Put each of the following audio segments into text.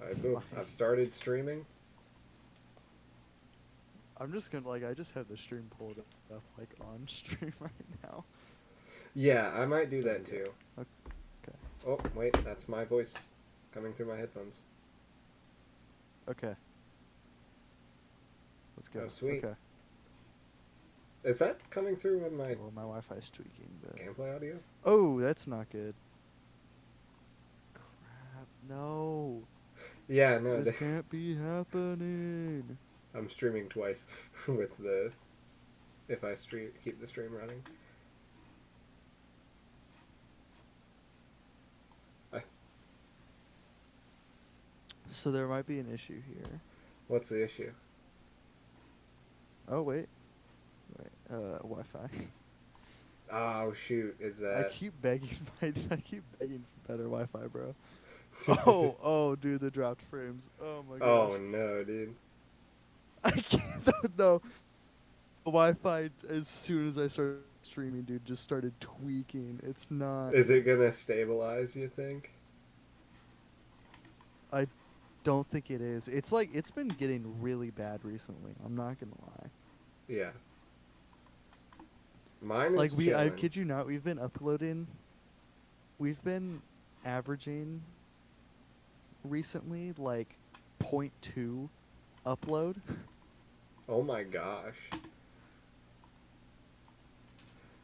Alright, boom. My, I've started streaming. I'm just gonna I just have the stream pulled up like on stream right now. Yeah, I might do There that we go. too. Okay. Oh, wait, that's my voice coming through my headphones. Okay. Let's go. Oh, sweet. Okay. Is that coming through in my Well, my Wi-Fi is tweaking, but gameplay audio? oh, that's not good. Crap! No, Yeah, no, this can't be happening. I'm streaming twice with the if I keep the stream running. I, So there might be an issue here. what's the issue? Oh wait. Wi-Fi. Oh shoot, is I that? keep begging I keep begging for better Wi-Fi, bro. Oh, dude, the dropped frames. Oh my Oh gosh. no, dude. I can't. No, the Wi-Fi as soon as I started streaming, dude, just started tweaking. It's not. Is it gonna stabilize, you think? I don't think it is. It's like it's been getting really bad recently. I'm not gonna lie. Yeah. Mine Like is I chilling. kid you not, we've been uploading. We've been averaging recently like 0.2 upload. Oh my gosh.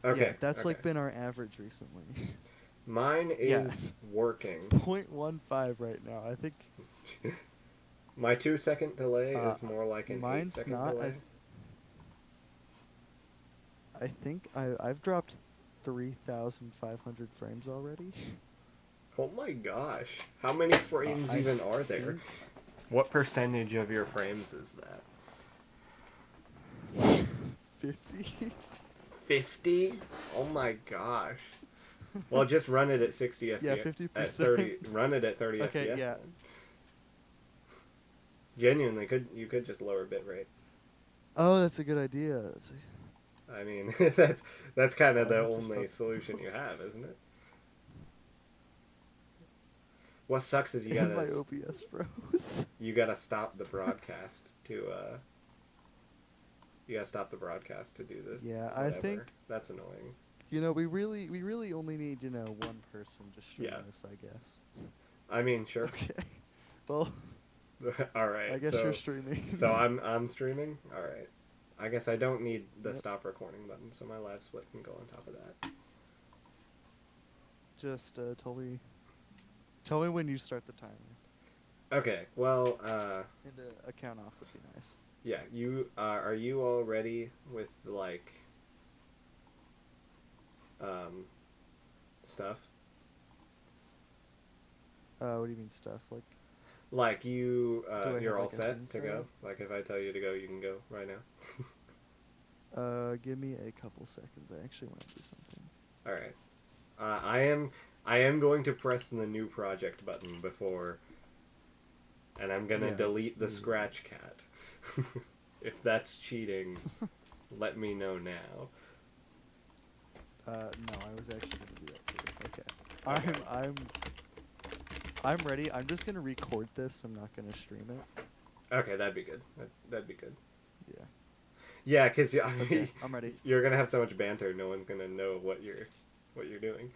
Okay. Yeah, that's okay. like been our average recently. Mine Yeah. is working. 0.15 right now. I think My 2 second delay is more like an mine's 8 second not. delay. I think I've dropped 3,500 frames already. Oh my gosh. How many frames I even are there? think- What percentage of your frames is that? 50. 50? Oh my gosh. Well, just run it at 60 FPS. Yeah, 50%. 50%. At 30, run it at 30 Okay, FPS. yeah. Then. Genuinely, you could just lower bitrate. Oh, that's a good idea. I mean, that's kind of I the have to only stop. solution you have, isn't it? What sucks is And my OBS froze. you gotta stop the broadcast to you gotta stop the broadcast to do the Yeah, whatever. I think That's annoying. we really only need one person to stream Yeah. this, I guess. I mean, sure. Okay. Well, All right. I guess so, you're streaming. so I'm streaming. All right. I guess I don't need the Yep. stop recording button, so my live split can go on top of that. Just tell me when you start the timer. Okay. Well, And a count off would be nice. yeah. You are you all ready with like stuff? What do you mean stuff? Like you, Do I you're have, all like, a set thing to set go. up? Like if I tell you to go, you can go right now. Give me a couple seconds. I actually want to do something. All right. I am going to press the new project button before, and I'm gonna Yeah. delete the Yeah. scratch cat. If that's cheating, let me know now. No, I was actually gonna do that too. Okay. I'm ready. I'm just gonna record this. I'm not gonna stream it. Okay, that'd be good. That'd be good. Yeah. Yeah, because Okay, I'm ready. you're gonna have so much banter, no one's gonna know what you're doing.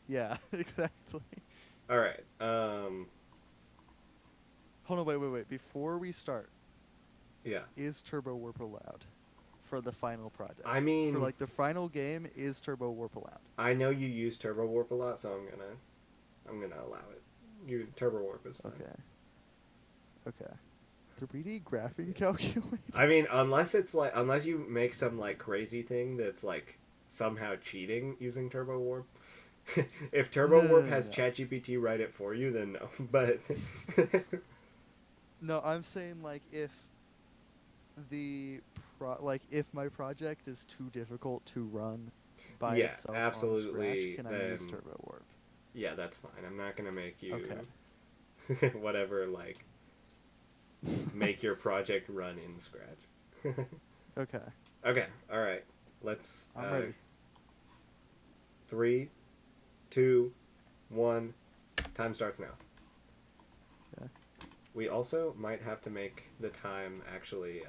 Yeah, exactly. All right. Hold on, wait. Before we start, Yeah. is Turbo Warp allowed for the final project? I mean, for like the final game, is Turbo Warp allowed? I know you use Turbo Warp a lot, so I'm gonna allow it. Turbo Warp is fine. Okay. 3D graphing calculator. I mean, unless you make some like crazy thing that's like somehow cheating using Turbo Warp. If Turbo No, Warp no, has no. ChatGPT write it for you, then no. But No, I'm saying like if if my project is too difficult to run by Yeah, itself absolutely, on Scratch, can I use then- Turbo Warp? yeah, that's fine. I'm not gonna make you Okay. whatever like make your project run in Scratch. Okay. Okay. All right. Let's. I'm ready. 3, 2, 1. Time starts now. Okay. We also might have to make the time actually,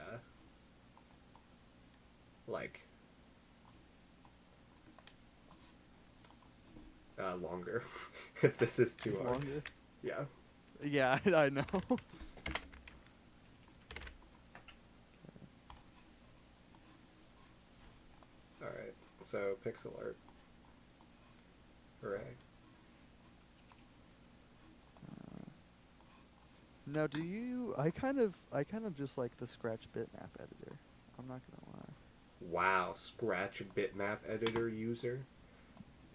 like, longer if this is too hard. Longer. Yeah. Yeah, I know. Alright, so pixel art. Hooray. Now, do you? I kind of just like the Scratch bitmap editor. I'm not gonna lie. Wow, Scratch bitmap editor user?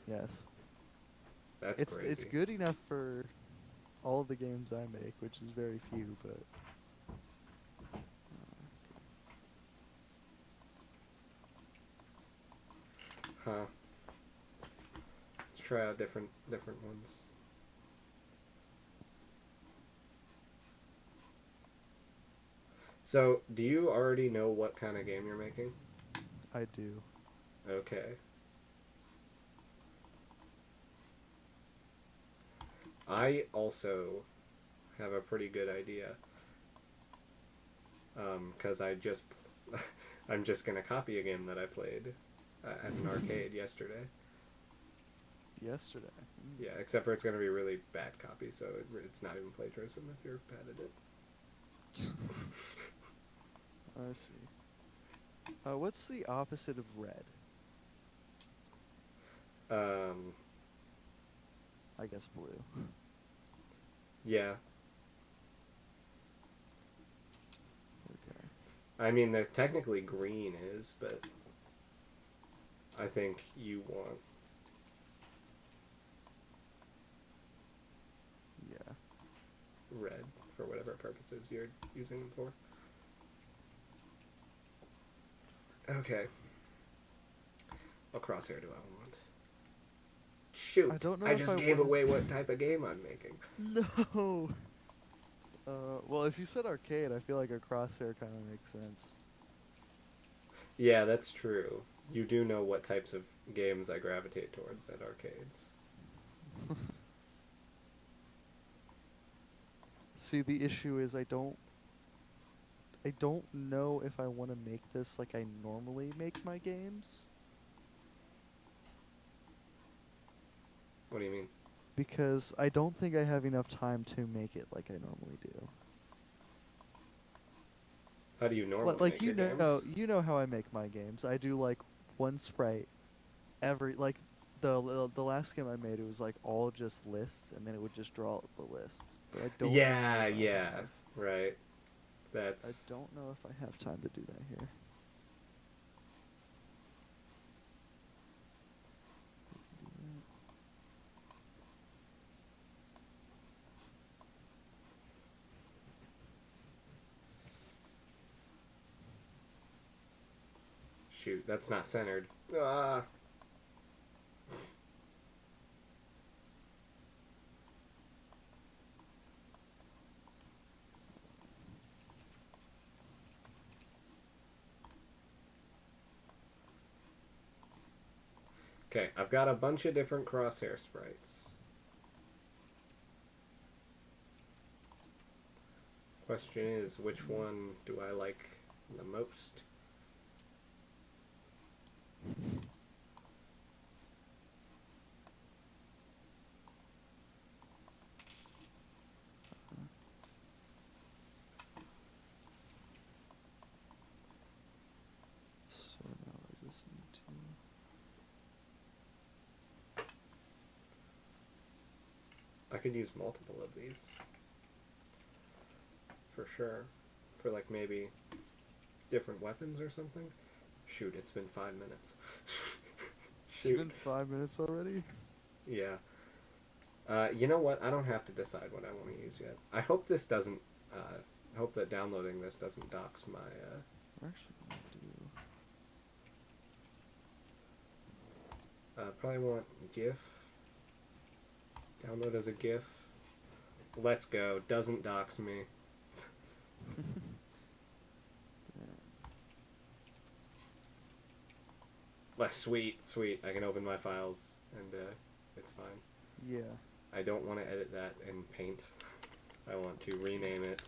Yes, That's it's crazy. good enough for all the games I make, which is very few, but Huh. Let's try out different ones. So, do you already know what kind of game you're making? I do. Okay. I also have a pretty good idea. 'Cause I'm just gonna copy a game that I played at an arcade yesterday. Yesterday. Yeah, except for it's gonna be a really bad copy, so it's not even plagiarism if you're bad at it. I see. What's the opposite of red? Um, I guess blue. yeah. Okay. I mean, they're technically green is, but I think you want Yeah. red for whatever purposes you're using them for. Okay. What crosshair do I want? Shoot! I don't know I if just I gave want. away what type of game I'm making. No. Well, if you said arcade, I feel like a crosshair kind of makes sense. Yeah, that's true. You do know what types of games I gravitate towards at arcades. See, the issue is I don't know if I want to make this like I normally make my games, What do you mean? because I don't think I have enough time to make it like I normally do. How do you normally Like make your games? you know how I make my games. I do like one sprite every like the last game I made, it was like all just lists, and then it would just draw out the lists. But I don't know Yeah, if yeah, right. I That's don't know if I have time to do that here. shoot. That's not centered. Ah. Okay, I've got a bunch of different crosshair sprites. Question is, which one do I like the most? So now I just need to. I could use multiple of these. For sure. For like maybe different weapons or something. Shoot, it's been 5 minutes. It's Shoot. been 5 minutes already. Yeah. You know what? I don't have to decide what I want to use yet. I hope this doesn't. I hope that downloading this doesn't dox my. We're actually gonna do. Probably want GIF. Download as a GIF. Let's go. Doesn't dox me. Less sweet, sweet. I can open my files and it's fine. Yeah. I don't want to edit that in Paint. I want to rename it.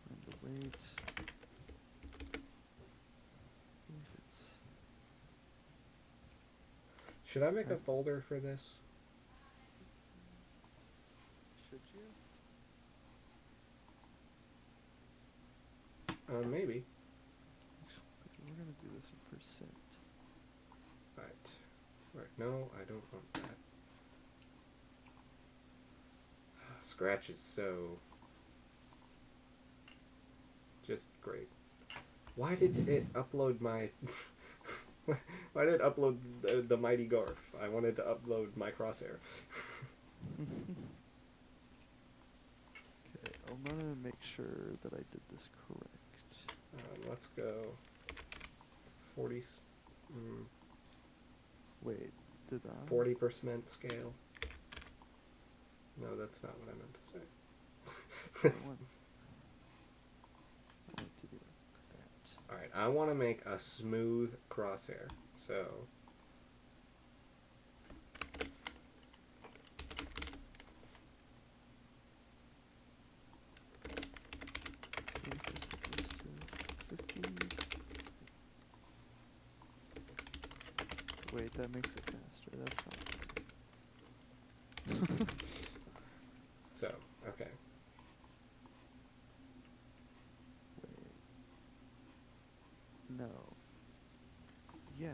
And the weight. If it's Should I make a Okay. folder for this? should you? Maybe. Actually, we're gonna do this in percent. Right. Right. No, I don't want that. Scratch is so just great. Why did it upload my? Why did it upload the Mighty Garf? I wanted to upload my Crosshair. Okay, I'm gonna make sure that I did this correct. Let's go 40, Wait, did I? 40% scale. No, that's not what I meant to say. I want to do that. Alright, I want to make a smooth crosshair. So, So if I set this to 50. Wait, that makes it faster. That's not. so, okay. Wait. No. Yeah.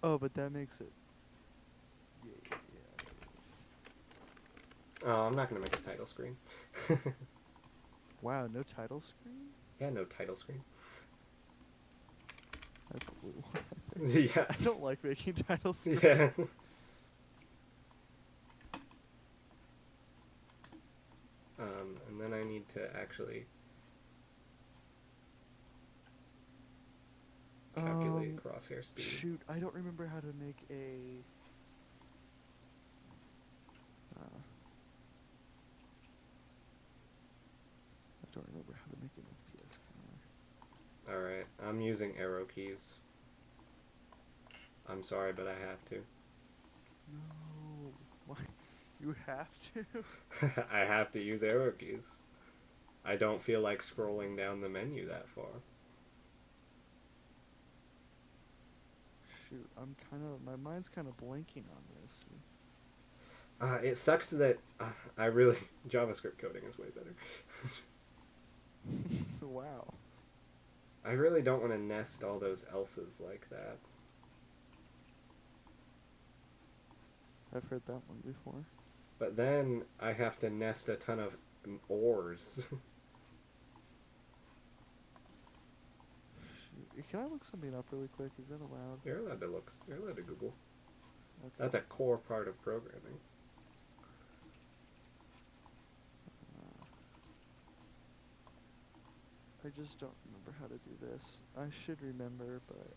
Oh, but that makes it. Yeah. Oh, I'm not going to make a title screen. Wow, no title screen? Yeah, no title screen. I blew one. Yeah. I don't like making title screens. Yeah. And then I need to actually calculate crosshair speed. Shoot, I don't remember how to make a. I don't remember how to make an FPS counter. Alright, I'm using arrow keys. I'm sorry, but I have to. No, why? You have to. I have to use arrow keys. I don't feel like scrolling down the menu that far. Shoot, I'm kind of. My mind's kind of blanking on this. It sucks that I really JavaScript coding is way better. Wow. I really don't want to nest all those else's like that. I've heard that one before. But then I have to nest a ton of ors. Shoot. Can I look something up really quick? Is that allowed? You're allowed to look. You're allowed to Google. Okay. That's a core part of programming. I just don't remember how to do this. I should remember, but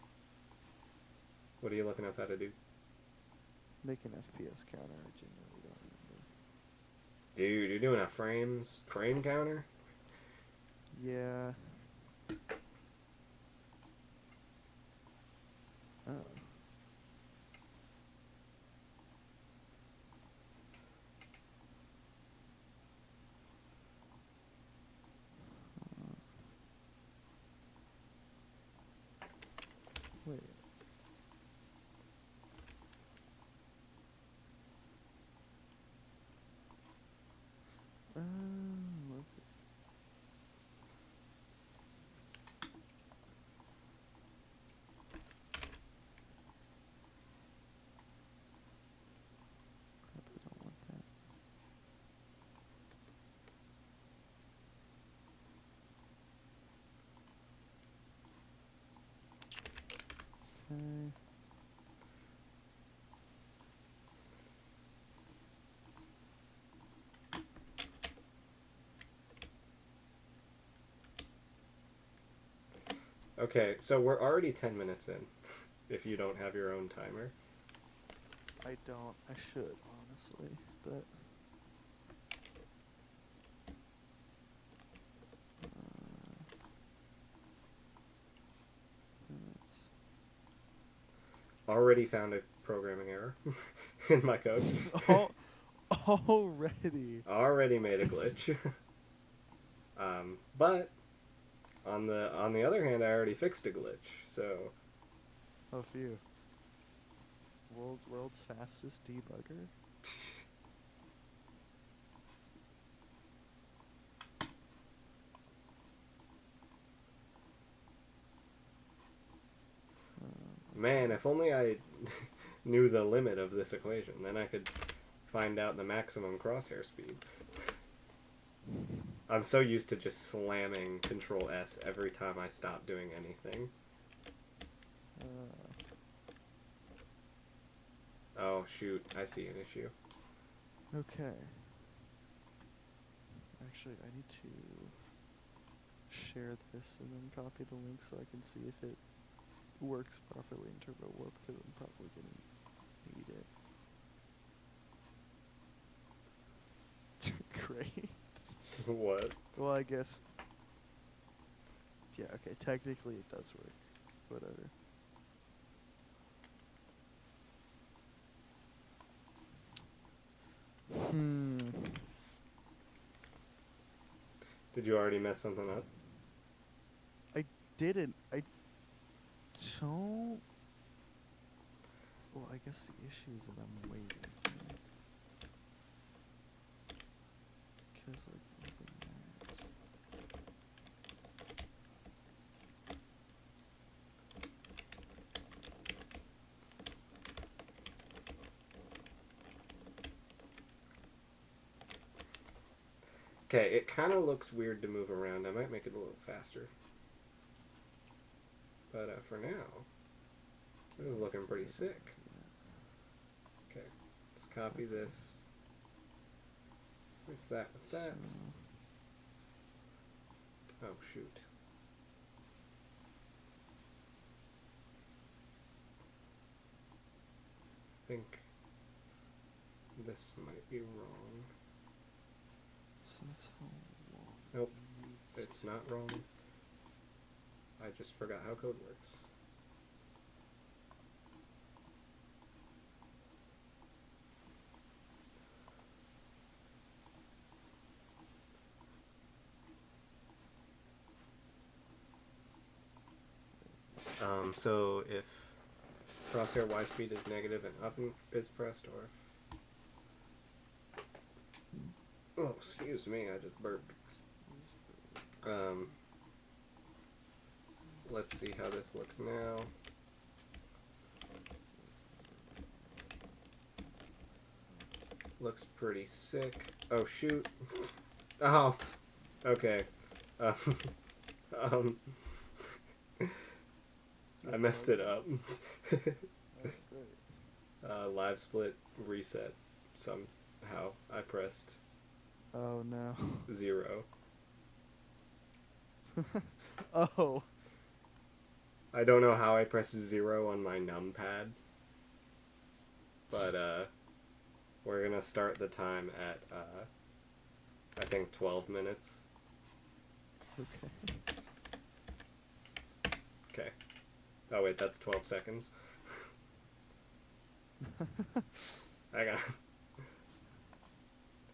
What are you looking up how to do? make an FPS counter, I genuinely don't remember. Dude, you're doing a frame counter? Yeah. Oh. Wait. Okay. Crap, I don't want that. Okay. Okay, so we're already 10 minutes in, if you don't have your own timer. I don't. I should, honestly, but. Minutes. already found a programming error in my code. Oh, already. Already made a glitch. But on the other hand, I already fixed a glitch. So Oh, phew. World's fastest debugger. man, if only I knew the limit of this equation, then I could find out the maximum crosshair speed. I'm so used to just slamming Control S every time I stop doing anything. Oh shoot, I see an issue. Okay. Actually, I need to share this and then copy the link so I can see if it works properly in Turbo Warp, because I'm probably gonna need it. Great. What? Well, I guess. Yeah. Okay. Technically, it does work. Whatever. Did you already mess something up? I didn't. I don't. Well, I guess the issue is that I'm waiting. Because like open that. Okay, it kind of looks weird to move around. I might make it a little faster. But for now, this is looking pretty sick. Okay, let's copy this. What's that with that? Oh, shoot. I think this might be wrong. So that's how long. Nope, it's not wrong. I just forgot how code works. So if crosshair Y speed is negative and up is pressed, or if, oh, excuse me, I just burped. Let's see how this looks now. Looks pretty sick. Oh shoot. Oh, okay. Um, I messed it up. Live split reset. Somehow I pressed Oh no. 0. Oh. I don't know how I pressed 0 on my numpad, but we're gonna start the time at I think 12 minutes. Okay. Okay. Oh wait, that's 12 seconds. I got.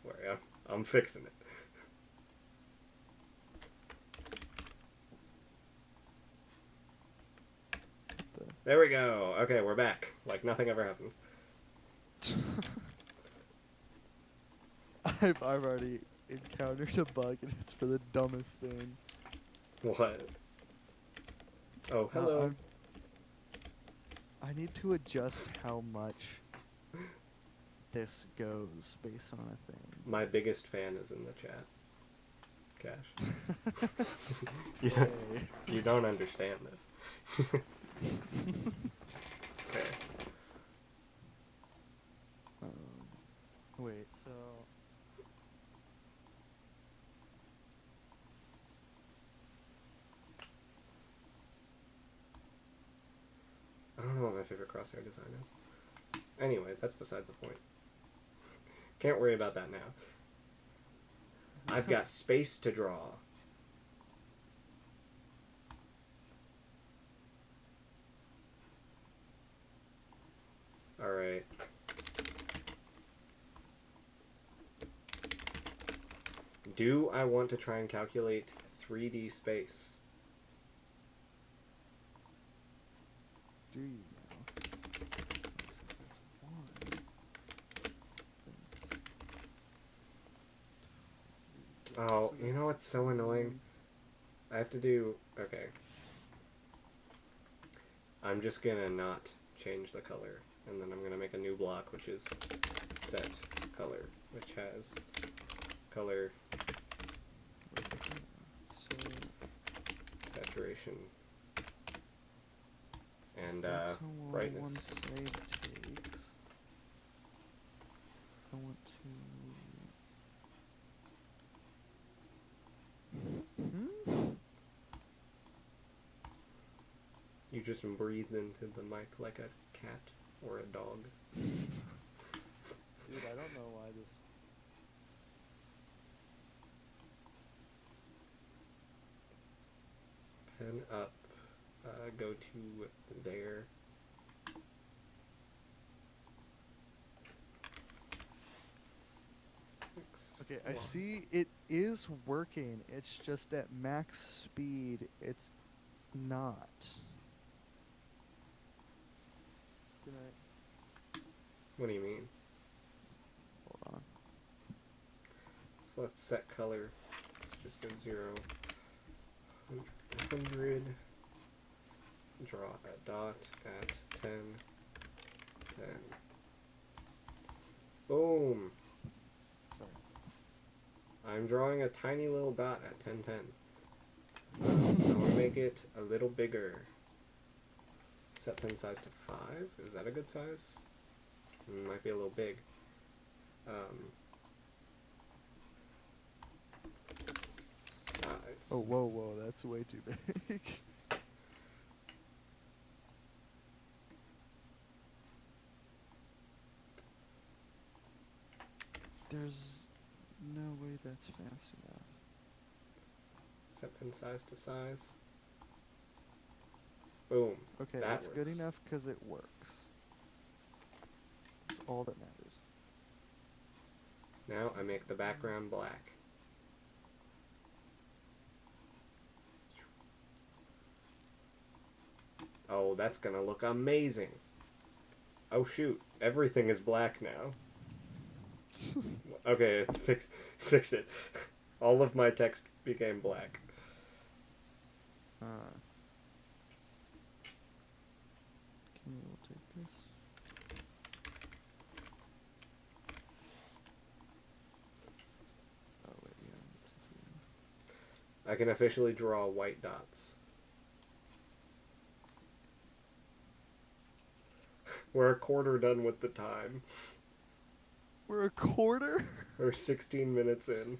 Worry, I'm fixing it. There we go. Okay, we're back. Like nothing ever happened. I've already encountered a bug and it's for the dumbest thing. What? Oh, hello. I need to adjust how much this goes based on a thing. My biggest fan is in the chat. Cash. You don't understand this. Okay. Wait, so... I don't know what my favorite crosshair design is. Anyway, that's besides the point. Can't worry about that now. I've got space to draw. Do I want to try and calculate 3D space? Do you now? Let's see, that's one. That's Oh, so you know that's what's so annoying? I have to do... Okay. I'm just gonna not change the color. And then I'm gonna make a new block, which is set color, which has color, So saturation, and that's how long brightness. one frame takes. I want to. You just breathed into the mic like a cat or a dog. Dude, I don't know why this. Pen up, go to there. Okay, I see it is working. It's just at max speed. It's not. Can I? What do you mean? Hold on. So let's set color. Let's just go 0, 100. Draw a dot at 10, 10. Boom! Sorry. I'm drawing a tiny little dot at 10, 10. I want to make it a little bigger. Set pen size to 5. Is that a good size? Might be a little big. Size. Oh, whoa, that's way too big. There's no way that's fast enough. Set pen size to size. Boom. Okay, That it's good works. enough because it works. That's all that matters. Now I make the background black. Oh, that's gonna look amazing. Oh shoot, everything is black now. Okay, fix it. All of my text became black. Can you take this? Oh wait, yeah. I need to do- I can officially draw white dots. We're a quarter done with the time. We're a quarter? We're 16 minutes in.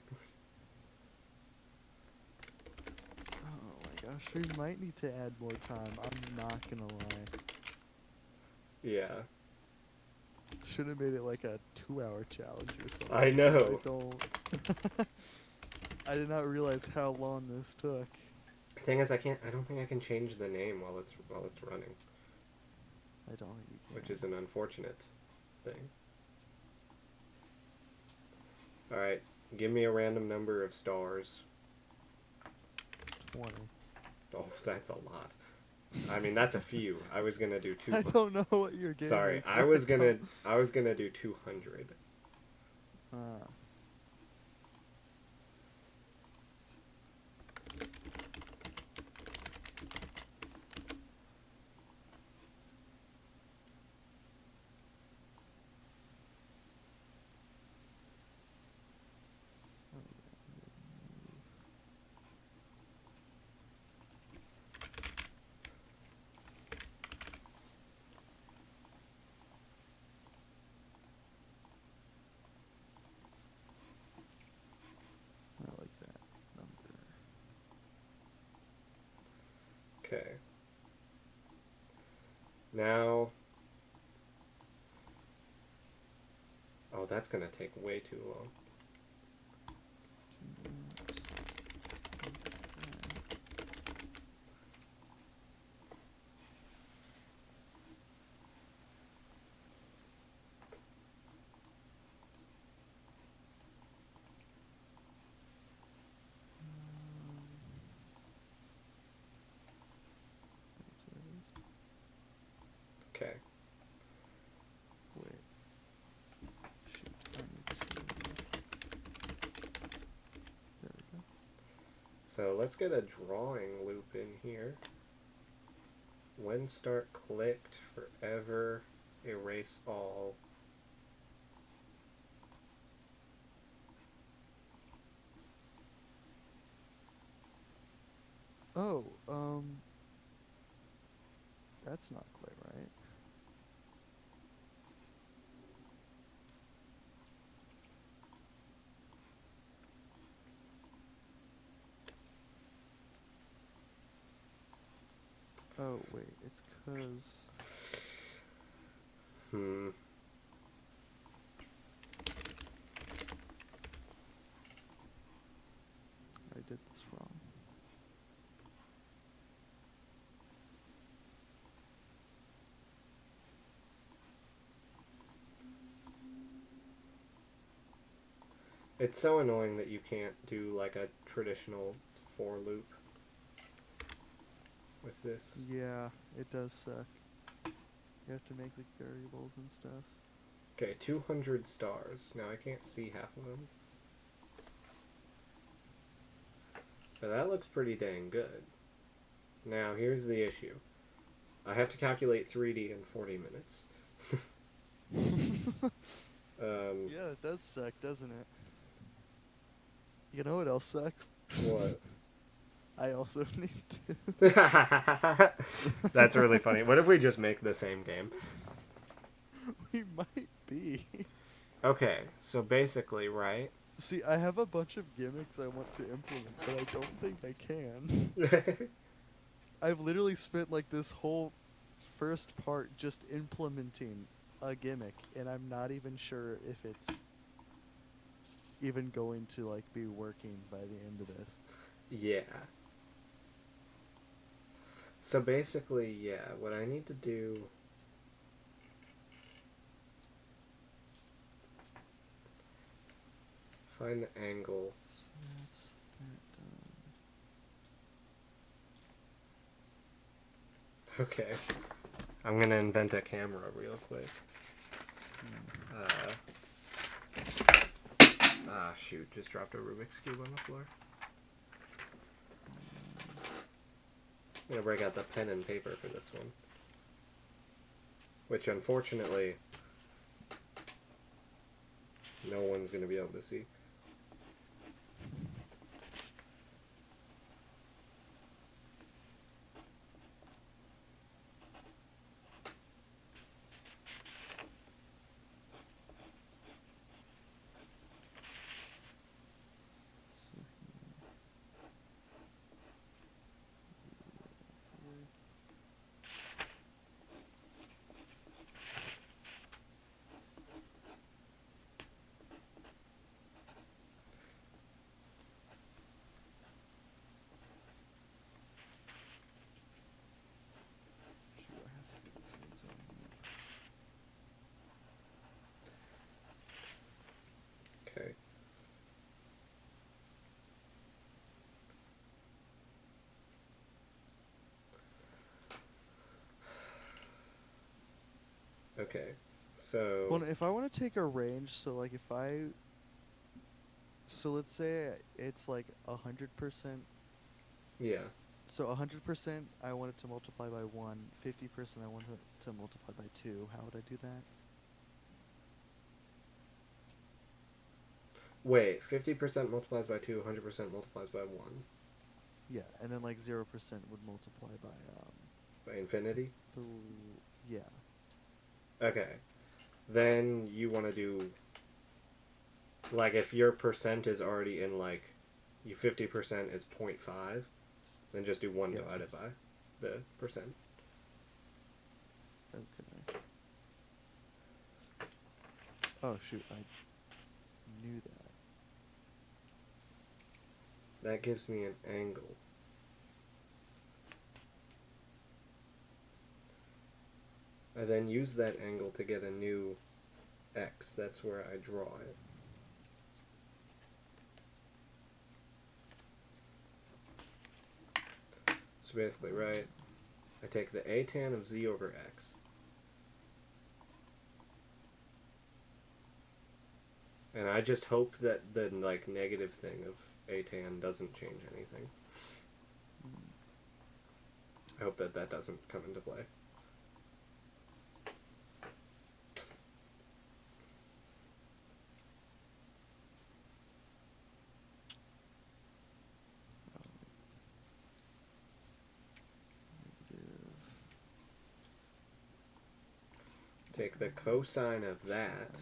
Oh my gosh, we might need to add more time. I'm not gonna lie. Yeah. Should have made it like a 2-hour challenge or something. I know. I don't. I did not realize how long this took. Thing is, I don't think I can change the name while it's running, I don't think you can. which is an unfortunate thing. All right, give me a random number of stars. 20. Oh, that's a lot. I mean, that's a few. I was gonna do two. I don't know what your game Sorry, is. I was gonna do 200. Ah. I like that number. Okay. Now. Oh, that's gonna take way too long. Do that. Like that. Okay. Wait. Shoot. I need to. There we go. So let's get a drawing loop in here. When start clicked, forever erase all. Oh, that's not quite right. Oh, wait, it's 'cause Hmm. I did this wrong. It's so annoying that you can't do like a traditional for loop with this. Yeah, it does suck. You have to make like variables and stuff. Okay, 200 stars. Now I can't see half of them. But that looks pretty dang good. Now here's the issue. I have to calculate 3D in 40 minutes. Yeah, it does suck, doesn't it? You know what else sucks? What? I also need to. That's really funny. What if we just make the same game? We might be. Okay, so basically, right? See, I have a bunch of gimmicks I want to implement, but I don't think I can. I've literally spent like this whole first part just implementing a gimmick, and I'm not even sure if it's even going to like be working by the end of this. Yeah. So basically, yeah, what I need to do... Find the angle. So that's that done. Okay. I'm gonna invent a camera real quick. Shoot, just dropped a Rubik's Cube on the floor. I'm gonna break out the pen and paper for this one. Which, unfortunately, no one's gonna be able to see. Shoot, I have to get this one's on mute. Okay. Okay. So... Well, if I want to take a range, so like if I, so let's say it's like 100%. Yeah. So 100%, I want it to multiply by 1. 50%, I want it to multiply by 2. How would I do that? Wait, 50% multiplies by 2, 100% multiplies by 1. Yeah, and then like 0% would multiply By infinity? yeah. Okay. Then you want to do... Like, if your percent is already in, like... You 50% is 0.5, then just do 1 Yeah. divided by the percent. Okay. Oh shoot, I knew that. That gives me an angle. I then use that angle to get a new x. That's where I draw it. So basically, right, I take the a tan of z over x. And I just hope that the like negative thing of Atan doesn't change anything. I hope that that doesn't come into play. Negative. Take the cosine of that.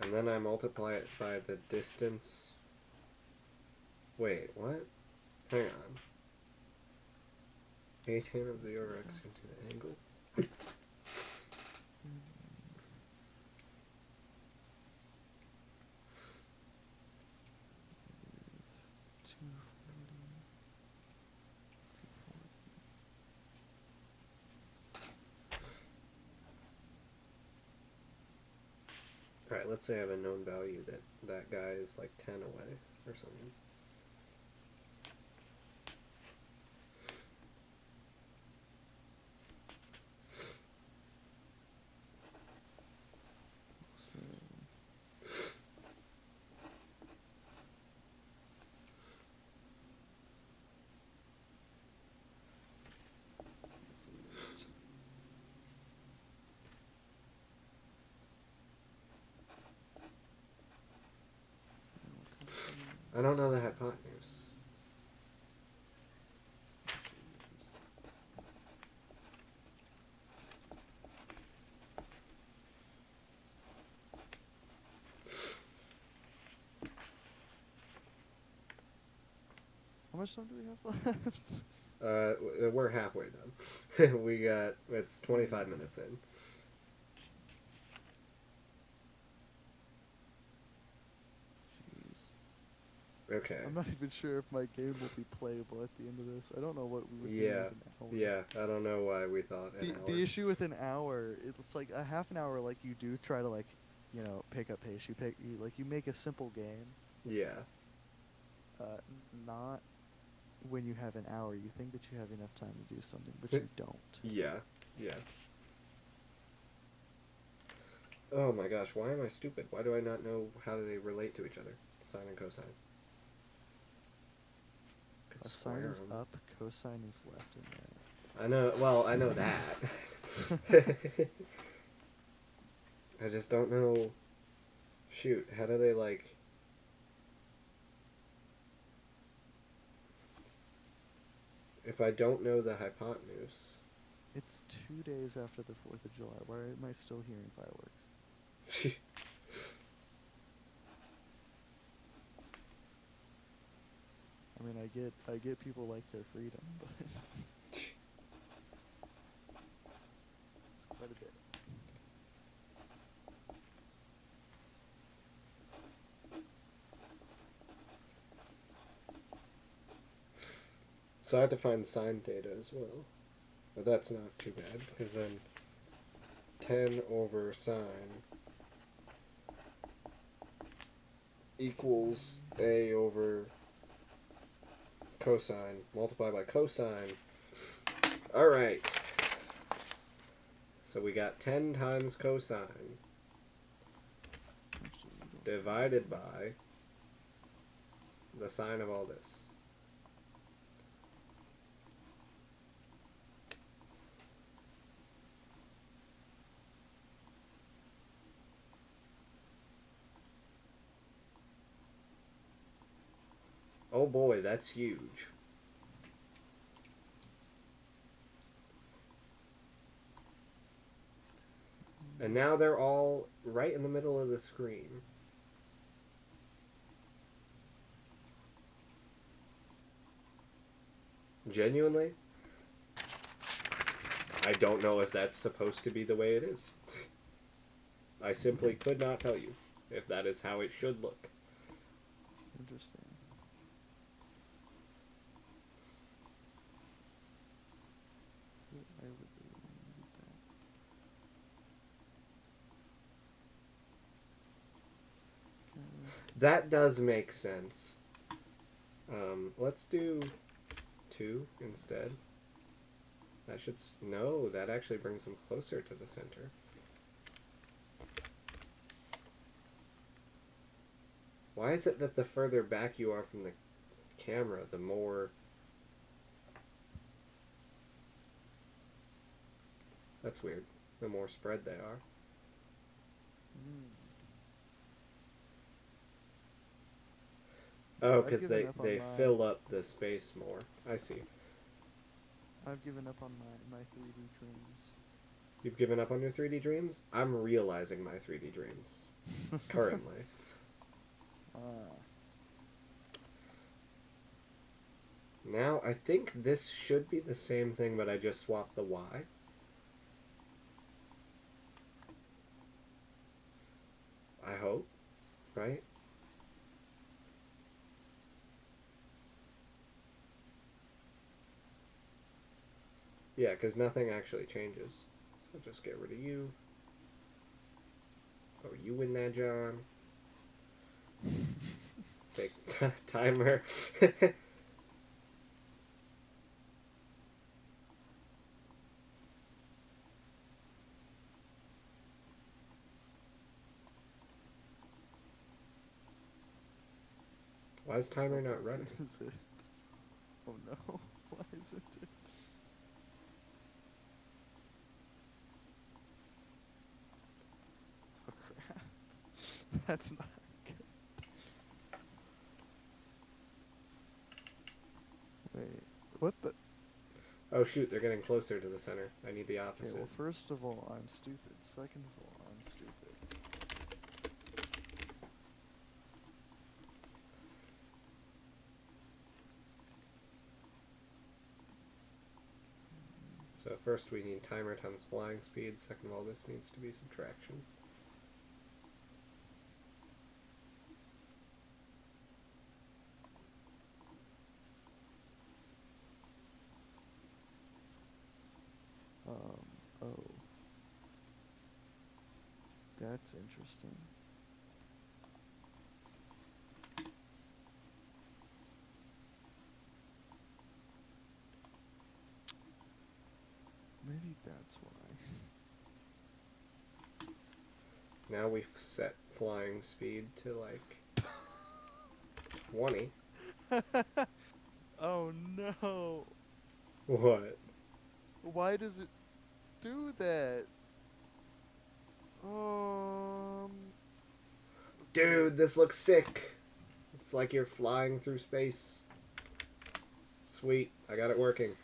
And then I multiply it by the distance. Wait, what? Hang on. A10 of 0x into the angle. Alright, let's say I have a known value that that guy is like 10 away or something. I don't know the hypotenuse. How much time do we have left? We're halfway done. It's 25 minutes in. Jeez. Okay. I'm not even sure if my game will be playable at the end of this. I don't know what we would do Yeah. with an hour. Yeah, I don't know why we thought an hour. The issue with an hour, it's like a half an hour. Like you do try to like, pick up pace. You make a simple game. Yeah. Not when you have an hour. You think that you have enough time to do something, but you don't. Yeah. Yeah. Oh my gosh, why am I stupid? Why do I not know how they relate to each other? Sine and cosine. Could A square sine is 'em. up, cosine is left and right. I know, well, I know that. I just don't know. Shoot, how do they like. If I don't know the hypotenuse. It's 2 days after the 4th of July. Why am I still hearing fireworks? I mean, I get people like their freedom, but it's quite a bit. So I have to find sine theta as well. But that's not too bad, because then 10 over sine equals a over cosine multiplied by cosine. Alright. So we got 10 times cosine divided by the sine of all this. Oh boy, that's huge. And now they're all right in the middle of the screen. Genuinely, I don't know if that's supposed to be the way it is. I simply could not tell you if that is how it should look. Interesting. I would really need that. That does make sense. Let's do 2 instead. That should... No, that actually brings them closer to the center. Why is it that the further back you are from the camera, the more... That's weird. The more spread they are. Hmm. Oh, I've because given up on they mine. fill up the space more. I see. I've given up on my 3D dreams. You've given up on your 3D dreams? I'm realizing my 3D dreams. Currently. Ah. Now, I think this should be the same thing, but I just swapped the Y. I hope. Right? Yeah, because nothing actually changes. So just get rid of you. Throw you in there, John. Take timer. Why is timer not running? Is it? Oh no. Why isn't it? Oh crap. That's not good. Wait. What the? Oh shoot, they're getting closer to the center. I need the Okay, opposite. well, first of all, I'm stupid. Second of all, I'm stupid. So first we need timer times flying speed. Second of all, this needs to be subtraction. Oh. That's interesting. Maybe that's why. Now we've set flying speed to like 20. Oh no! What? Why does it do that? Dude, this looks sick. It's like you're flying through space. Sweet, I got it working.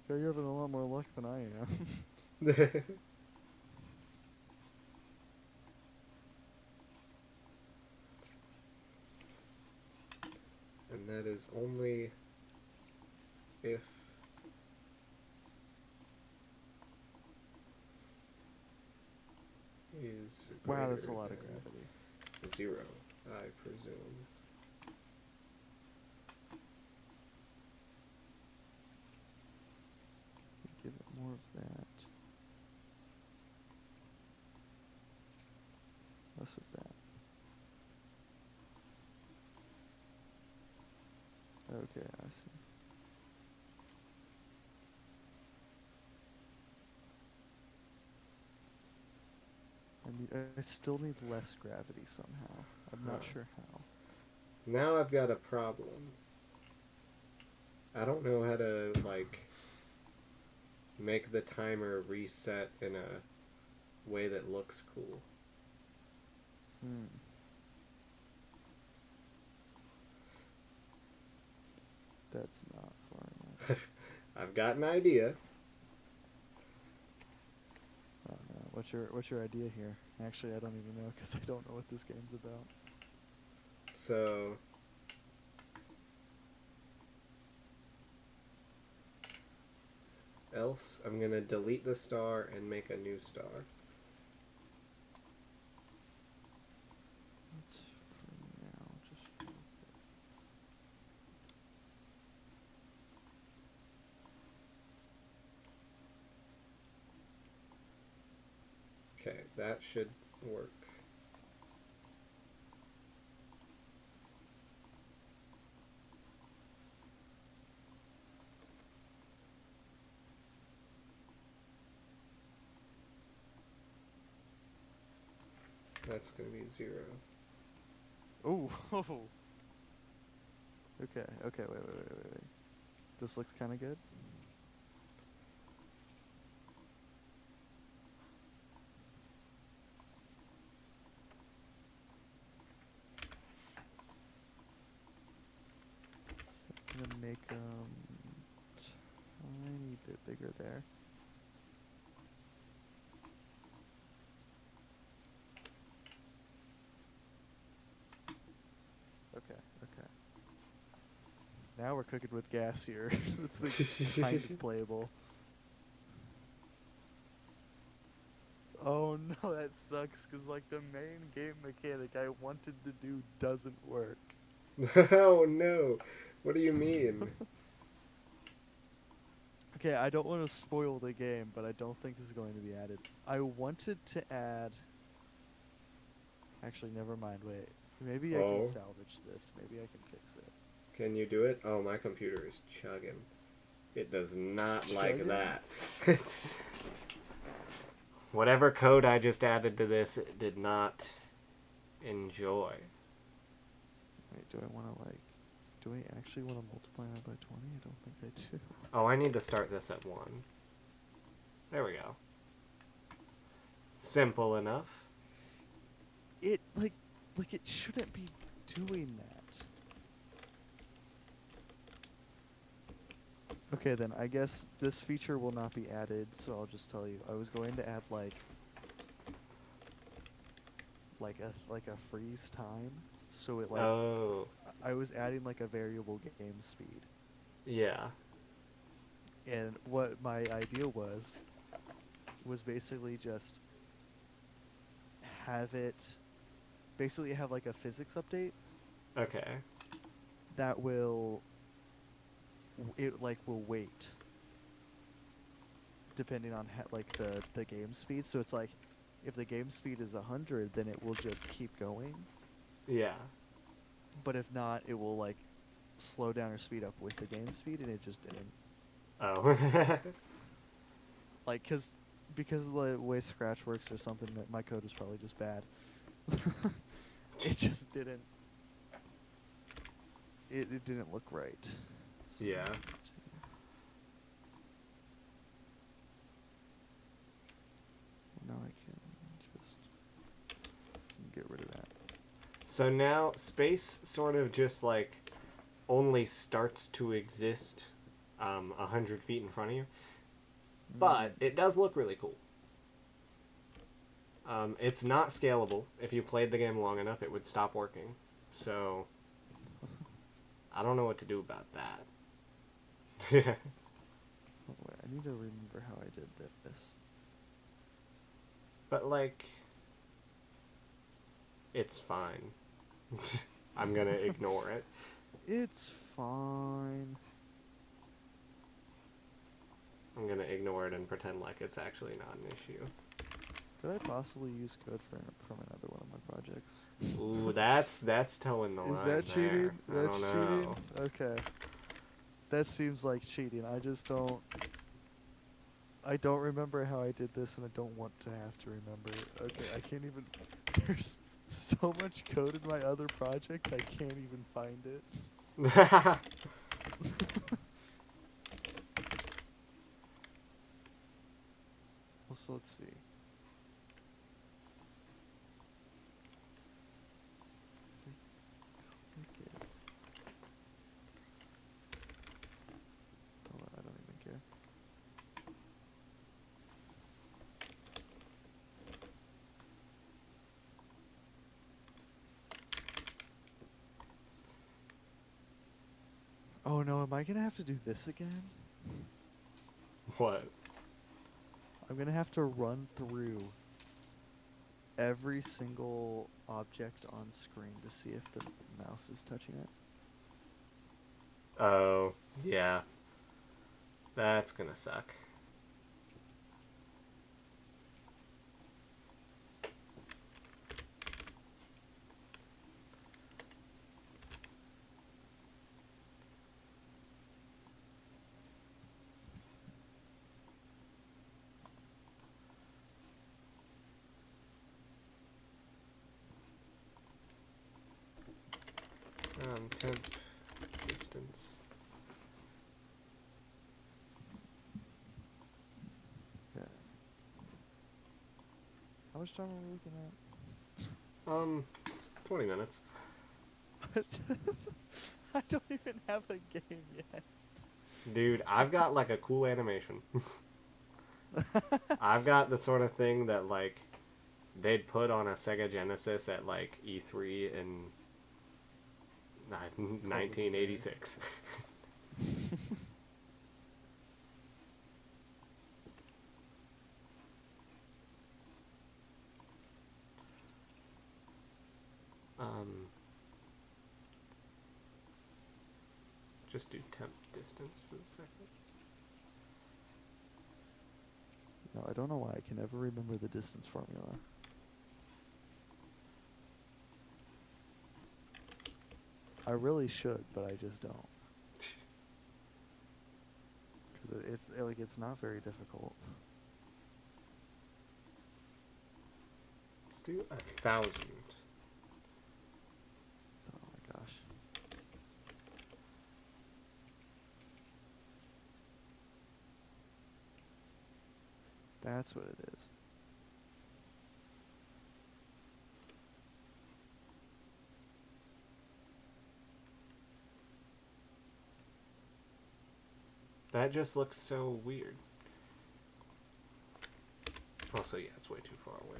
Yeah, you're having a lot more luck than I am. And that is only if is Wow, that's a greater lot of than gravity. 0, I presume. Give it more of that. Less of that. Okay, I see. I still need less gravity somehow. I'm not Huh. sure how. Now I've got a problem. I don't know how to, like, make the timer reset in a way that looks cool. That's not far enough. I've got an idea. Oh no. What's your idea here? Actually, I don't even know because I don't know what this game's about. So else I'm gonna delete the star and make a new star. Let's for now just drop it. Okay, that should work. that's gonna be 0. Ooh. Okay. Okay. Wait. This looks kind of good. I'm gonna make tiny bit bigger there. Okay. Now we're cooking with gas here. It's kind of playable. Oh no, that sucks, because like the main game mechanic I wanted to do doesn't work. Oh no. What do you mean? Okay, I don't want to spoil the game, but I don't think this is going to be added. I wanted to add... Actually, never mind, wait. Maybe I can Oh, salvage this. Maybe I can fix it. can you do it? Oh, my computer is chugging. It does not like Chugging? that. Whatever code I just added to this, it did not enjoy. Wait, do I want to like... Do I actually want to multiply that by 20? I don't think I do. Oh, I need to start this at 1. There we go. Simple enough. It, like it shouldn't be doing that. Okay, then, I guess this feature will not be added, so I'll just tell you. I was going to add, like a freeze time, so it, like... Oh, I was adding, like, a variable game speed. yeah. And what my idea was basically just have it... Basically have, like, a physics update Okay. that will... It, like, will wait. Depending on, like, the game speed. So it's like, if the game speed is 100, then it will just keep going. Yeah. But if not, it will, like, slow down or speed up with the game speed, and it just didn't. Oh. Like, because of the way Scratch works or something, that my code was probably just bad. It just didn't... It didn't look right. So Yeah. now I can just get rid of that. So now space sort of just like only starts to exist 100 feet in front of you. But it does look really cool. It's not scalable. If you played the game long enough, it would stop working. So I don't know what to do about that. Oh, wait, I need to remember how I did this. But like, it's fine. I'm gonna ignore it. It's fine. I'm gonna ignore it and pretend like it's actually not an issue. Could I possibly use code from another one of my projects? Ooh, that's towing the line. Is that cheating? there. That's I don't cheating? know. Okay. That seems like cheating. I just don't... I don't remember how I did this, and I don't want to have to remember it. Okay, I can't even... There's so much code in my other project, I can't even find it. Well, so let's see. If I click it... Oh, well, I don't even care. Oh no, am I gonna have to do this again? What? I'm gonna have to run through every single object on screen to see if the mouse is touching it. Oh, yeah. That's gonna suck. temp distance. Yeah. How much time are we looking at? 20 minutes. I don't even have a game yet. Dude, I've got like a cool animation. I've got the sort of thing that like they'd put on a Sega Genesis at like E3 in 1986. Just do temp distance for the second. No, I don't know why I can never remember the distance formula. I really should, but I just don't. Because it's not very difficult. Let's do 1,000. Oh my gosh. That's what it is. That just looks so weird. Also, yeah, it's way too far away.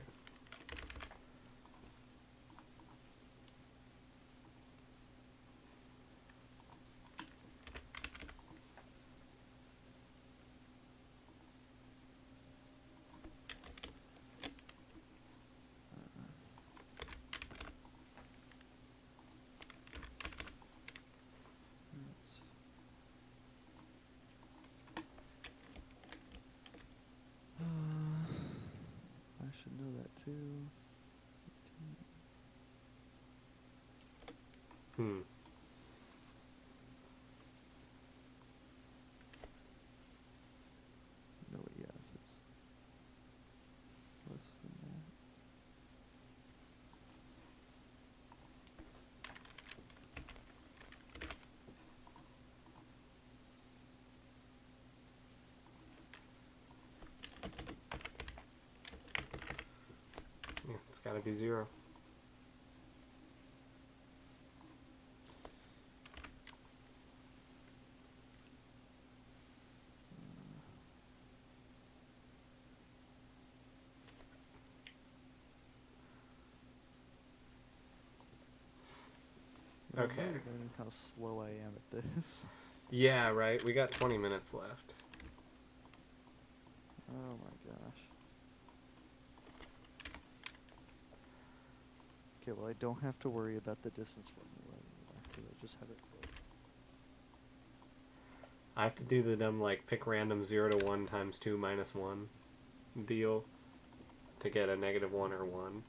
I should know that too. No, yeah, if it's less than that. Yeah, it's gotta be 0. I'm Okay. really learning how slow I am at this. Yeah, right. We got 20 minutes left. Oh my gosh. Okay, well I don't have to worry about the distance formula anymore because I just have it closed. I have to do the dumb, like, pick random 0 to 1 times 2 minus 1 deal to get a -1 or 1.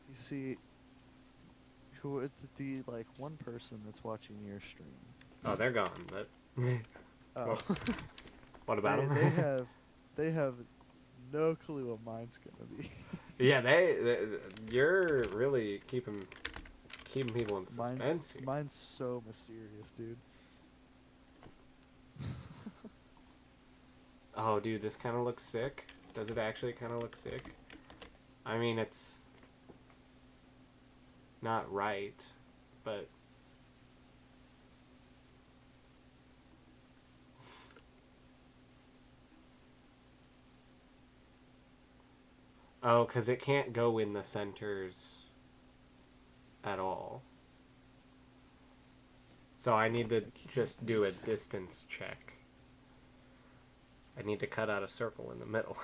You see, who it's the like one person that's watching your stream. Oh, they're gone, but... Oh, What about them? they have no clue what mine's gonna be. Yeah, you're really keeping people in suspense here. Mine's so mysterious, dude. Oh, dude, this kind of looks sick. Does it actually kind of look sick? I mean, it's not right, but... Oh, because it can't go in the centers at all. So I need to just do a distance check. I need to cut out a circle in the middle.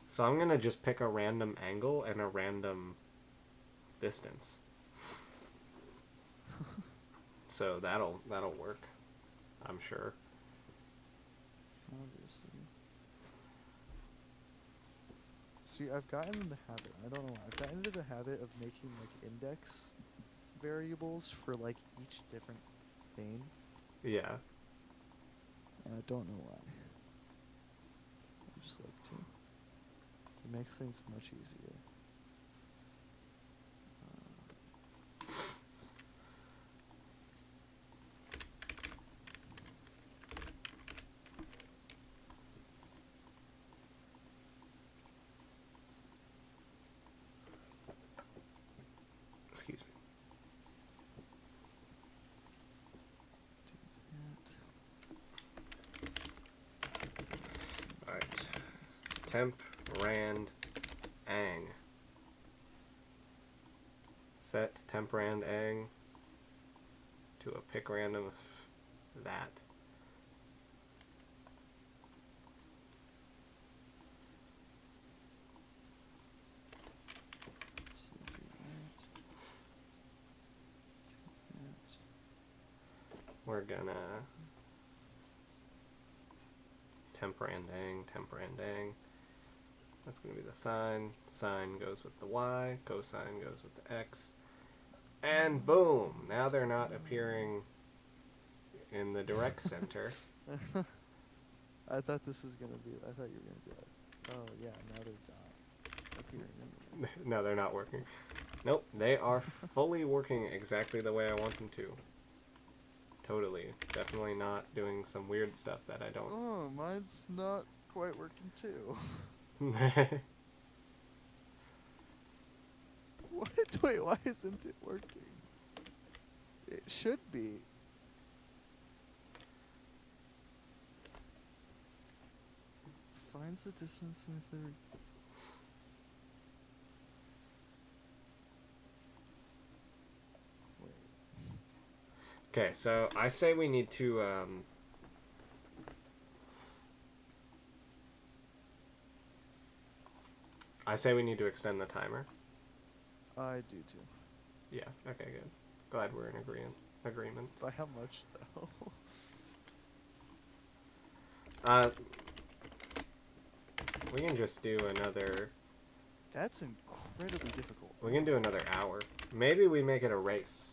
So I'm gonna just pick a random angle and a random distance. So that'll work, I'm sure. Obviously. See, I've gotten in the habit. I don't know why. I've gotten into the habit of making like index variables for like each different pain, Yeah. and I don't know why. I just like to. It makes things much easier. Excuse me. That. Alright. Temp, rand, ang. Set temp, rand, ang to a pick random of that. So do that. That. We're gonna temp, rand, ang, temp, rand, ang. That's gonna be the sine. Sine goes with the y. Cosine goes with the x. And boom! Now they're not appearing in the direct center. I thought this was gonna be. I thought you were gonna be like, oh yeah, now they're not appearing anywhere. No, they're not working. Nope, they are fully working exactly the way I want them to. Totally. Definitely not doing some weird stuff that I don't. Oh, mine's not quite working too. What? Wait, why isn't it working? It should be. Finds the distance and if they're... Wait. Okay, so I say we need to, I say we need to extend the timer. I do too. Yeah, okay, good. Glad we're in agreement. By how much though? We can just do another, That's incredibly difficult. we can do another hour. Maybe we make it a race.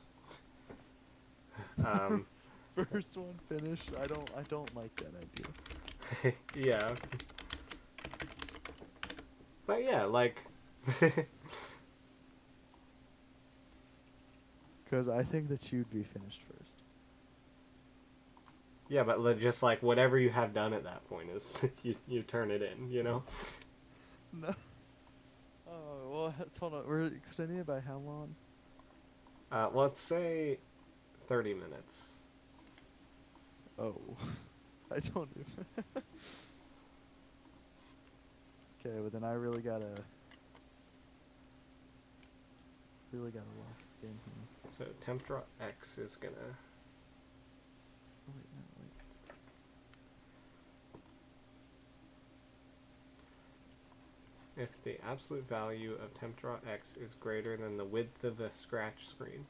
First one finished. I don't like that idea. Yeah. But yeah, like... Because I think that you'd be finished first. Yeah, but just like whatever you have done at that point is you turn it in, you know? No. Oh, well, hold on. We're extending it by how long? Let's say 30 minutes. Oh. I don't even... Okay, but then I really gotta lock it in here. So temp draw x is gonna... Oh, wait, no, wait. If the absolute value of temp draw x is greater than the width of a scratch screen.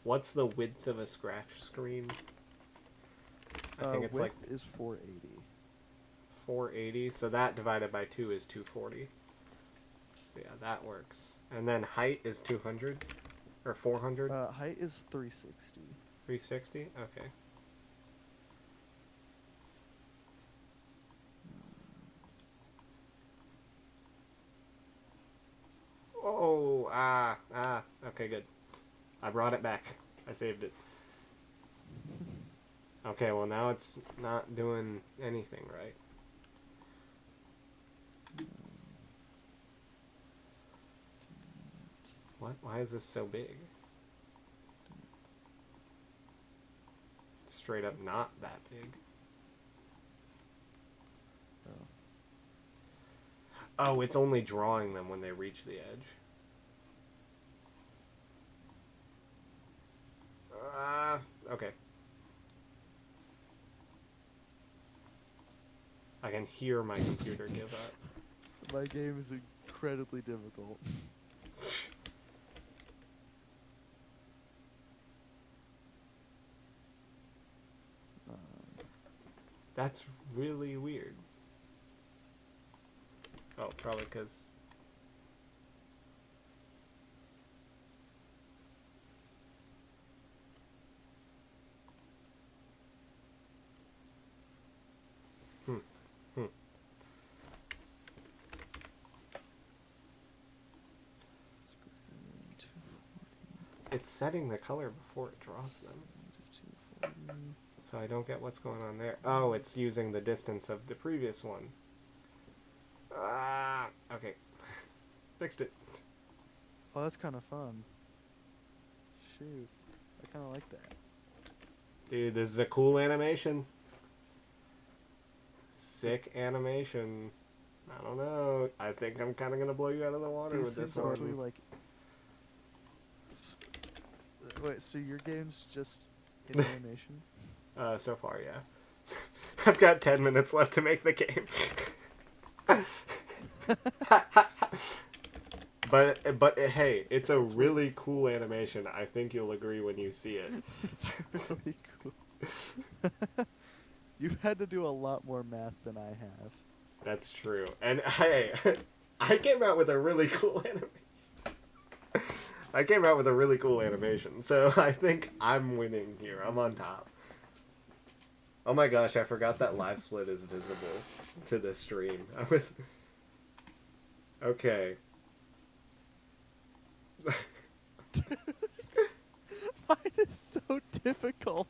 What's the width of a scratch screen? I think it's like width is 480. 480, so that divided by 2 is 240. So yeah, that works. And then height is 200? Or 400? Height is 360. 360? Okay. Oh, okay, good. I brought it back. I saved it. Okay, well now it's not doing anything right. What? Why is this so big? It's straight up not that big. Oh. Oh, it's only drawing them when they reach the edge. Okay. I can hear my computer give up. My game is incredibly difficult. That's really weird. Oh, probably because... it's setting the color before it draws them. 240. So I don't get what's going on there. Oh, it's using the distance of the previous one. Ah, okay. Fixed it. Oh, that's kind of fun. Shoot. I kind of like that. Dude, this is a cool animation. Sick animation. I don't know. I think I'm kind of going to blow you out of the water with These this things are actually one. like. Wait, so your game's just in animation? So far, yeah. I've got 10 minutes left to make the game. But hey, it's a really cool animation. I think you'll agree when you see it. It's really cool. You've had to do a lot more math than I have. That's true. And hey, I came out with a really cool animation. I came out with a really cool animation. So I think I'm winning here. I'm on top. Oh my gosh, I forgot that live split is visible to the stream. I was... Okay. Mine is so difficult.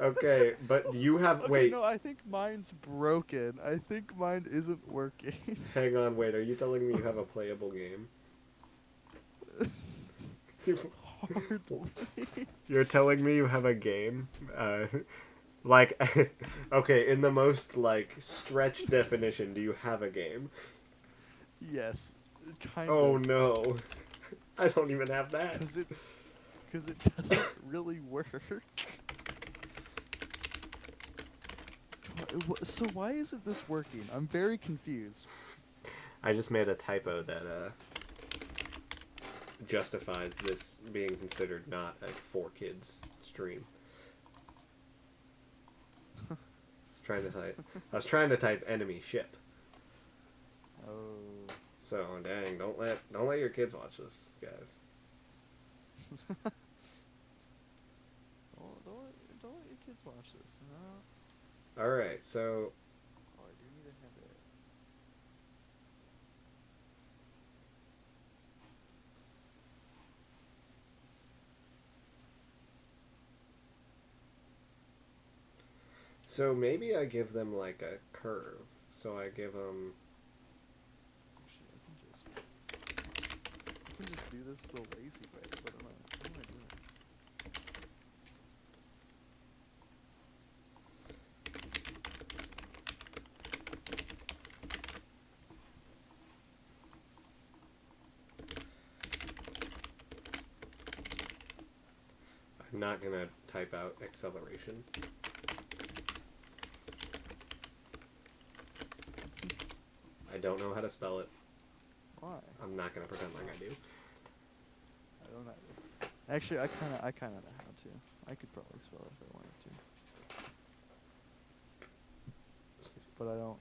Okay, but you have... Okay, Wait, no, I think mine's broken. I think mine isn't working. hang on, wait. Are you telling me you have a playable game? Hardly. You're telling me you have a game? Like, okay, in the most, like, stretched definition, do you have a game? Yes, kind Oh of. no. I don't even have that. Because it doesn't really work. So why isn't this working? I'm very confused. I just made a typo that, justifies this being considered not a 4Kids stream. I was trying to type enemy ship. Oh. So dang, don't let your kids watch this, guys. Don't let your kids watch this. No. All right, so Oh, I do need to have it. maybe I give them like a curve. So I give them. Actually, I can just do this the lazy way. What am I doing? I'm not gonna type out acceleration. I don't know how to spell it. Why? I'm not gonna pretend like I do. I don't either. Actually, I kind of know how to. I could probably spell it if I wanted to. But I don't.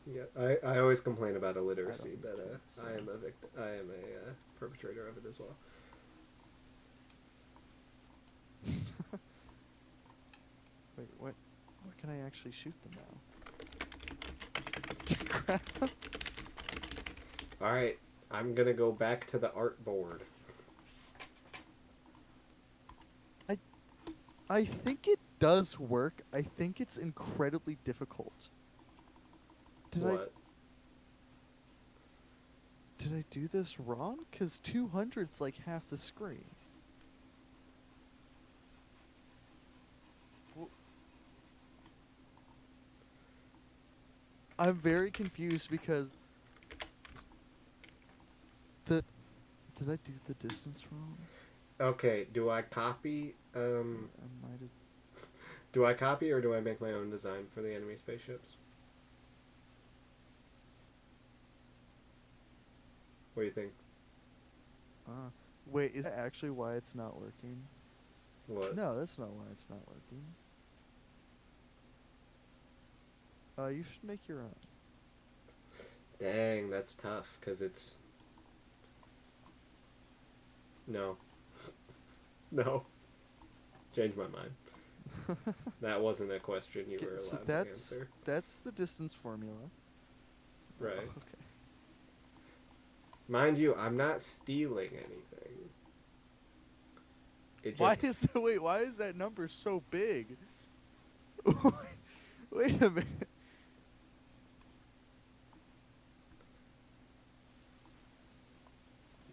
Yeah, I always complain about illiteracy, think but so. I am a perpetrator of it as well. Wait, what can I actually shoot them now? Crap. All right, I'm gonna go back to the art board. I think it does work. I think it's incredibly difficult. Did I do this wrong? Cause 200's like half the screen. I'm very confused because did I do the distance wrong? Okay, do I copy? I might have. Do I copy or do I make my own design for the enemy spaceships? What do you think? Wait, is that actually why it's not working? What? No, that's not why it's not working. You should make your own. Dang, that's tough, because it's... No. No. Change my mind. That wasn't a question you were So allowed to answer. that's the distance formula. Right. Oh, okay. Mind you, I'm not stealing anything. It Why just is the wait? Why is that number so big? Wait a minute.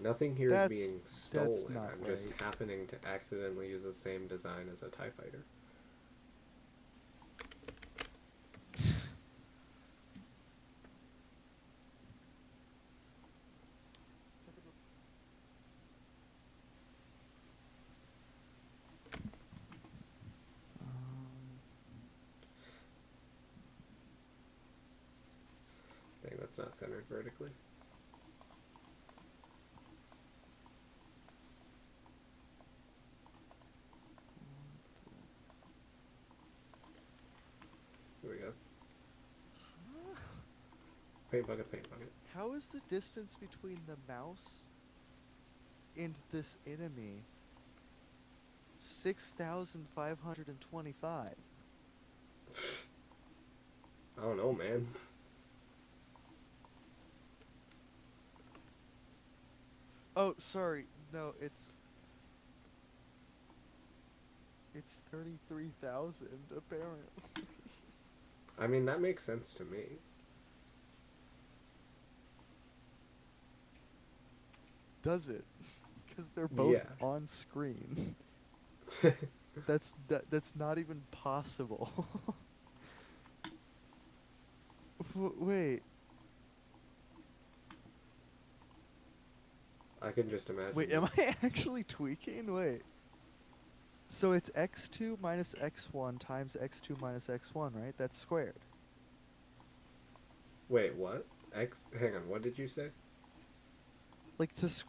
nothing here is That's being that's stolen. not I'm just right. happening to accidentally use the same design as a TIE fighter. Dang, that's not centered vertically. Here we go. Paint bucket, paint bucket. How is the distance between the mouse and this enemy 6,525? I don't know, man. Oh, sorry. No, it's 33,000 apparently. I mean, that makes sense to me. Does it? Because they're both Yeah. on screen. That's not even possible. Wait. I can just imagine. Wait, am this. I actually tweaking? Wait. So it's x2 minus x1 times x2 minus x1, right? That's squared. Wait, what? Hang on, what did you say? Like to To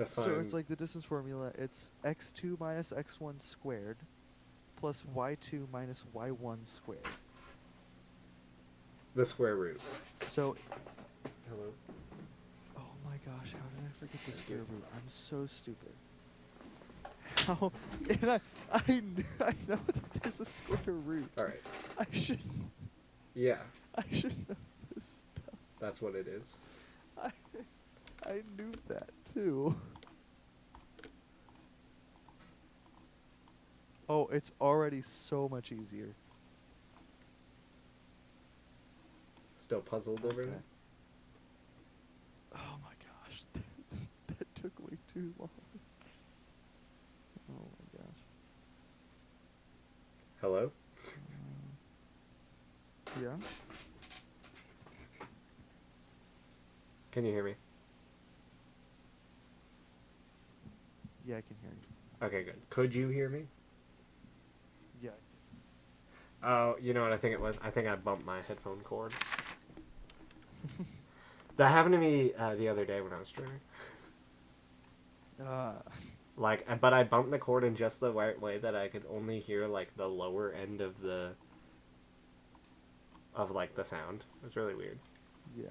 find. so it's like the distance formula. It's x2 minus x1 squared plus y2 minus y1 squared. The square root. So, Hello? oh my gosh, how did I forget the square root? I'm so stupid. How? And I know that there's a square root. Alright. I should Yeah, know this stuff. that's what it is. I knew that too. Oh, it's already so much easier. Still puzzled over Okay. there? Oh my gosh, that took way too long. Oh my gosh. Hello? Yeah. Can you hear me? Yeah, I can hear you. Okay, good. Could you hear me? Yeah. Oh, you know what I think it was? I think I bumped my headphone cord. That happened to me the other day when I was streaming. But I bumped the cord in just the right way that I could only hear, like, the lower end of the sound. It was really weird. Yeah.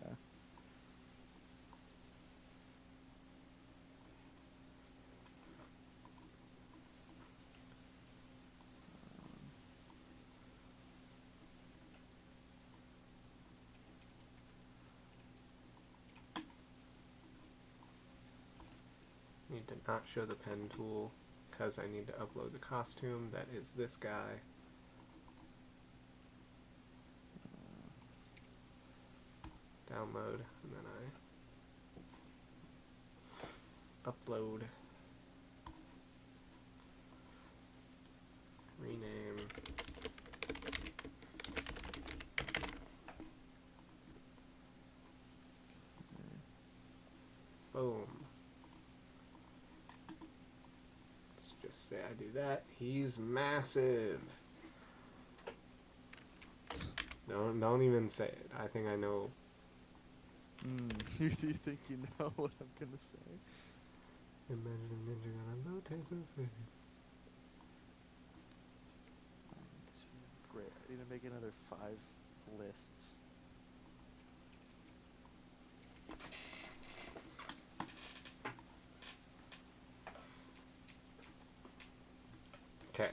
Need to not show the pen tool because I need to upload the costume. That is this guy. Download, and then I upload. Rename. Boom. Let's just say I do that. He's massive. No, don't even say it. I think I know. You think you know what I'm gonna say? Imagine a ninja got a low type of face. Great. I need to make another 5 lists. Okay.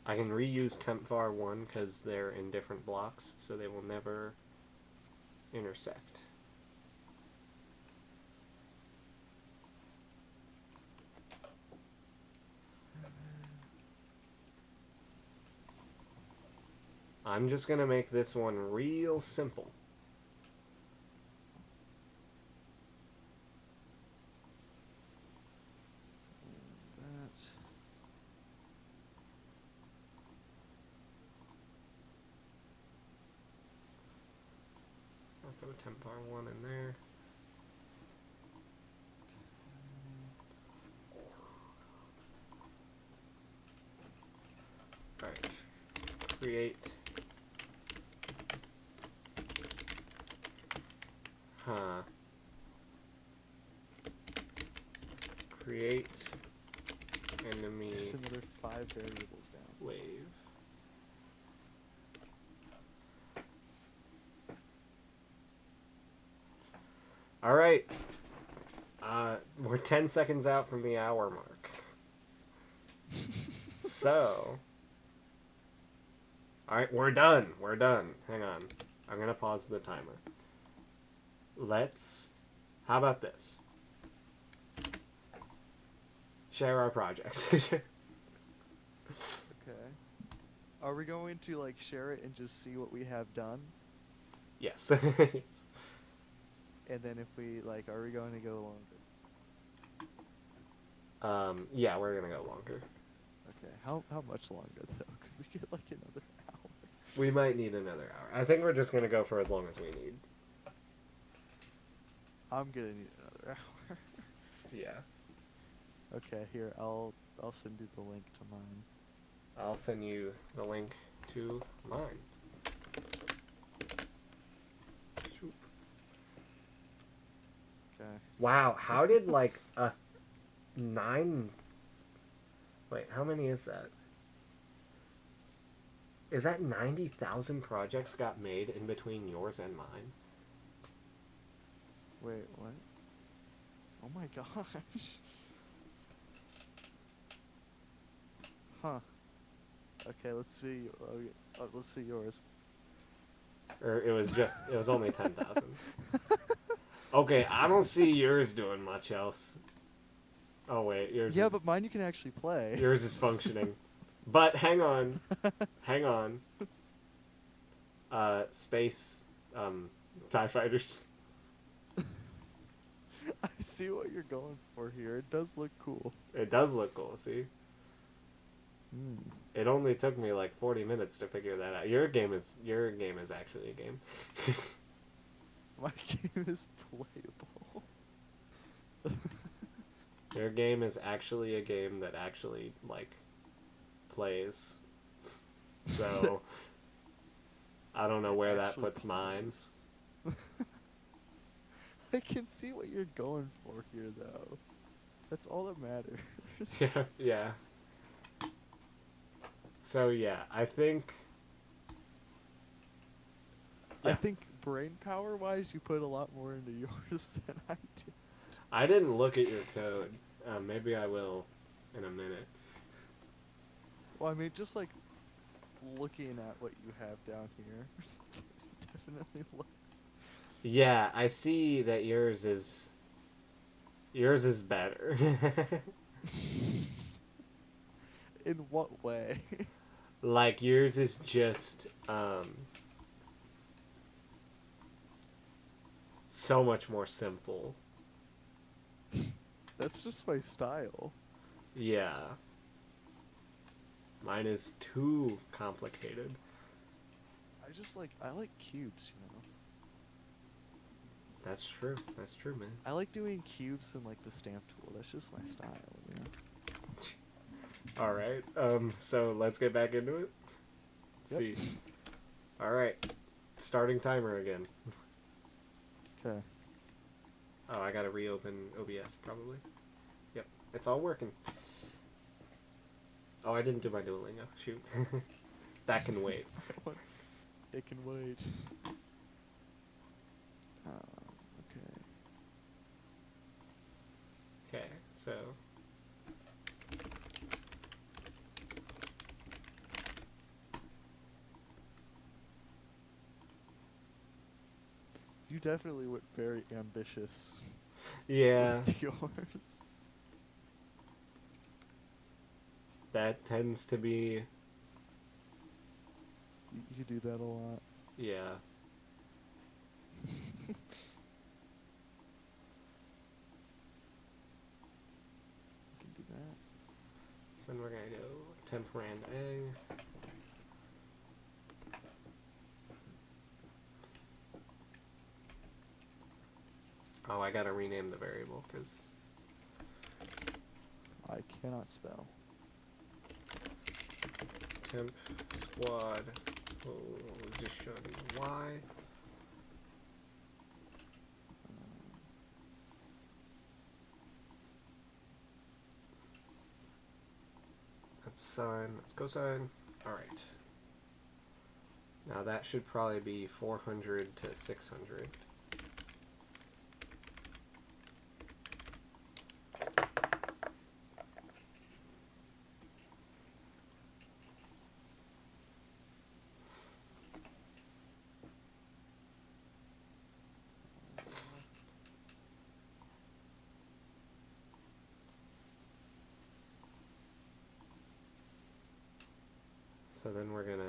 I can reuse Tempvar 1 because they're in different blocks, so they will never intersect. I'm just going to make this one real simple. That. I'll throw Tempvar 1 in there. Alright. Create. Huh. Create enemy Just another 5 variables down. wave. Alright. We're 10 seconds out from the hour mark. So. Alright, we're done. We're done. Hang on. I'm gonna pause the timer. How about this? Share our project. Okay. Are we going to like share it and just see what we have done? Yes. And then if we like, are we going to go longer? Yeah, we're gonna go longer. Okay. How much longer though? Could we get like another hour? We might need another hour. I think we're just gonna go for as long as we need. I'm gonna need another hour. Yeah. Okay, here I'll send you the link to mine. I'll send you the link to mine. Shoop. Okay. Wow, how did like a 9... Wait, how many is that? Is that 90,000 projects got made in between yours and mine? Wait, what? Oh my gosh. Huh. Okay, let's see. Let's see yours. Or it was only 10,000. Okay, I don't see yours doing much else. Oh wait, Yeah, but mine you can actually play. yours is functioning. But hang on. Hang on. Space TIE fighters. I see what you're going for here. It does look cool. It does look cool, see? Hmm. It only took me like 40 minutes to figure that out. Your game is actually a game. My game is playable. Your game is actually a game that actually like plays. So I don't know where that Actually puts mine. plays. I can see what you're going for here, though. That's all that matters. Yeah, yeah. So yeah, I think I Yeah. think brain power wise, you put a lot more into yours than I did. I didn't look at your code. Maybe I will in a minute. Well, I mean, just like looking at what you have down here, definitely look. Yeah, I see that yours is better. In what way? Like yours is just so much more simple. That's just my style. Yeah. Mine is too complicated. I like cubes, you know. That's true. That's true, man. I like doing cubes and like the stamp tool. That's just my style, you know. All right. So let's get back into it. Let's Yep. see. All right. Starting timer again. Okay. Oh, I gotta reopen OBS probably. Yep, it's all working. Oh, I didn't do my Duolingo. Shoot. That can wait. It can wait. Okay. Okay, so You definitely went very ambitious Yeah, with yours. that tends to be. You do that a lot. Yeah. You can do that. So then we're gonna go temp rand a. Oh, I gotta rename the variable because I cannot spell. temp squad position y. That's sine. That's cosine. All right. Now that should probably be 400 to 600. So then we're gonna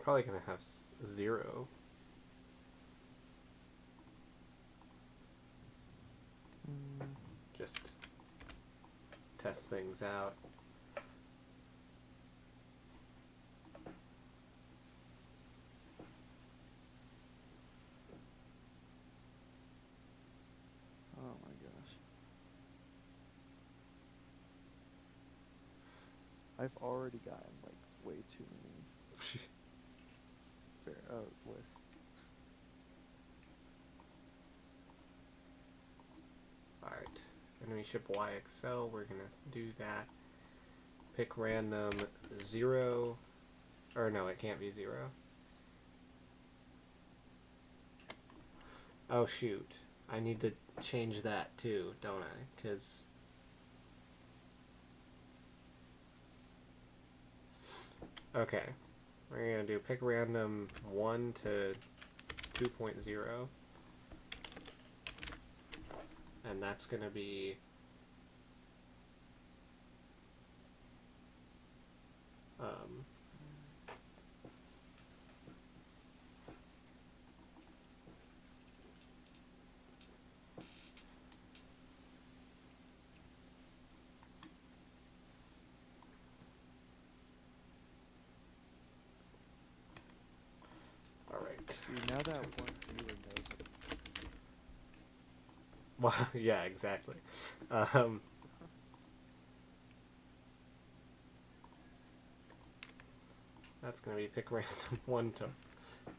probably gonna have 0. Just test things out. Oh my gosh. I've already gotten like way too many lists. Alright. And we ship YXL. We're gonna do that. Pick random 0. Or no, it can't be 0. Oh shoot. I need to change that too, don't I? Because okay. We're gonna do pick random 1 to 2.0. And that's gonna be alright. See, now that one viewer knows it. Well, yeah, exactly. That's gonna be pick random 1 to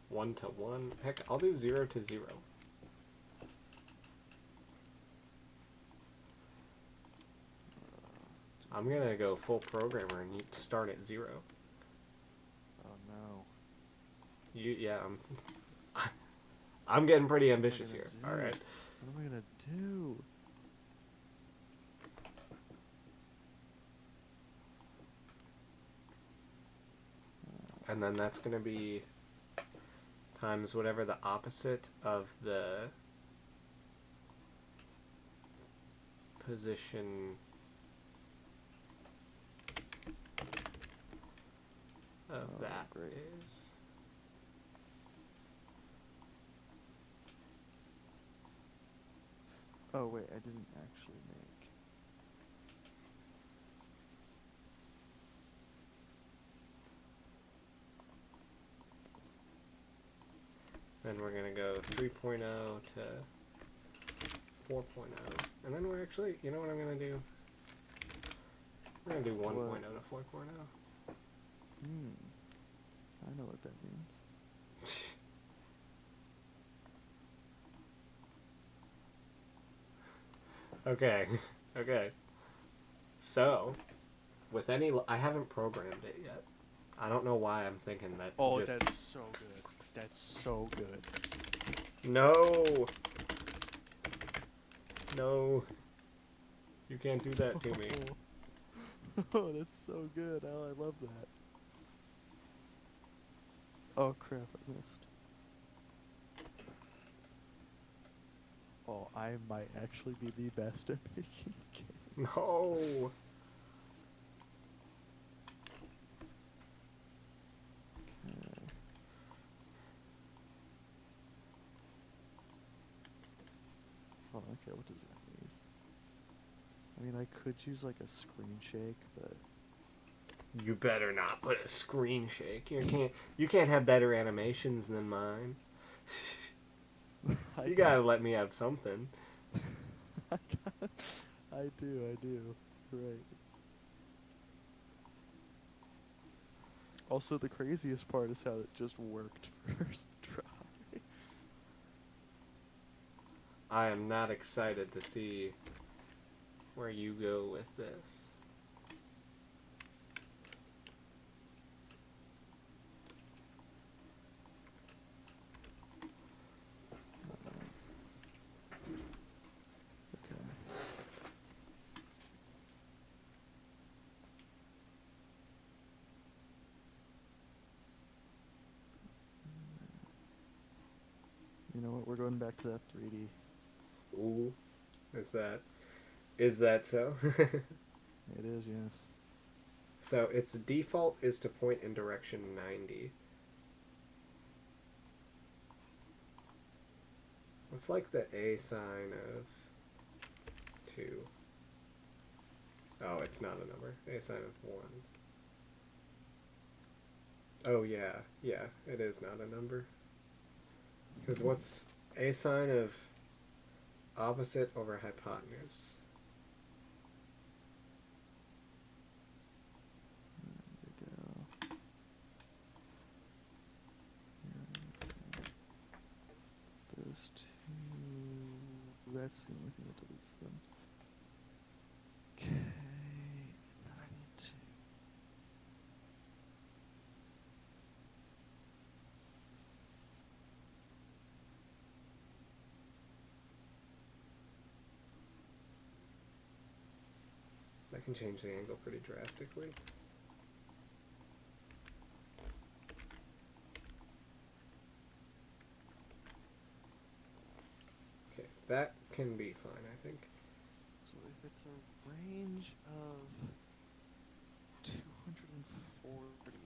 1 to 1. Heck, I'll do 0 to 0. I'm gonna go full programmer and start at 0. Oh no. Yeah, I'm getting pretty ambitious here. Do? All right. What am I gonna do? And then that's gonna be times whatever the opposite of the position of that great. is. Oh wait, I didn't actually make. Then we're gonna go 3.0 to 4.0, and then we're actually, you know what I'm gonna do? We're gonna do 1.0 to 4.0. I know what that means. Okay, okay. So, with any, I haven't programmed it yet. I don't know why I'm thinking that. Oh, just... that's so good. That's so good. No. No. You can't do that to me. Oh, that's so good. Oh, I love that. Oh crap, I missed. Oh, I might actually be the best at making games. No. Okay. Oh, okay, what does that need? I mean, I could use like a screen shake, but You better not put a screen shake. You can't have better animations than mine. I You gotta let me have something. I got- I do. Right. Also, the craziest part is how it just worked first try. I am not excited to see where you go with this. Okay. You know what? We're going back to that 3D. Ooh, is that so? It is, yes. So its default is to point in direction 90. It's like the A sign of 2. Oh, it's not a number. A sign of 1. Oh, yeah. Yeah, it is not a number. Because what's A sign of opposite over hypotenuse? There we go. Those two. That's the only thing that deletes them. Okay. Then I need to. That can change the angle pretty drastically. Okay, that can be fine, I think. So if it's a range of 240.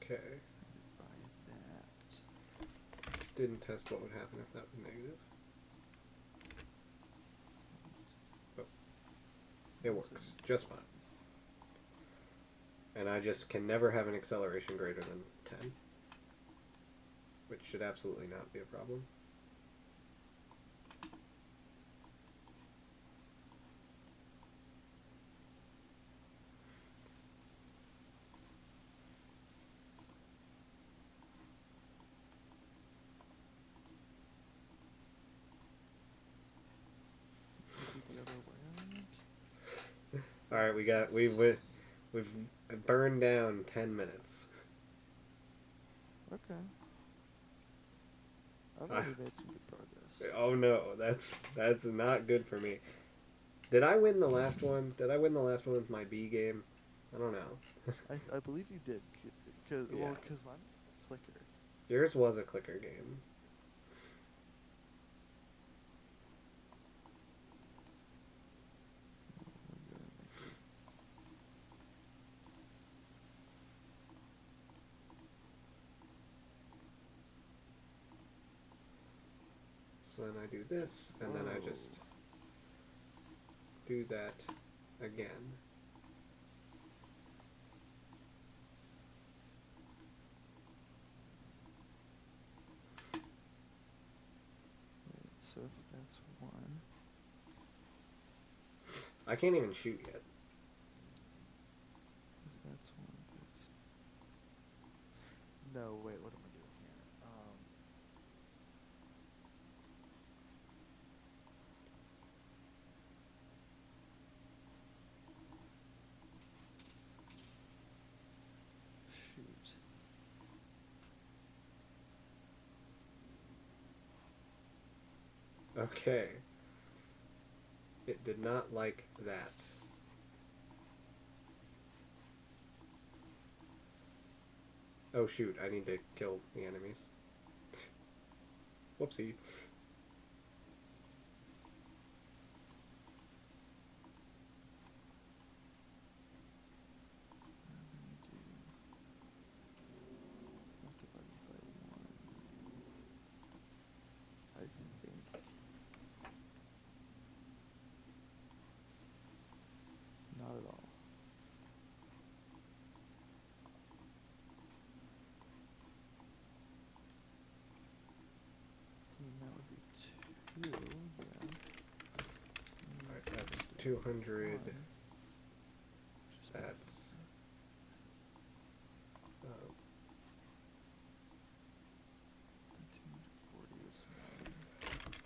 Okay. By that. Didn't test what would happen if that was negative. Oh. It works just fine. And I just can never have an acceleration greater than 10. Which should absolutely not be a problem. The other way around. Alright, we've burned down 10 minutes. Okay. I've already made some good progress. Oh no, that's not good for me. Did I win the last one? Did I win the last one with my B game? I don't know. I believe you did, cause Yeah. cause mine clicker. Yours was a clicker game. So then I do this, and then I just do that again. Wait, so if that's 1. I can't even shoot yet. If that's 1, that's. No, wait, what am I doing here? Okay. It did not like that. Oh shoot, I need to kill the enemies. Whoopsie. I think. Not at all. That would be 2, yeah. Alright, that's 200. One. That's... Um, 240 is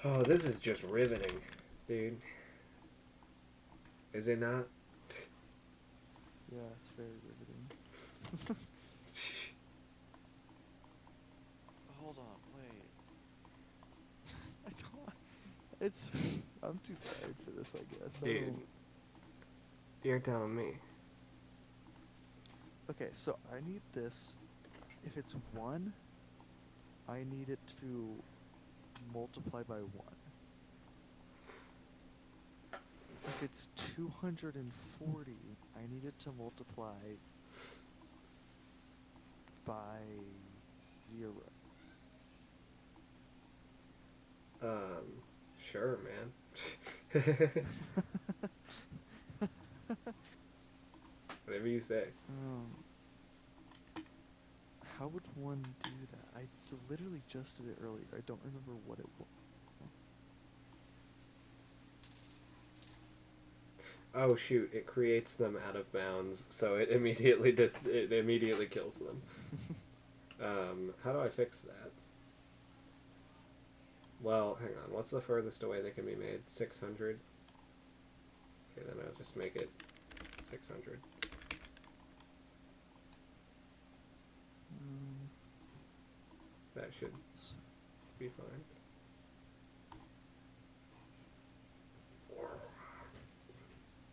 1. oh, this is just riveting, dude. Is it not? Yeah, it's very riveting. Hold on, wait. I don't. It's. I'm too tired for this, I guess. Dude. You're telling me. Okay, so I need this. If it's 1, I need it to multiply by 1. If it's 240, I need it to multiply by 0. Sure, man. Whatever you say. How would one do that? I literally just did it earlier. I don't remember what it was. Oh shoot! It creates them out of bounds, so it immediately it immediately kills them. How do I fix that? Well, hang on. What's the furthest away they can be made? 600. Okay, then I'll just make it 600. That should be fine.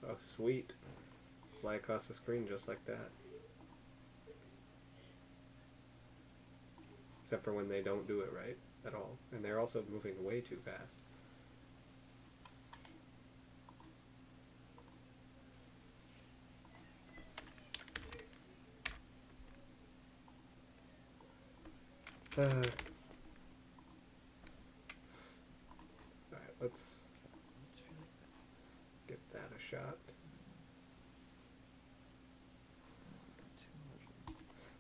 Oh, sweet. Fly across the screen just like that. Except for when they don't do it right at all. And they're also moving way too fast. Alright, let's give that a shot.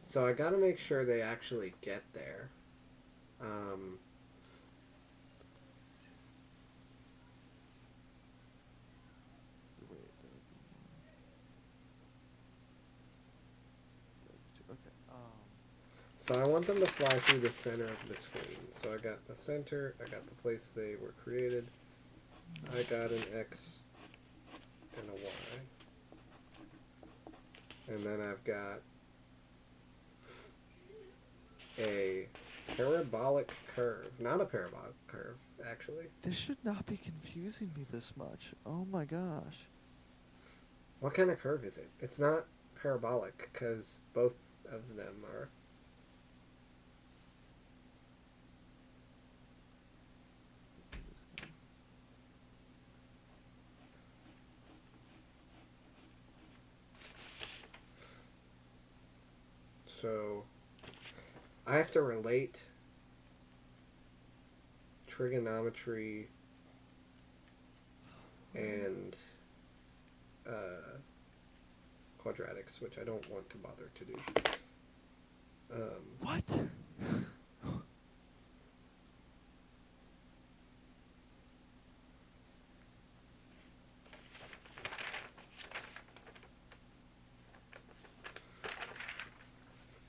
So I gotta make sure they actually get there. So I want them to fly through the center of the screen. So I got the center, I got the place they were created, I got an X and a Y. And then I've got a parabolic curve. Not a parabolic curve, actually. This should not be confusing me this much. Oh my gosh. What kind of curve is it? It's not parabolic, because both of them are. So I have to relate trigonometry and quadratics, which I don't want to bother to do. What?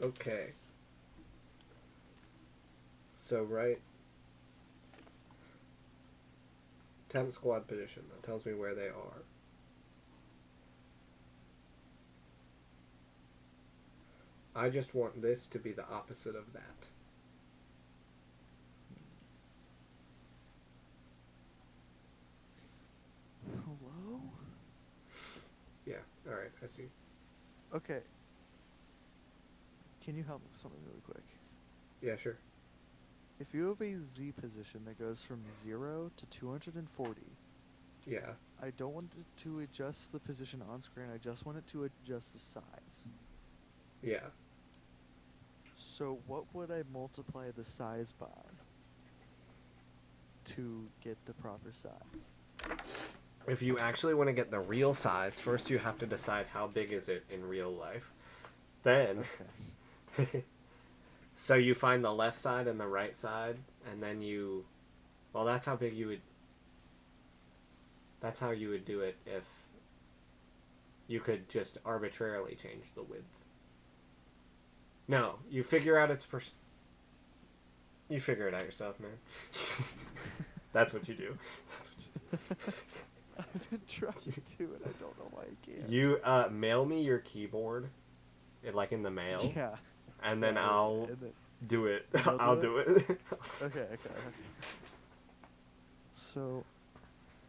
Okay. So, right. Temp squad position. That tells me where they are. I just want this to be the opposite of that. see. Okay. Can you help me with something really quick? Yeah, sure. If you have a Z position that goes from 0 to 240, Yeah. I don't want it to adjust the position on screen, I just want it to adjust the size. Yeah. So what would I multiply the size by to get the proper size? If you actually want to get the real size, first you have to decide how big is it in real life. Then, Okay. so you find the left side and the right side, and then you, well, that's how big you would, that's how you would do it if you could just arbitrarily change the width. No, you figure out its you figure it out yourself, man. That's what you do. That's what you do. I've been trying to, and I don't know why I can't. You mail me your keyboard, like in the mail, Yeah. and then Yeah, I'll and then- do it. and you'll I'll do do it. Okay. So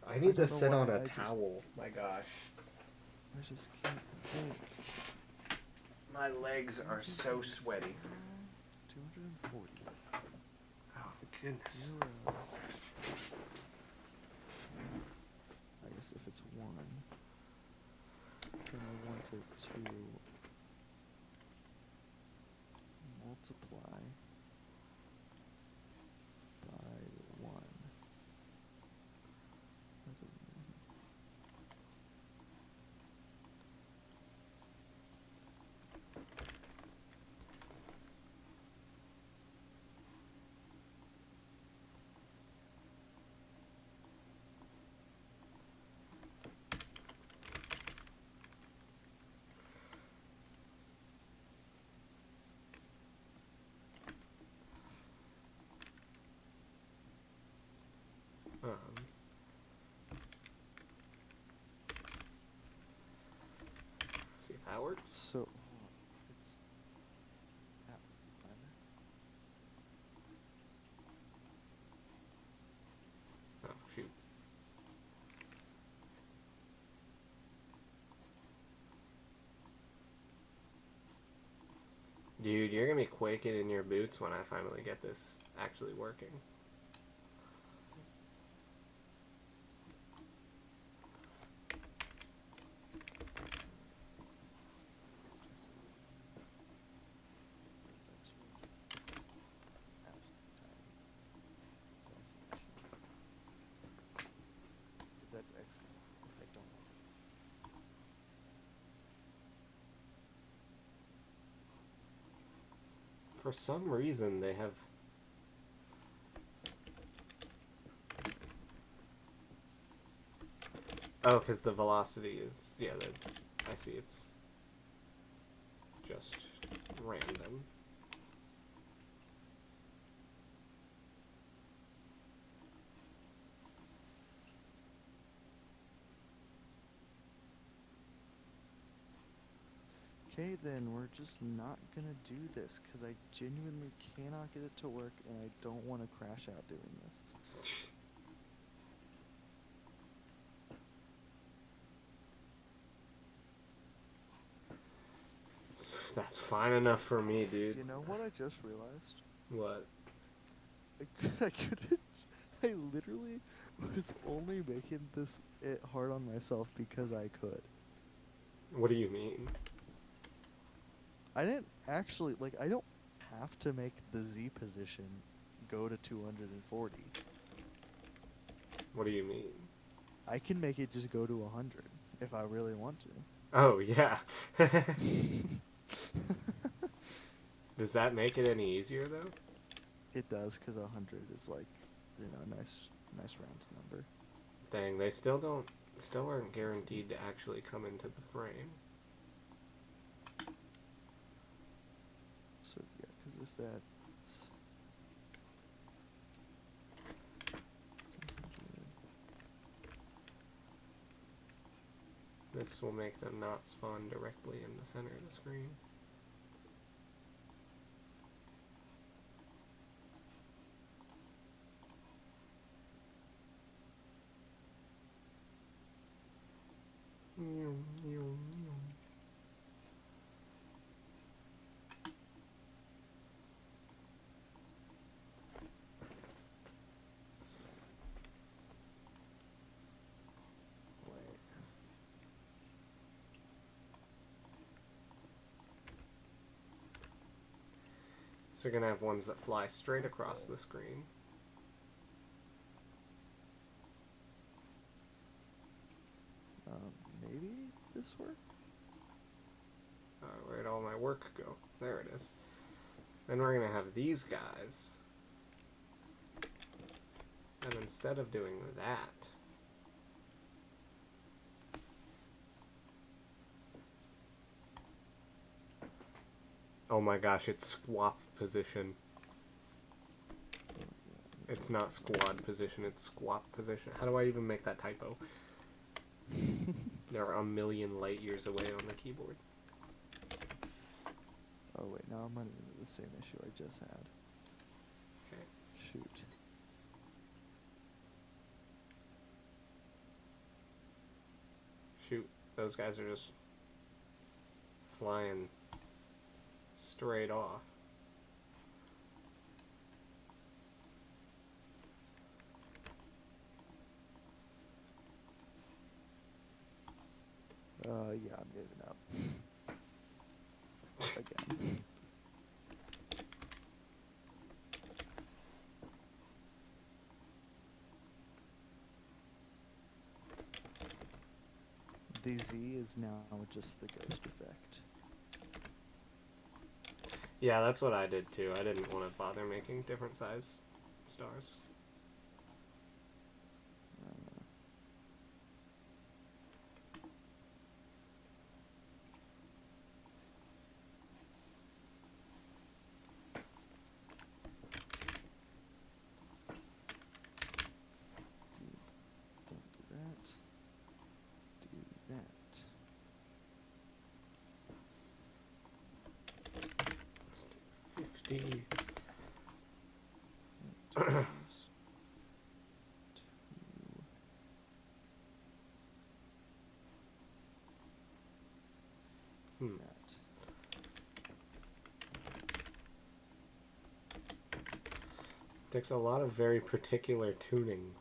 I need to don't know sit on why a I just- towel. My gosh, I just can't think. my legs are so sweaty. 240. Oh goodness. 0. I guess if it's 1, then I want it to multiply by 1. That doesn't mean anything. See if that works. So, hold on. It's that planner. Oh shoot. Dude, you're gonna be quaking in your boots when I finally get this actually working. Because that's export. I don't want it. For some reason, they have. Oh, because the velocity is. Yeah, I see it's just random. Okay, then we're just not gonna do this because I genuinely cannot get it to work and I don't want to crash out doing this. That's fine enough for me, dude. You know what I just realized? What? I couldn't. I literally was only making this it hard on myself because I could. What do you mean? I didn't actually like. I don't have to make the Z position go to 240. What do you mean? I can make it just go to 100 if I really want to. Oh, yeah. Does that make it any easier, though? It does, because 100 is like, you know, a nice round number. Dang, they still aren't guaranteed to actually come into the frame. So yeah, because if that's 200. This will make them not spawn directly in the center of the screen. So you're gonna have ones that fly straight across the screen. Maybe this work? Where'd all my work go? There it is. Then we're gonna have these guys. And instead of doing that, oh my gosh, it's squat position. It's not squad position, it's squat position. How do I even make that typo? They're a million light years away on the keyboard. Oh wait, now I'm running into the same issue I just had. Okay. Shoot. Shoot, those guys are just flying straight off. Yeah, I'm giving up. Again. The Z is now just the ghost effect. Yeah, that's what I did too. I didn't want to bother making different size stars. Don't do that. Do that. Let's do 50. That. Takes a lot of very particular tuning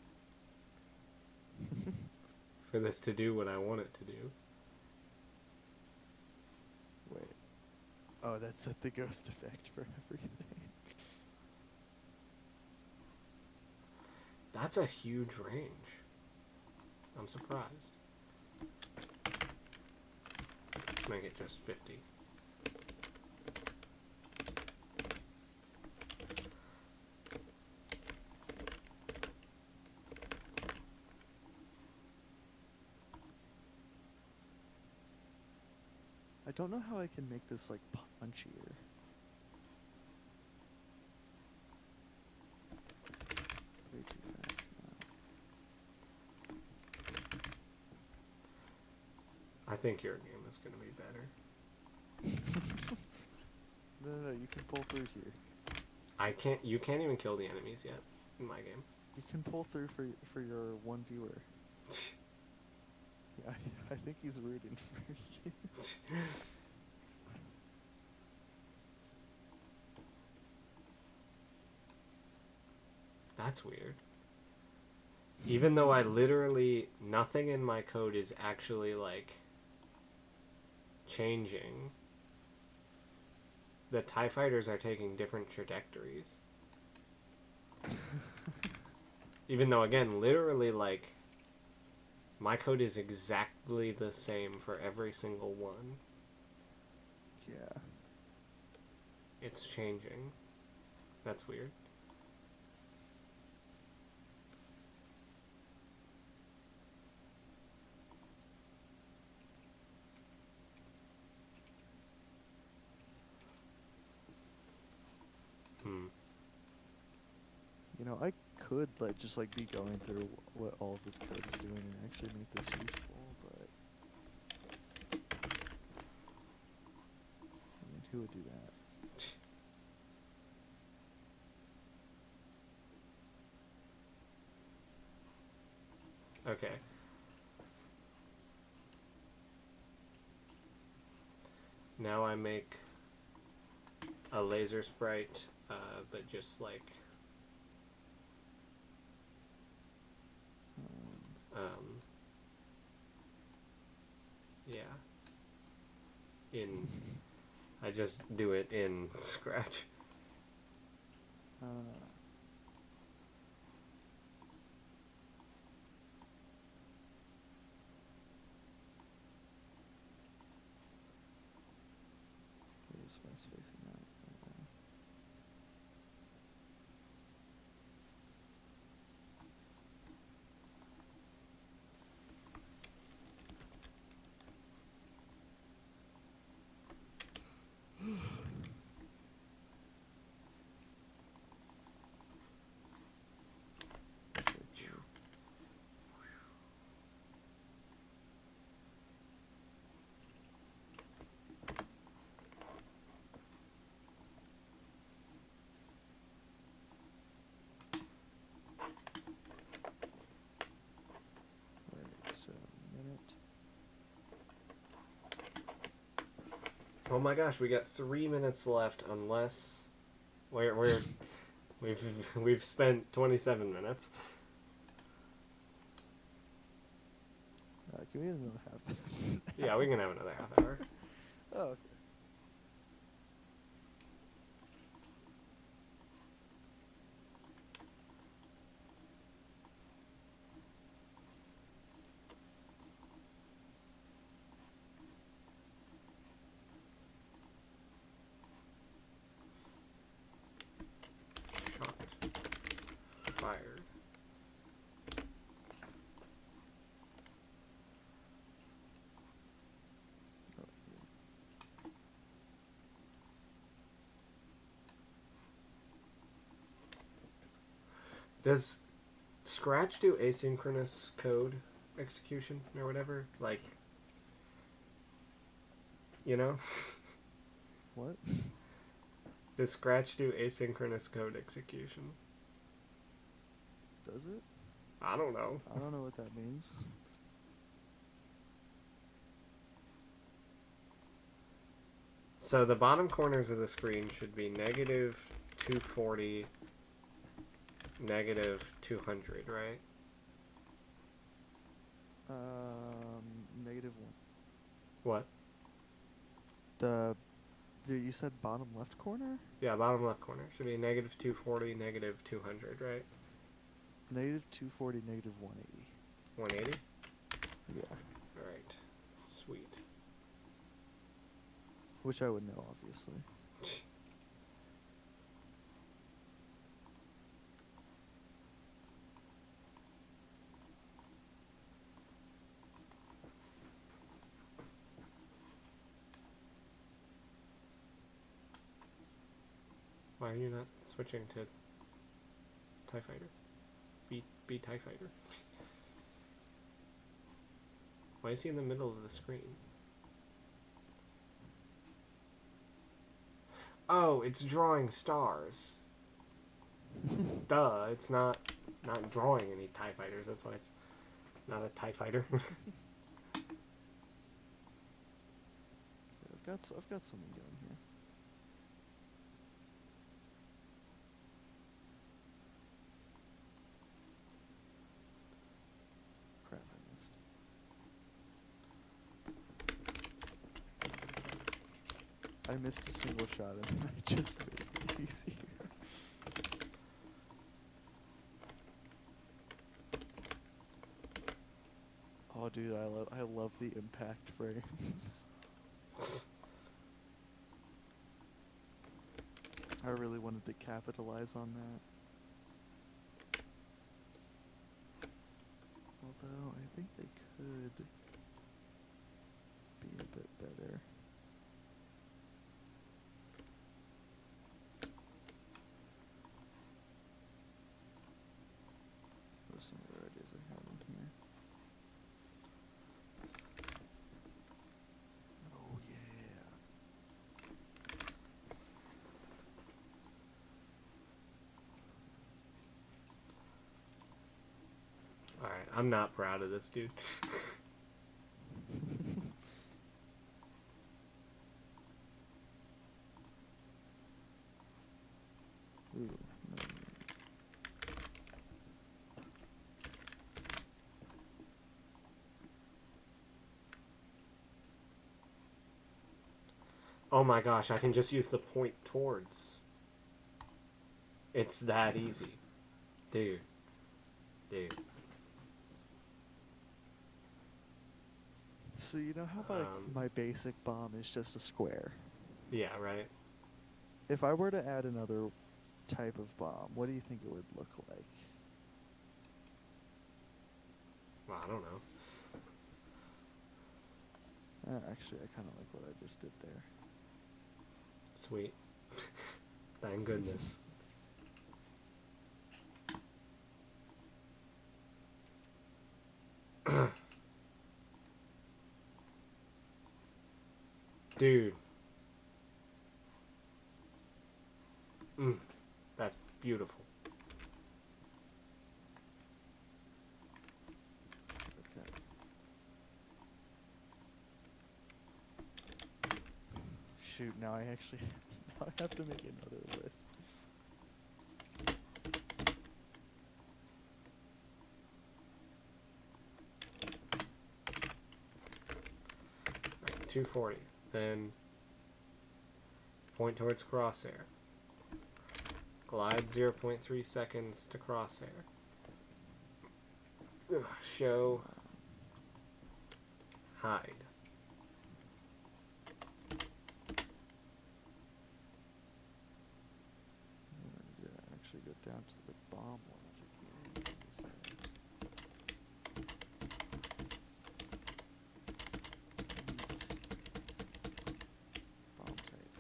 for this to do what I want it to do. Wait. Oh, that set the ghost effect for everything. That's a huge range. I'm surprised. Make it just 50. I don't know how I can make this like punchier. Way too fast I think your game is going to be better. No, you can pull through here. You can't even kill the enemies yet in my game. You can pull through for your one viewer. Yeah, I think he's rooting for you. That's weird. Even though I literally, nothing in my code is actually like changing. The TIE fighters are taking different trajectories. Even though, again, literally, like, my code is exactly the same for every single one. Yeah. It's changing. That's weird. You know, I could like just like be going through what all of this code is doing and actually make this useful, but I mean, who would do that? Okay. Now I make a laser sprite, but just like yeah. I just do it in Scratch. Where's my spacing at right now? Wait, so minute. Oh my gosh, we got 3 minutes left unless we've spent 27 minutes. Can we get another half minute? Yeah, we can have another half hour. Oh, okay. Shot. Fired. Oh, yeah. Does Scratch do asynchronous code execution or whatever? Like, you know? What? Does Scratch do asynchronous code execution? Does it? I don't know. I don't know what that means. So the bottom corners of the screen should be negative 240, negative 200, right? Negative 1. What? Dude, you said bottom left corner? Yeah, bottom left corner should be negative 240, negative 200, right? Negative 240, negative 180. 180? Yeah. Alright. Sweet. Which I would know, obviously. Why are you not switching to TIE Fighter? Be TIE Fighter. Why is he in the middle of the screen? Oh, it's drawing stars. Duh, it's not drawing any TIE Fighters, that's why it's not a TIE Fighter. I've got something going here. Crap, I missed. I missed a single shot and I just made it easier. Oh, dude, I love the impact frames. I really wanted to capitalize on that. Although, I think they could be a bit better. What are some other ideas I have in here? Oh, yeah. Alright, I'm not proud of this dude. Ooh, no. Oh my gosh, I can just use the point towards. It's that easy. Dude. Dude. So you know how like my basic bomb is just a square? Yeah, right? If I were to add another type of bomb, what do you think it would look like? Well, I don't know. Actually, I kind of like what I just did there. Sweet. Thank goodness. Dude. That's beautiful. Okay. Shoot, now I actually now I have to make another list. Right, 240. Then point towards crosshair. Glide 0.3 seconds to crosshair. Show. Hide. Actually go down to the bomb logic here. Bomb type.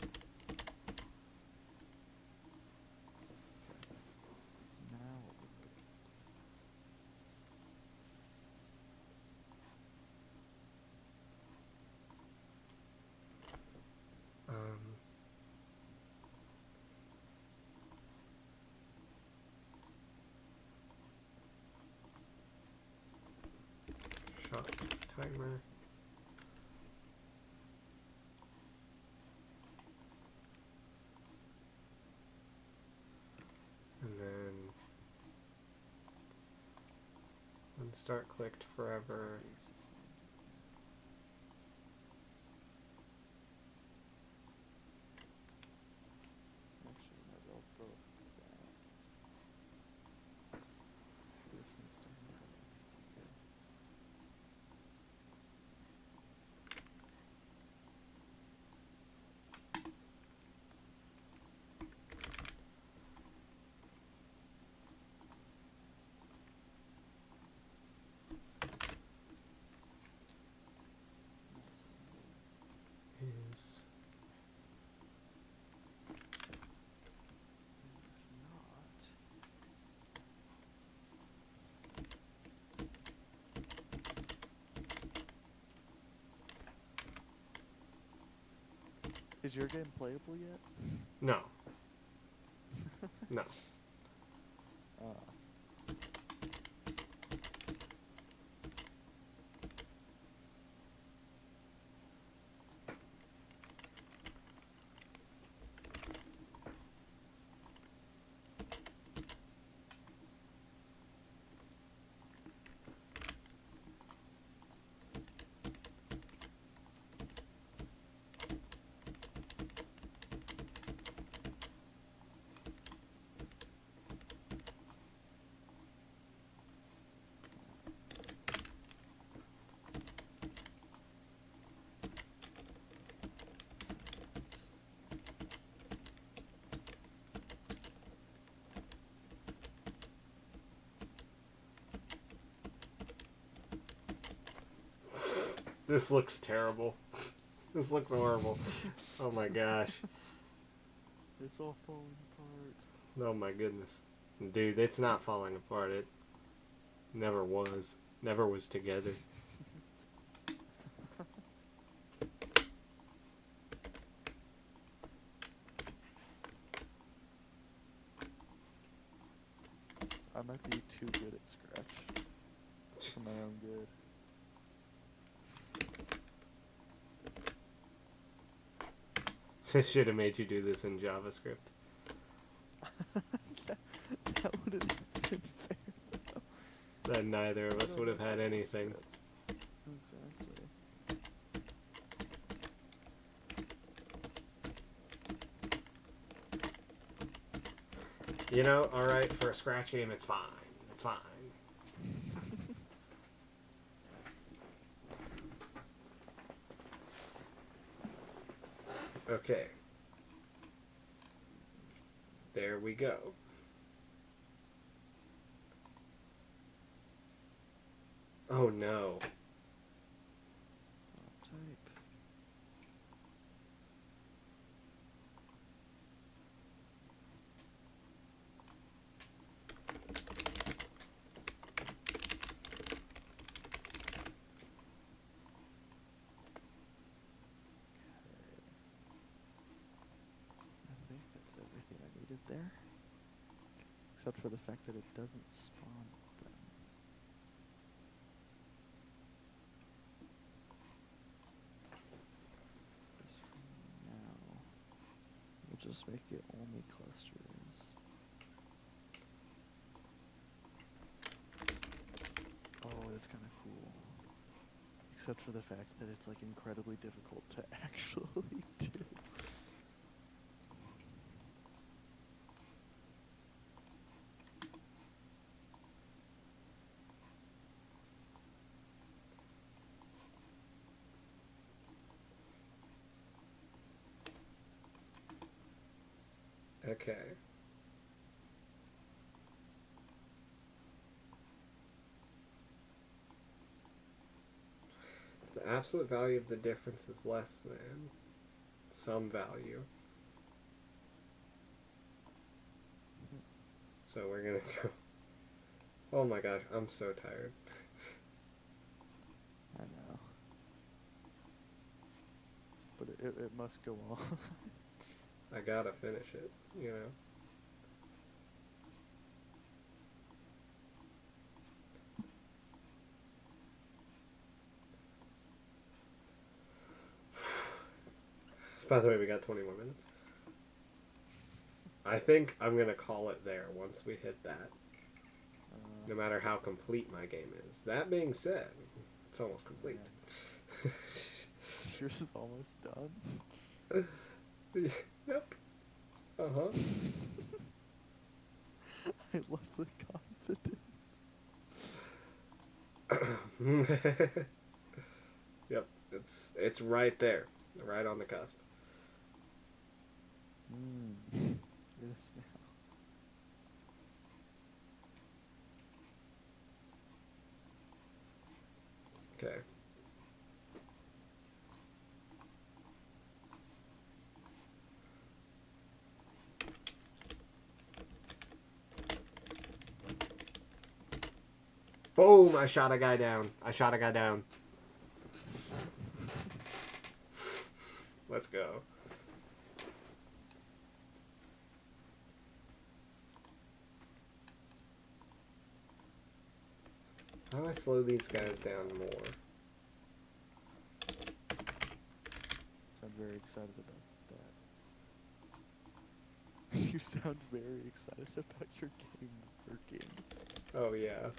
Now what would we do? Shot timer. And then when start clicked forever. Basic one. Actually, no, they'll both do that. This needs to happen here. Is Not. Is your game playable yet? no. No. This looks terrible. This looks horrible. Oh my gosh. It's all falling apart. Oh my goodness. Dude, it's not falling apart. It never was. Never was together. I might be too good at Scratch for my own good. I should have made you do this in JavaScript. That wouldn't have been fair, though. Then neither of us would have had anything. Exactly. You know, alright, for a scratch game, it's fine. It's fine. Okay. There we go. Oh no. Type. I think that's everything I needed there. Except for the fact that it doesn't spawn them. Because for now, we'll just make it only clusters. Oh, that's kind of cool. Except for the fact that it's like incredibly difficult to actually do. Okay. The absolute value of the difference is less than some value. So we're gonna go. Oh my gosh, I'm so tired. I know. But it must go on. I gotta finish it, you know? By the way, we got 20 more minutes. I think I'm gonna call it there once we hit that. No matter how complete my game is. That being said, it's almost complete. Yours is almost done. Yep. Uh-huh. I love the confidence. Yep, it's right there, right on the cusp. It is now. Okay. Boom! I shot a guy down. Let's go. How do I slow these guys down more? I'm very excited about that. You sound very excited about your game working. Oh yeah.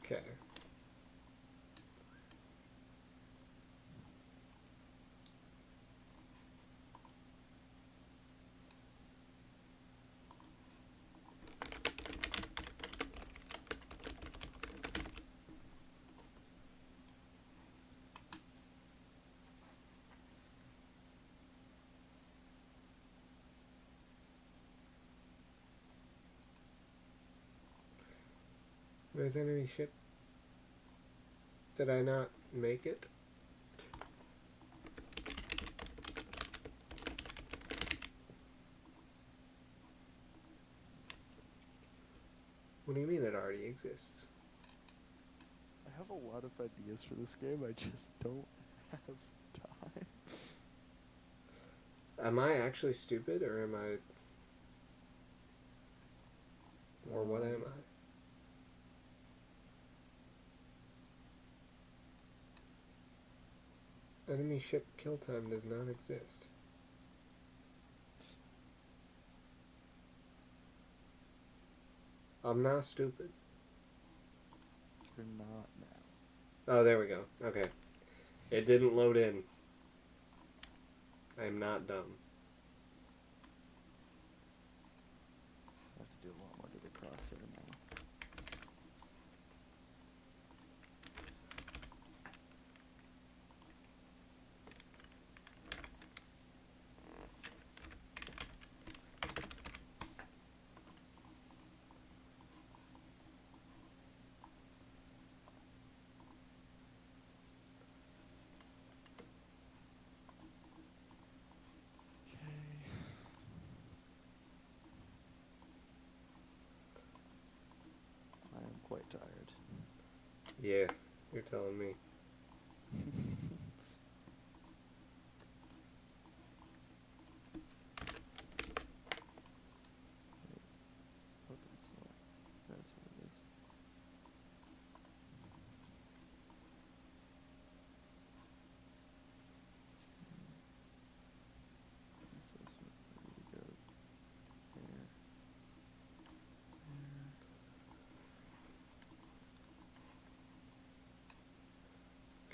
Okay. Where's enemy ship? Did I not make it? What do you mean it already exists? I have a lot of ideas for this game, I just don't have time. Am I actually stupid, or am I... Or what am I? Enemy ship kill time does not exist. I'm not stupid. You're not now. Oh, there we go. Okay. It didn't load in. I am not dumb. I have to do a lot more to the crosshair now. Okay. I am quite tired. Yeah, you're telling me. Open select. That's what it is. Replacement ready to go. There.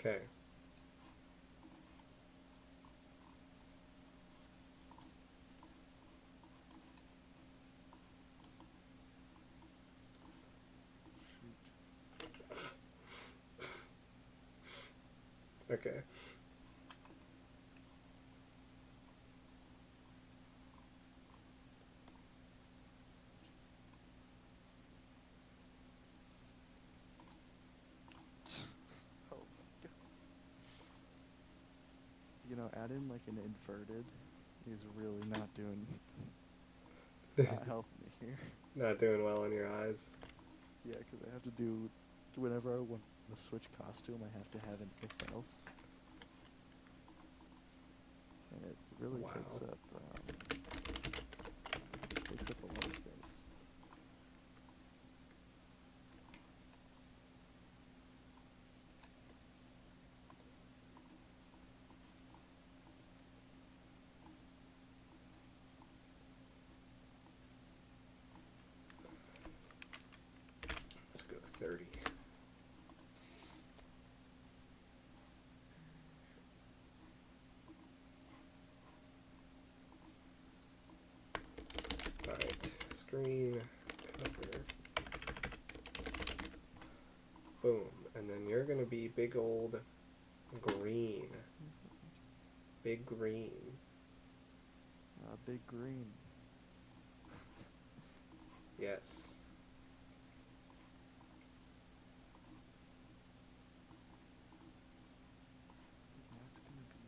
There. Okay. Okay. Oh my god. You know, add in like an inverted is really not helping me here. Not doing well in your eyes. Yeah, because I have to do, whenever I want to switch costume, I have to have an if else. And it really Wow. takes up a lot of space. Let's go 30. Alright, screen cover. Boom. And then you're gonna be big old green. Big green. Big green. Yes. That's gonna be.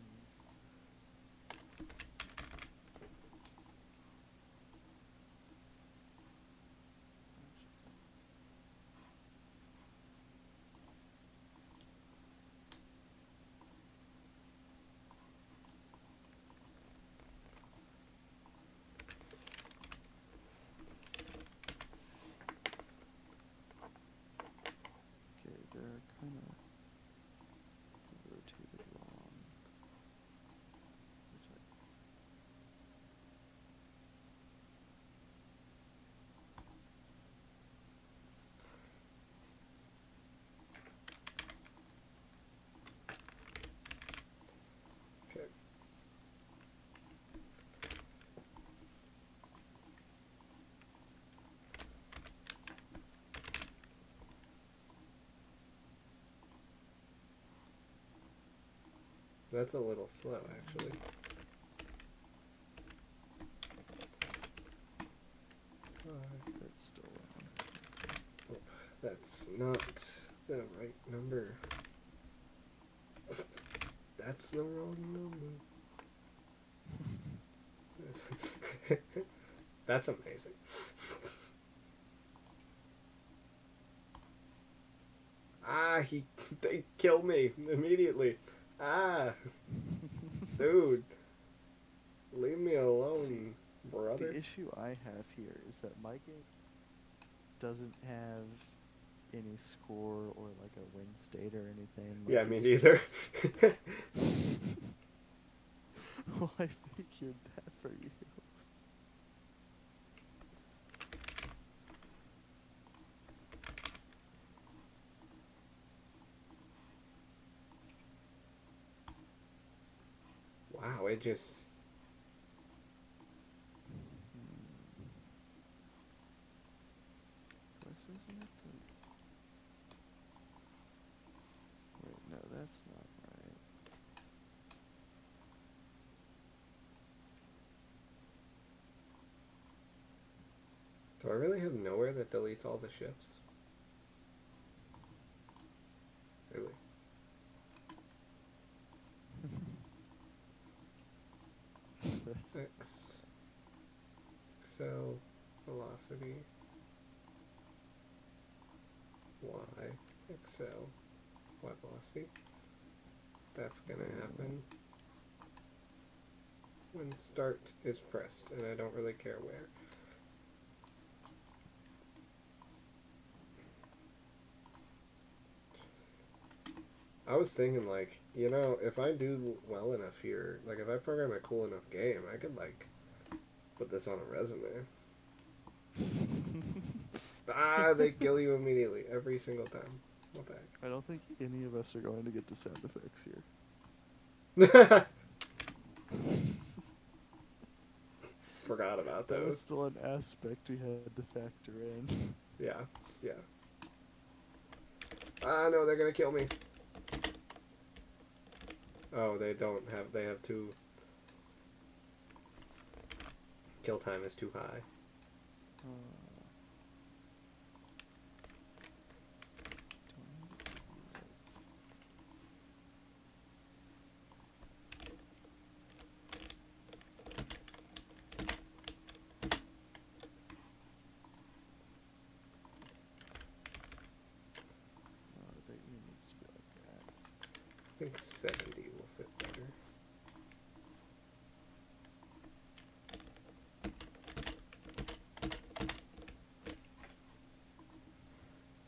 Okay, they're kind of rotated wrong. Which I Okay. That's a little slow, actually. That's still wrong. That's not the right number. That's the wrong number. That's amazing. They killed me immediately. Dude, leave me alone, See, brother. The issue I have here is that my game doesn't have any score or like a win state or anything. Yeah, Like, me it's neither. just- Well, I figured that for you. Wow, it just That's not right. Do I really have nowhere that deletes all the ships? Really? That's X. Excel. Velocity. Y. Excel. Y velocity. That's gonna happen when start is pressed, and I don't really care where. I was thinking, like, you know, if I do well enough here, like, if I program a cool enough game, I could, like, put this on a resume. Ah, they kill you immediately, every single time. What the I don't think any of us are going to get to sound effects here. heck? Forgot about That was those. still an aspect we had to factor in. Yeah, yeah. Ah, no, they're gonna kill me. Oh, they don't have, they have two. Kill time is too high. The bait needs to be like that. I think 70 will fit better.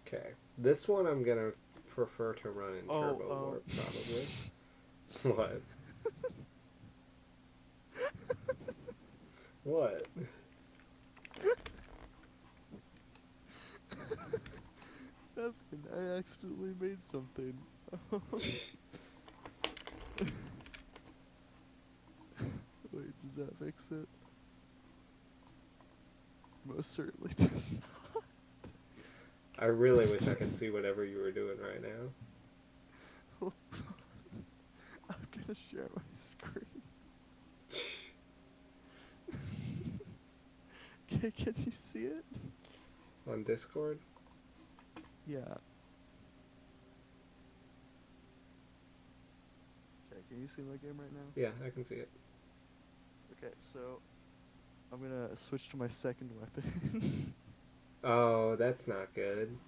Okay, this one I'm gonna prefer to run in Turbo Warp, probably. What? What? Nothing. I accidentally made something. Wait, does that fix it? Most certainly does not. I really wish I could see whatever you were doing right now. Hold on. I'm gonna share my screen. Can you see it? On Discord? Yeah. Okay, can you see my game right now? Yeah, I can see it. Okay, so I'm gonna switch to my second weapon. Oh, that's not good.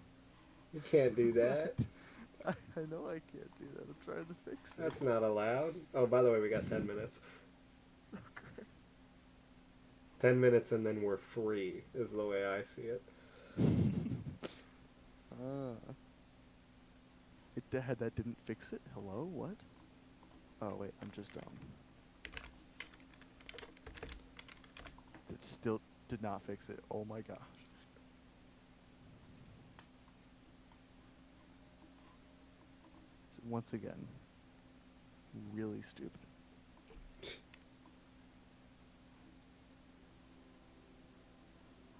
You can't do that. I know I can't do that. I'm trying to fix it. That's not allowed. Oh, by the way, we got 10 minutes. Okay. 10 minutes and then we're free, is the way I see it. That didn't fix it? Hello? What? Oh, wait, I'm just dumb. It still did not fix it. Oh my gosh. So once again, really stupid.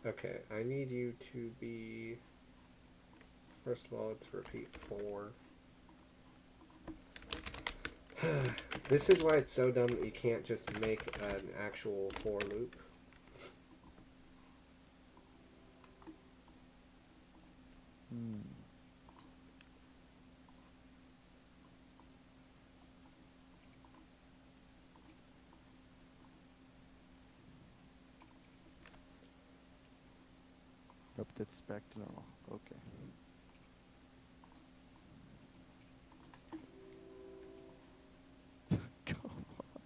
Okay, I need you to be... First of all, let's repeat 4. This is why it's so dumb that you can't just make an actual for loop. Yep, that's back to normal. Okay. Come on.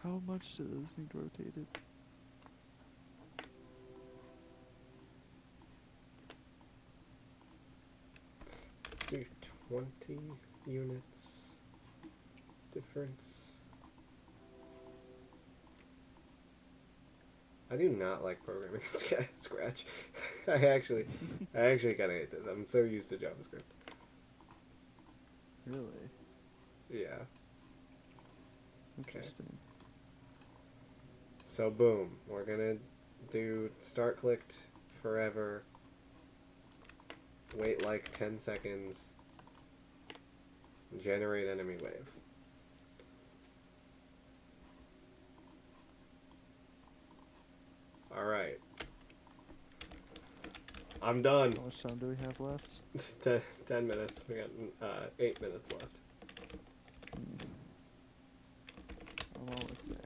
How much do those need rotated? Let's do 20 units difference. I do not like programming in Scratch. I actually kind of hate this. I'm so used to JavaScript. Really? Yeah. Okay. Interesting. So boom, we're gonna do start clicked forever. Wait like 10 seconds. Generate enemy wave. Alright. I'm done. How much time do we have left? 10 minutes. We got 8 minutes left. I'm almost there.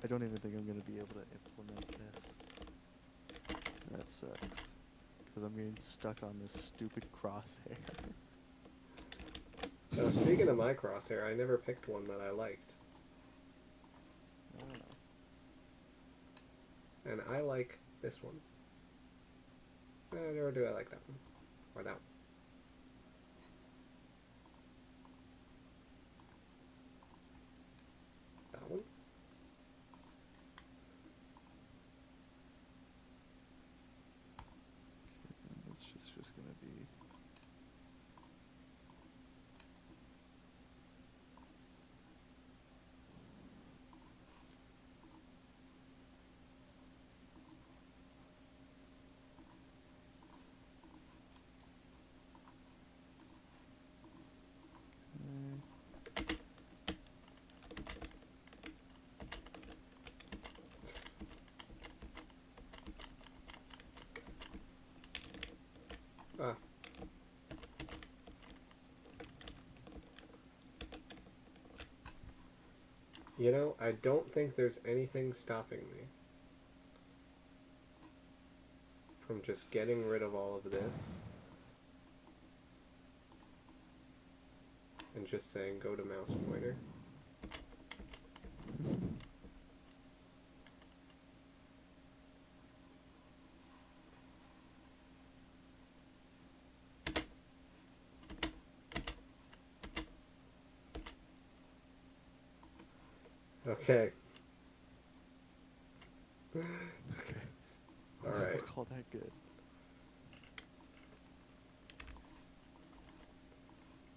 I don't even think I'm going to be able to implement this. That sucks. Because I'm getting stuck on this stupid crosshair. So speaking of my crosshair, I never picked one that I liked. Ah. And I like this one. Nor do I like that one. Or that one. That one? It's just going to be... Ah. You know, I don't think there's anything stopping me from just getting rid of all of this and just saying go to mouse pointer. Okay. Okay. Alright. We'll call that good.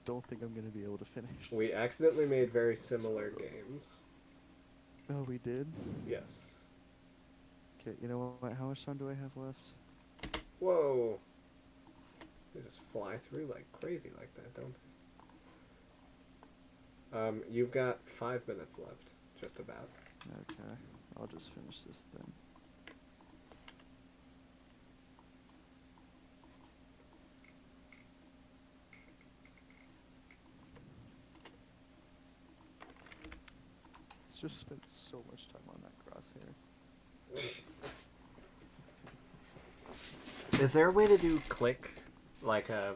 Don't think I'm going to be able to finish. We accidentally made very similar games. Oh, we did? Yes. Okay, you know what? How much time do I have left? Whoa. They just fly through like crazy like that, don't they? You've got 5 minutes left, just about. Okay, I'll just finish this then. It's just spent so much time on that crosshair. Is there a way to do click, like a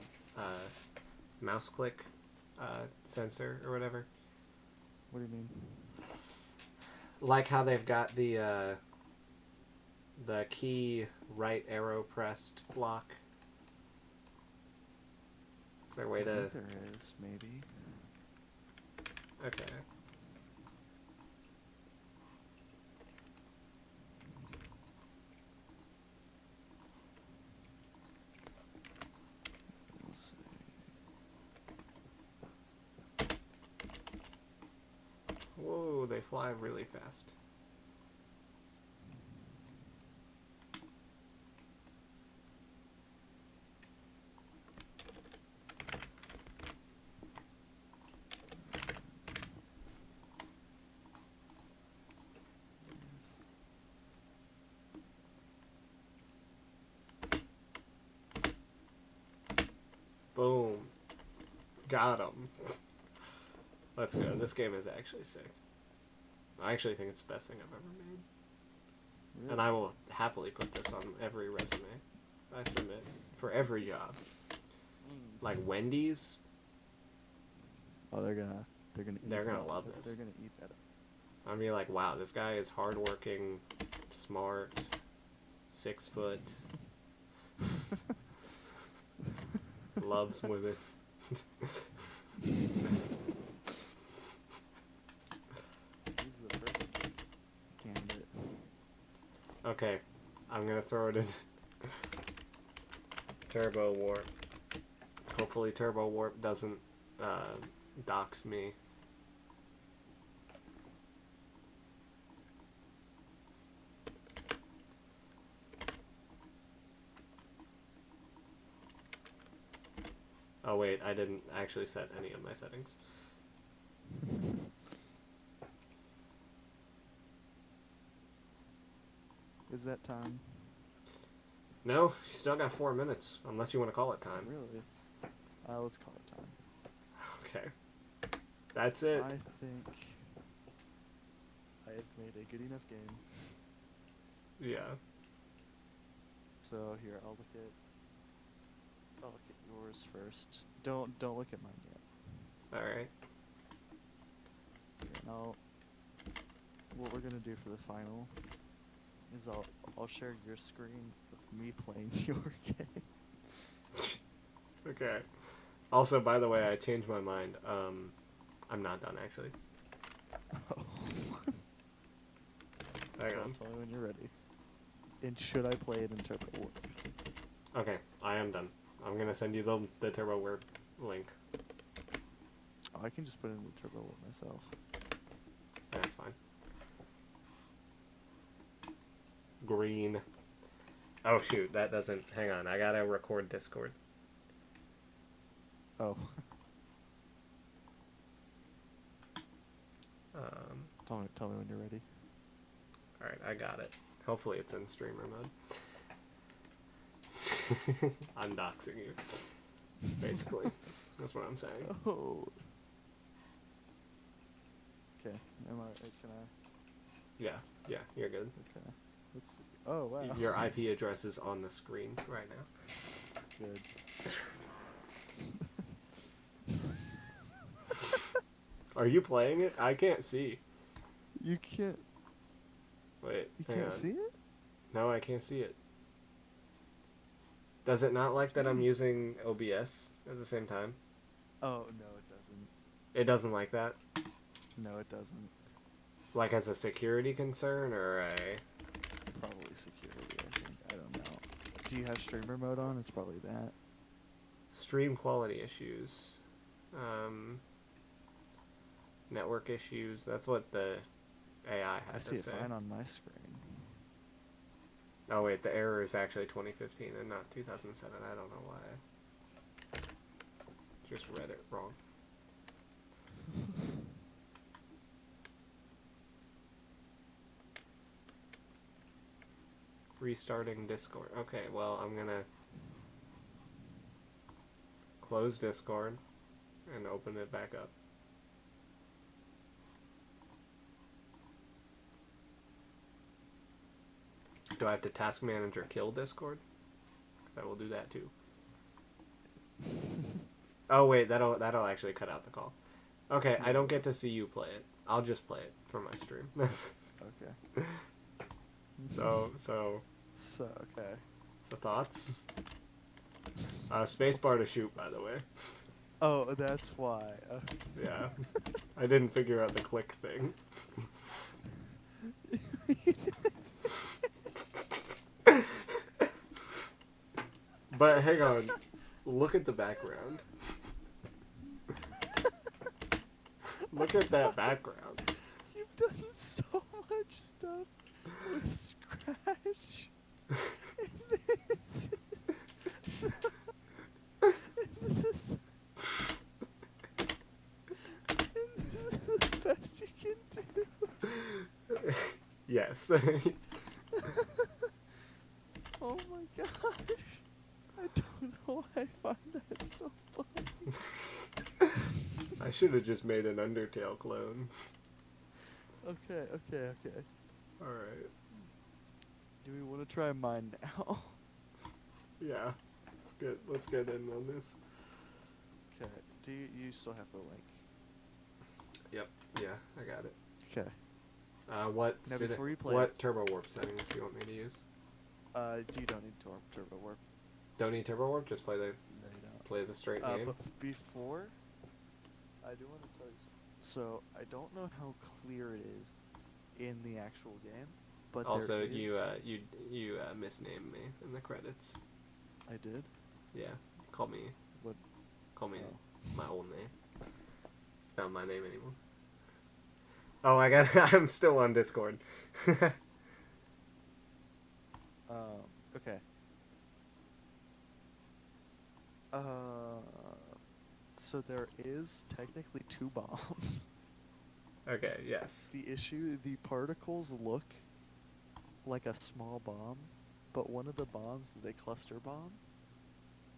mouse click sensor or whatever? What do you mean? Like how they've got the key right arrow pressed block. Is there a way I to? think there is, maybe. Okay. We'll see. Whoa, they fly really fast. Boom. Got him. Let's go. This game is actually sick. I actually think it's the best thing I've ever made. Really? And I will happily put this on every resume I submit for every job. Like Wendy's, Oh, they're gonna eat They're gonna that. love this. They're gonna eat that up. I'd be like, wow, this guy is hardworking, smart, 6 foot, loves women. This is the perfect candidate. Okay, I'm gonna throw it in Turbo War. Hopefully Turbo Warp doesn't dox me. Oh wait, I didn't actually set any of my settings. Is that time? No, you still got 4 minutes, unless you want to call it time. Really? Let's call it time. Okay. That's it. I think I have made a good enough game. Yeah. So here, I'll look at yours first. Don't look at mine yet. Alright. Here, now, what we're gonna do for the final is I'll share your screen with me playing your game. Okay. Also, by the way, I changed my mind. I'm not done, actually. Oh. Hang on. Tell me when you're ready. And should I play it in Turbo Warp? Okay, I am done. I'm gonna send you the Turbo Warp link. Oh, I can just put it in the Turbo Warp myself. That's fine. Green. Oh shoot, that doesn't... Hang on, I gotta record Discord. Oh. Tell me when you're ready. Alright, I got it. Hopefully it's in streamer mode. I'm doxing you. Basically. That's what I'm saying. Oh. Okay. Can I? Yeah, you're good. Okay. Let's see. Oh, wow. Your IP address is on the screen right now. Good. Are you playing it? I can't see. You can't. Wait, You hang can't on. see it? No, I can't see it. Does it not like that I'm using OBS at the same time? Oh, no, it doesn't. It doesn't like that? No, it doesn't. Like as a security concern or a... Probably security, I think. I don't know. Do you have streamer mode on? It's probably that. Stream quality issues. Network issues. That's what the AI I has see to it say. fine on my screen. Oh wait, the error is actually 2015 and not 2007. I don't know why. Just read it wrong. Restarting Discord. Okay, well, I'm gonna close Discord and open it back up. Do I have to task manager kill Discord? 'Cause I will do that too. Oh wait, that'll actually cut out the call. Okay, I don't get to see you play it. I'll just play it for my stream. Okay. So okay. So thoughts? Spacebar to shoot, by the way. Oh, that's why. Yeah. I didn't figure out the click thing. But hang on. Look at the background. Look at that background. You've done so much stuff with Scratch. This is the best you can do. Yes. Oh my gosh. I don't know why I find that so fun. I should have just made an Undertale clone. Okay. Alright. Do we want to try mine now? Yeah. Let's get in on this. Okay. Do you still have the link? Yep. Yeah, I got it. Okay. What Now, before you play what it- Turbo Warp settings do you want me to use? You don't need Turbo Warp. Don't need Turbo Warp, just play the No, you don't. play the straight game. But before, I do want to tell you something. So, I don't know how clear it is in the actual game, but Also, there is... you misnamed me in the credits. I did? Yeah, call me What? Call me Oh. my old name. It's not my name anymore. Oh, I'm still on Discord. Okay. Uh, so there is technically two bombs. Okay, yes. The particles look like a small bomb, but one of the bombs is a cluster bomb,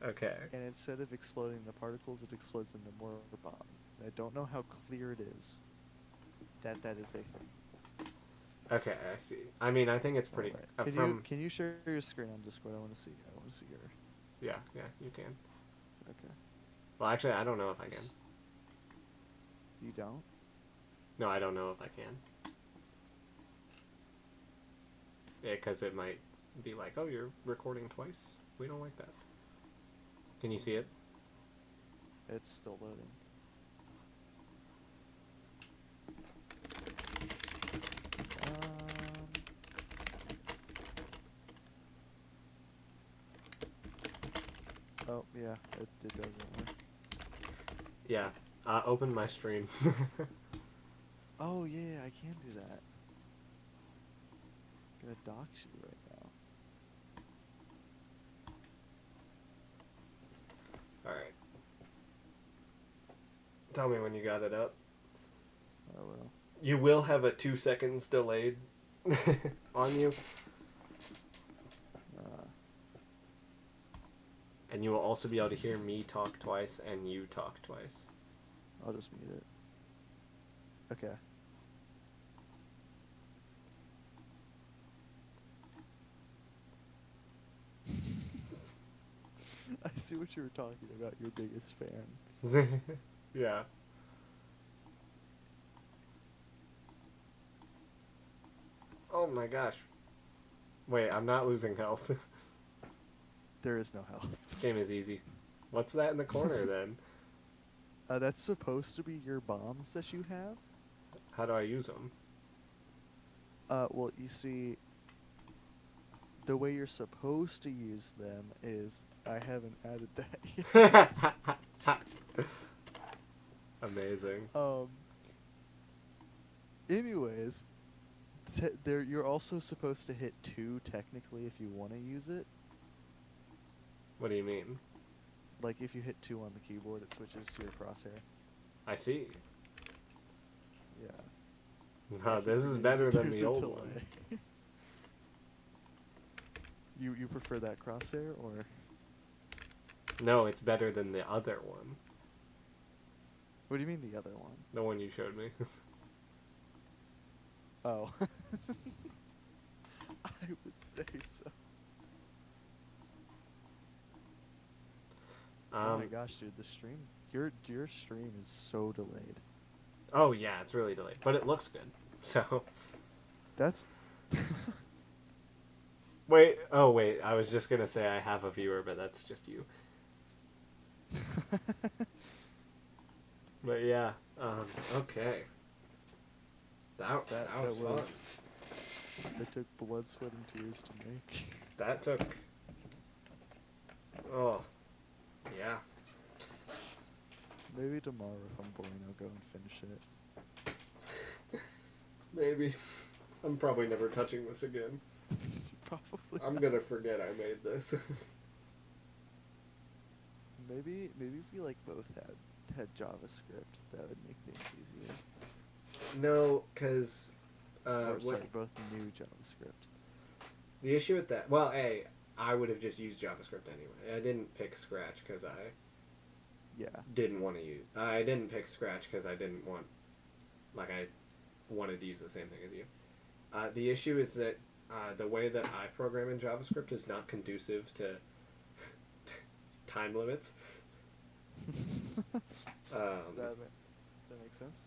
Okay. and instead of exploding the particles, it explodes into more bombs. And I don't know how clear it is that that is a thing. Okay, I see. I mean, I think it's pretty. Alright. From Can you share your screen on Discord? I want to see. I want to see your. yeah, you can. Okay. Well, actually, I don't know if I can. You don't? No, I don't know if I can. Yeah, because it might be like, oh, you're recording twice. We don't like that. Can you see it? It's still loading. Oh yeah, it doesn't work. Yeah. Open my stream. Oh yeah, I can do that. I'm gonna dox you right now. All right. Tell me when you got it up. Oh well. You will have a 2 seconds delayed on you, Uh, and you will also be able to hear me talk twice and you talk twice. I'll just mute it. Okay. I see what you were talking about. Your biggest fan. Yeah. Oh my gosh. Wait, I'm not losing health. There is no health. This game is easy. What's that in the corner then? That's supposed to be your bombs that you have. How do I use them? Well, you see, the way you're supposed to use them is I haven't added that yet. Amazing. Anyways, you're also supposed to hit 2 technically if you want to use it. What do you mean? Like if you hit 2 on the keyboard, it switches to your crosshair. I see. Yeah. No, this is better than There's the a old delay. one. You prefer that crosshair or? No, it's better than the other one. What do you mean the other one? The one you showed me. Oh. I would say so. Oh my gosh, dude, the stream, your stream is so delayed. Oh yeah, it's really delayed, but it looks good. So. That's. Wait. Oh wait. I was just gonna say I have a viewer, but that's just you. But yeah. Okay. That was fun. It took blood, sweat, and tears to make. That took. Oh. Yeah. Maybe tomorrow, if I'm boring, I'll go and finish it. Maybe. I'm probably never touching this again. Probably. I'm gonna forget I made this. Maybe if we like both had JavaScript, that would make things easier. No, because Or sorry, both new JavaScript. the issue with that, well, I would have just used JavaScript anyway. I didn't pick Scratch because I didn't want to use. I didn't pick Scratch because I didn't want, like, I wanted to use the same thing as you. The issue is that the way that I program in JavaScript is not conducive to time limits. That makes sense.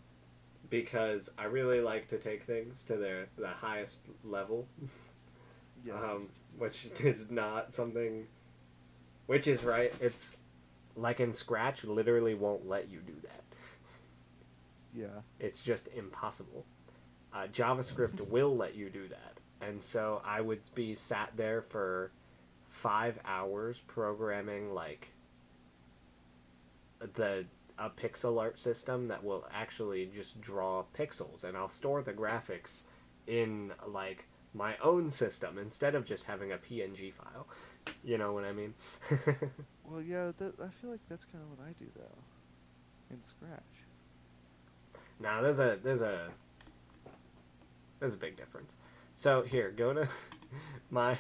Because I really like to take things to the highest level. Yes. Which is not something. Which is right. It's like in Scratch, literally won't let you do that. Yeah. It's just impossible. JavaScript will let you do that, and so I would be sat there for 5 hours programming like the a pixel art system that will actually just draw pixels, and I'll store the graphics in like my own system instead of just having a PNG file. You know what I mean? Well, yeah, I feel like that's kind of what I do though, in Scratch. Now there's a big difference. So here, go to my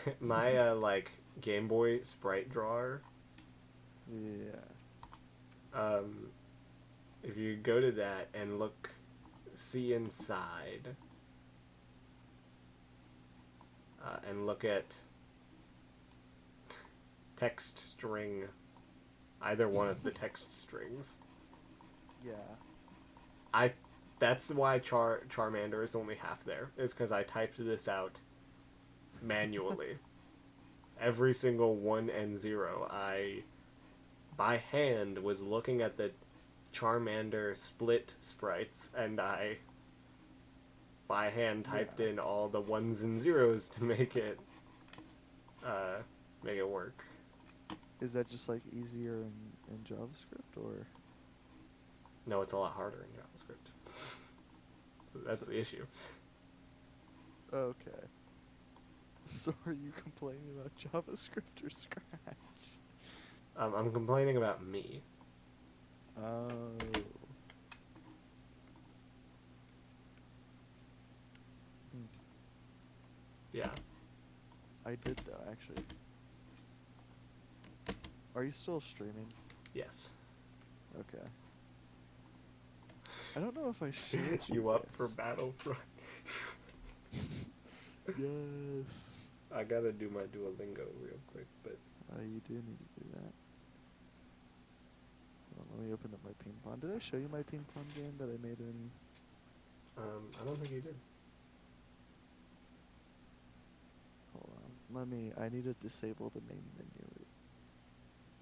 like Game Boy sprite drawer. Yeah. Um, if you go to that and look, see inside, and look at text string, either one of the text strings. Yeah. I That's why Charmander is only half there. Is because I typed this out manually. Every single 1 and 0, I by hand was looking at the Charmander split sprites, and I by hand typed Yeah. in all the 1s and 0s to uh, make it work. Is that just like easier in JavaScript or? No, it's a lot harder in JavaScript. So that's the issue. Okay. So are you complaining about JavaScript or Scratch? I'm complaining about me. Oh. Hmm. Yeah. I did though, actually. Are you still streaming? Yes. Okay. I don't know if I shared You up for this. Battlefront? Yes. I gotta do my Duolingo real quick, but You do need to do that. Hold on, let me open up my ping pong. Did I show you my ping pong game that I made in? I don't think you did. Hold on. I need to disable the main menu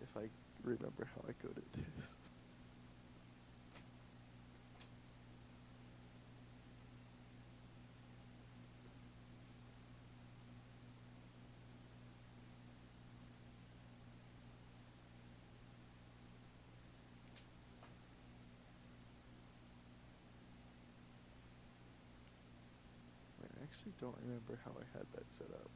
if I remember how I coded this. Wait, I actually don't remember how I had that set up.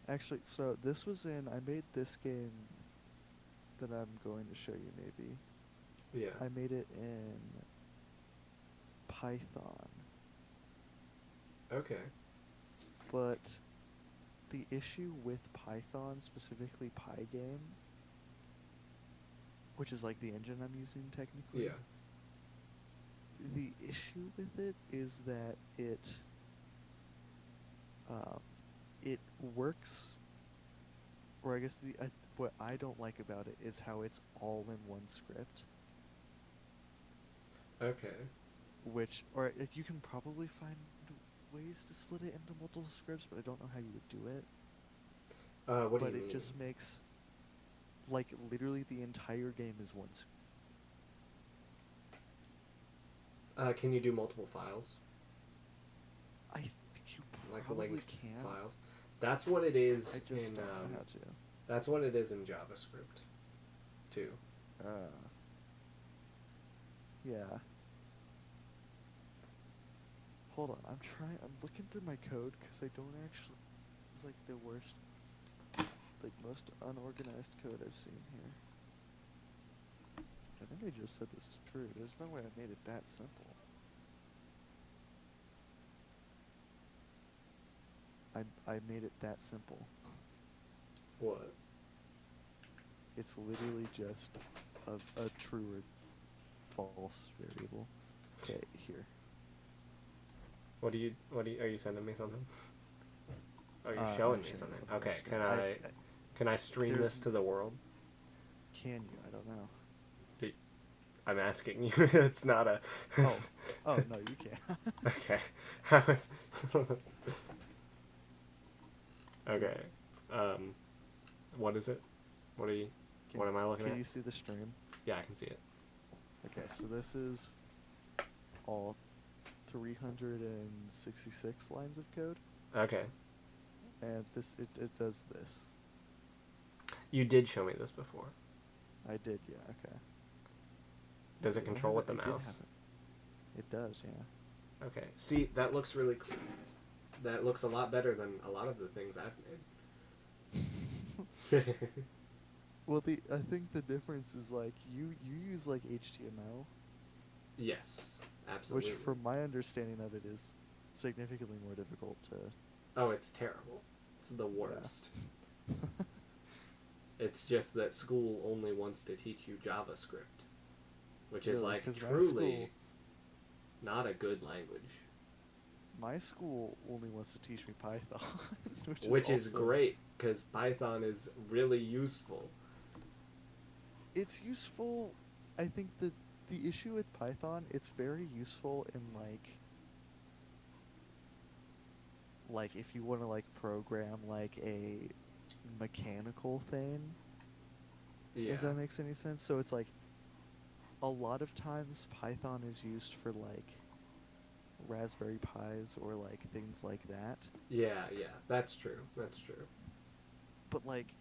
Actually, so this was I made this game that I'm going to show you maybe. Yeah. I made it in Python, Okay. but the issue with Python, specifically Pygame, which is like the engine I'm using technically. Yeah. The issue with it is that it works, or I guess what I don't like about it is how it's all in one script. Okay. Or like, you can probably find ways to split it into multiple scripts, but I don't know how you would do it. What do But you it mean? just makes, like, literally the entire game is one. Can you do multiple files? I think you Like probably linked can. files? That's what it is I just in don't know how to. that's what it is in JavaScript too. Yeah. Hold on, I'm looking through my code because I don't actually. It's like the worst, like most unorganized code I've seen here. I think I just said this is true. There's no way I made it that simple. I made it that simple. What? It's literally just a true or false variable. Okay, here. What are you sending me something? Oh, you're I'm showing me sharing something. it on Okay, screen. can I stream there's- this to the world? Can you? I don't know. I'm asking you. It's not a. Oh no, you can't. Okay. I was. Okay. What is it? What am I looking at? Can you see the stream? Yeah, I can see it. Okay, so this is all 366 lines of code. Okay. and it does this. You did show me this before. I did, yeah. Okay. Does it I control with the I did mouse? have it. It does, yeah. Okay. See, that looks really cool. That looks a lot better than a lot of the things I've made. Well, I think the difference is like you use like HTML, Yes, absolutely. which from my understanding of it is significantly more difficult to. Oh, it's terrible. It's the worst. It's just that school only wants to teach you JavaScript, which is Really, like 'cause my truly school- not a good language. My school only wants to teach me Python, Which is also- great because Python is really useful. It's useful. I think that the issue with Python, it's very useful in like if you want to like program like a mechanical thing, Yeah. if that makes any sense. So it's like a lot of times Python is used for like Raspberry Pis or like things like that. Yeah, that's true. That's true. But like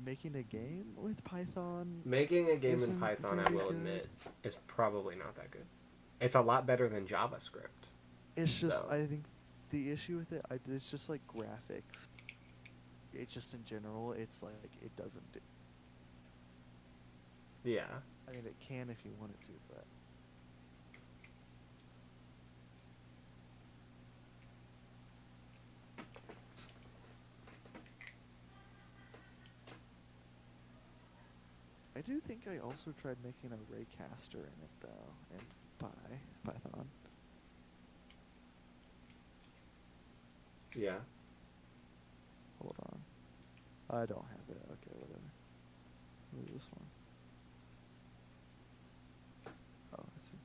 making a game with Python, Making a game in isn't Python, I very will good. admit, is probably not that good. It's a lot better than JavaScript. it's just though. I think the issue with it, it's just like graphics. It just in general, it's like it doesn't do. Yeah. I mean, it can if you want it to, but I do think I also tried making a raycaster in it though, in Python. Yeah. Hold on, I don't have it. Okay, whatever. What is this one? Oh, I see.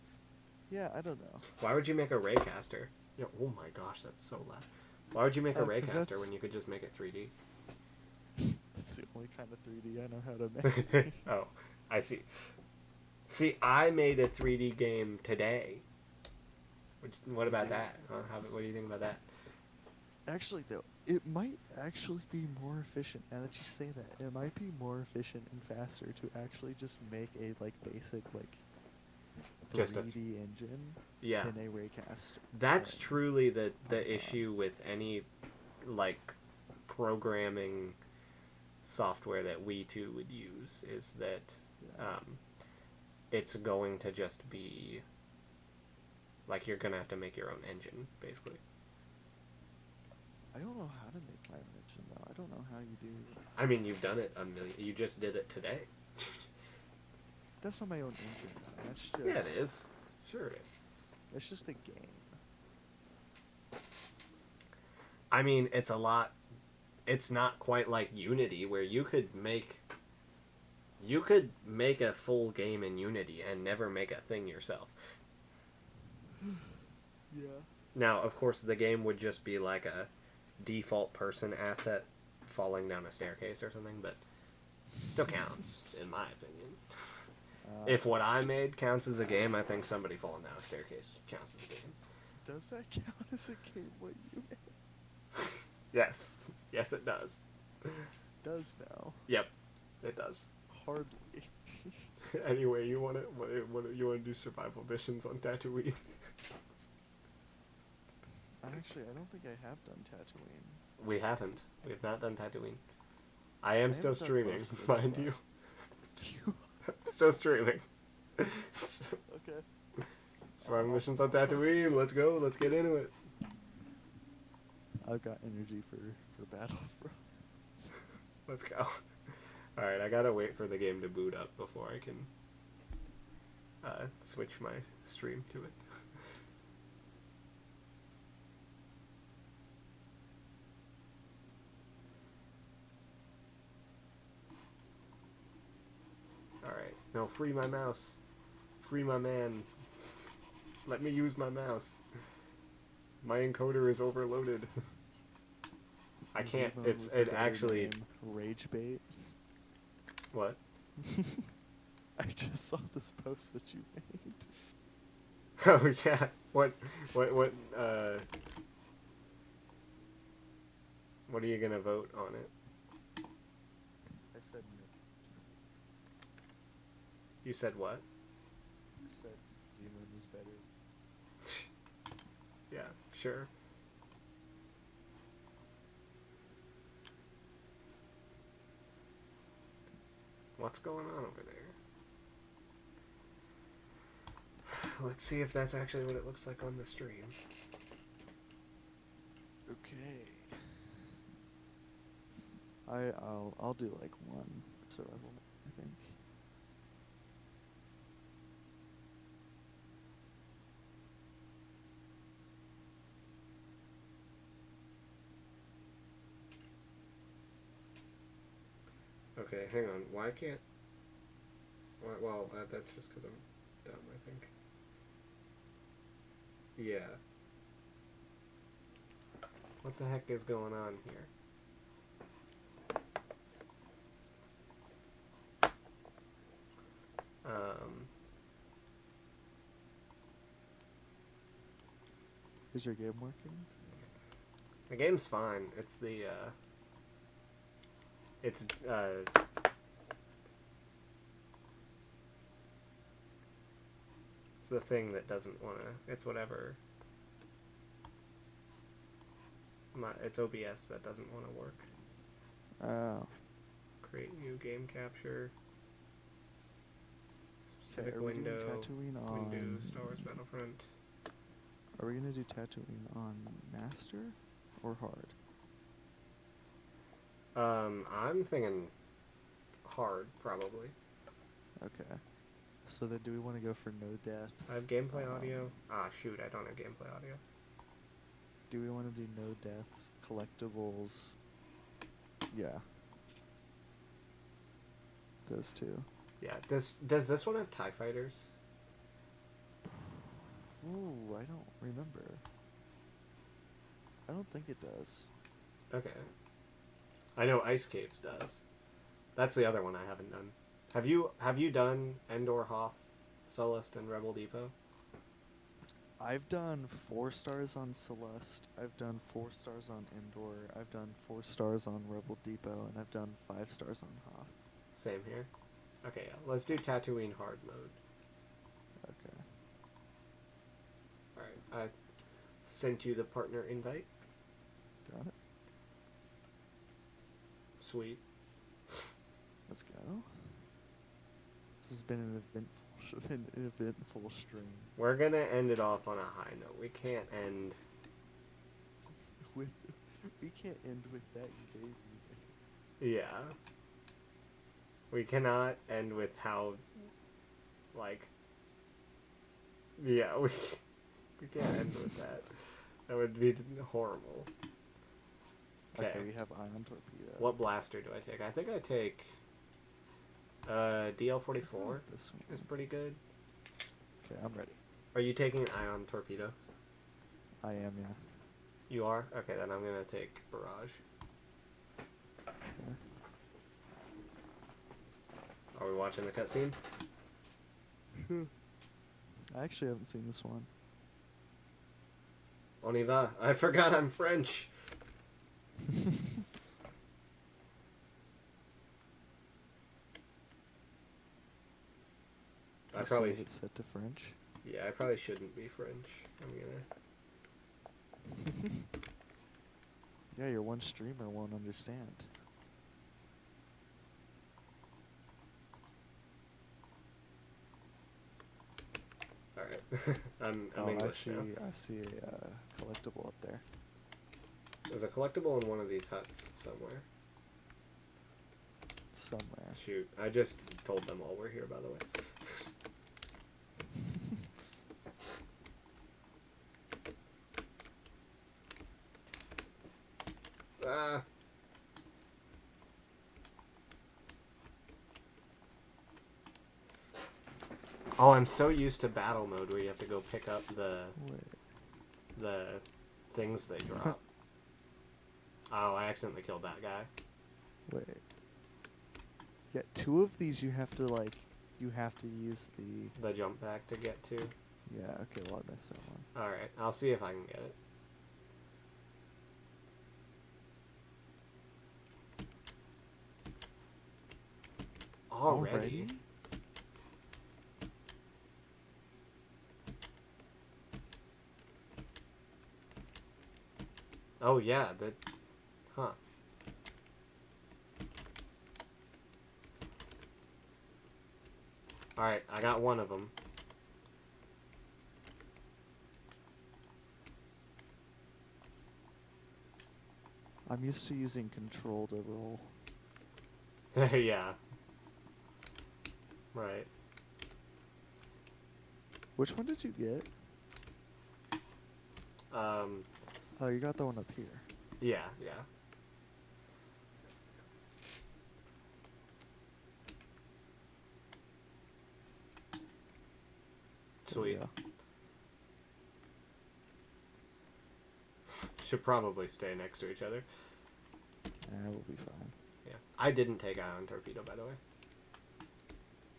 Yeah, I don't know. Why would you make a raycaster? Oh my gosh, that's so loud. Why would you make a 'Cause raycaster that's- when you could just make it 3D? That's the only kind of 3D I know how to make. Oh, I see. See, I made a 3D game today. What about that? What do you think about that? Actually, though, it might actually be more efficient. Now that you say that, it might be more efficient and faster to actually just make a like basic like Just a 3D engine Yeah. than a raycast. That's than truly the Python. issue with any like programming software that we two would use is that Yeah. it's going to just be like you're gonna have to make your own engine basically. I don't know how to make my own engine though. I don't know how you do. I mean, you've done it a million. You just did it today. That's not my own engine. Though. That's just. Yeah, it is. Sure, it is. That's just a game. I mean, it's a lot. It's not quite like Unity, where you could make a full game in Unity and never make a thing yourself. Yeah. Now, of course, the game would just be like a default person asset falling down a staircase or something, but still counts, in my opinion. If what I made counts as a game, I think somebody falling down a staircase counts as a game. Does that count as a game? What you made? Yes. Yes, it does. Does now. Yep, it does. Hardly. Anyway, you want to do survival missions on Tatooine? Actually, I don't think I have done Tatooine. We haven't. We have not done Tatooine. I am still haven't done streaming, most of this, mind but- you. You. Still streaming. Okay. Survival missions on Tatooine. Let's go. Let's get into it. I've got energy for Battlefront. Let's go. Alright, I gotta wait for the game to boot up before I can switch my stream to it. Alright, no, free my mouse. Free my man. Let me use my mouse. My encoder is overloaded. I can't, Zemo it's, was a it better actually, name. Rage bait. what? I just saw this post that you made. Oh yeah, what, What are you gonna vote on it? I said no. You said what? I said Z-Moon is better. Yeah, sure. What's going on over there? Let's see if that's actually what it looks like on the stream. Okay. I'll do like one survival, I think. Okay, hang on. Why can't... Well, that's just because I'm dumb, I think. Yeah. What the heck is going on here? Is your game working? The game's fine. It's the, It's, It's the thing that doesn't wanna... It's whatever. It's OBS that doesn't want to work. Oh. Create new game capture. Specific Are we doing window. Tatooine on... Window, Star Wars Battlefront. Are we gonna do Tatooine on Master or Hard? I'm thinking hard, probably. Okay. So then do we want to go for no deaths? I have gameplay audio. Ah, shoot, I don't have gameplay audio. Do we want to do no deaths, collectibles? Yeah. Those two. Yeah, does this one have TIE fighters? Ooh, I don't remember. I don't think it does. Okay. I know Ice Caves does. That's the other one I haven't done. Have you done Endor, Hoth, Sullust, and Rebel Depot? I've done 4 stars on Celeste. I've done 4 stars on Endor. I've done 4 stars on Rebel Depot, and I've done 5 stars on Hoth. Same here. Okay, yeah. Let's do Tatooine hard mode. Okay. Alright, I sent you the partner invite. Got it. Sweet. Let's go. This has been an eventful stream. We're gonna end it off on a high note. We can't end... We can't end with that, you gave me. Yeah. We cannot end with how... Like... Yeah, we can't end with that. That would be horrible. Okay, we have Ion Torpedo. What blaster do I take? I think I take... DL-44 This one. is pretty good. Okay, I'm ready. Are you taking an Ion Torpedo? I am, yeah. You are? Okay, then I'm gonna take Barrage. Okay. Are we watching the cutscene? I actually haven't seen this one. On y va. I forgot I'm French. I probably... It's set to French. Yeah, I probably shouldn't be French. I'm gonna... Yeah, your one streamer won't understand. Alright. I'm English now. I see a collectible up there. There's a collectible in one of these huts somewhere. Somewhere. Shoot, I just told them all we're here, by the way. Ah. Oh, I'm so used to battle mode where you have to go pick up the things they drop. Oh, I accidentally killed that guy. Wait. Yeah, 2 of these you have to use the... The jump back to get to. Yeah, okay, well I missed that one. Alright, I'll see if I can get it. Already? Oh yeah, that... Huh. Alright, I got one of them. I'm used to using control to roll. Yeah. Right. Which one did you get? Oh, you got the one up here. Yeah, yeah. Sweet. Yeah. Should probably stay next to each other. We'll be fine. Yeah. I didn't take Ion Torpedo, by the way.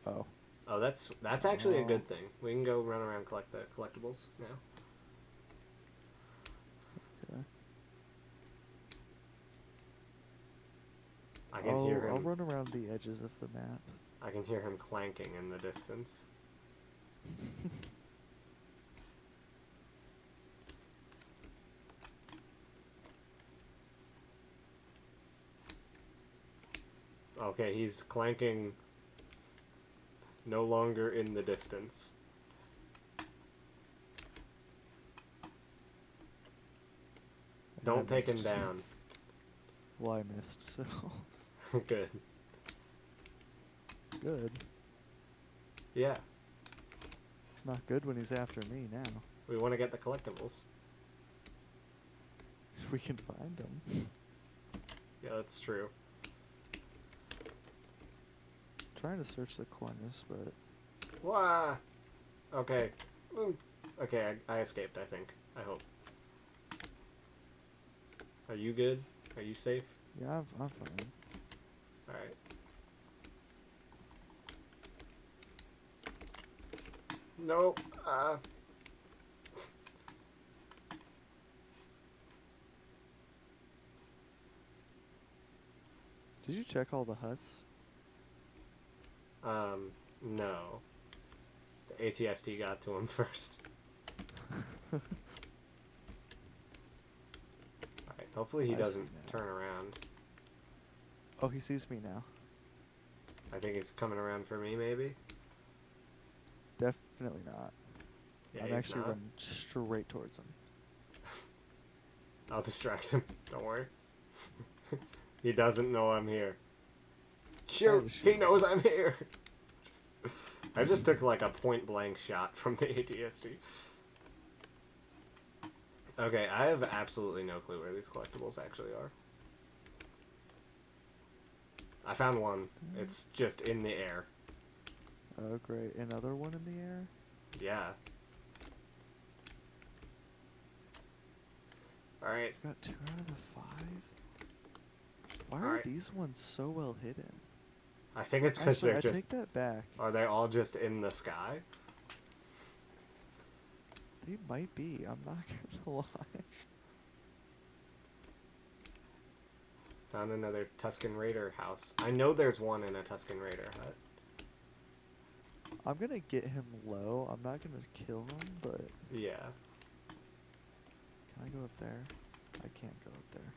Oh. Oh, that's actually a Oh. good thing. We can go run around collect the collectibles now. Okay. I can hear him. I'll run around the edges of the map. I can hear him clanking in the distance. Okay, he's clanking no longer in the distance. Don't take him missed. down. Well, I missed, so Good. good. Yeah, It's not good when he's after me now. we want to get the collectibles. If we can find him. Yeah, that's true. Trying to search the corners, but Wah! Okay. Ooh. Okay, I escaped, I think. I hope. Are you good? Are you safe? yeah, I'm fine. Alright. Nope. Did you check all the huts? No. The ATST got to him first. Alright, hopefully he I see doesn't now. turn around. Oh, he sees me now. I think he's coming around for me, maybe? Definitely not. Yeah, I'm he's actually not. running straight towards him. I'll distract him. Don't worry. He doesn't know I'm here. Shoot! He shoot. knows I'm here! I just took like a point blank shot from the ATST. Okay, I have absolutely no clue where these collectibles actually are. I found one. It's just in the air. Oh, great. Another one in the air? Yeah. Alright. We've got 2 out of the 5? Why are Alright. these ones so well hidden? I think it's because Actually, they're I just... take that back. Are they all just in the sky? They might be. I'm not gonna lie. Found another Tusken Raider house. I know there's one in a Tusken Raider hut. I'm gonna get him low. I'm not gonna kill him, but Yeah. can I go up there? I can't go up there.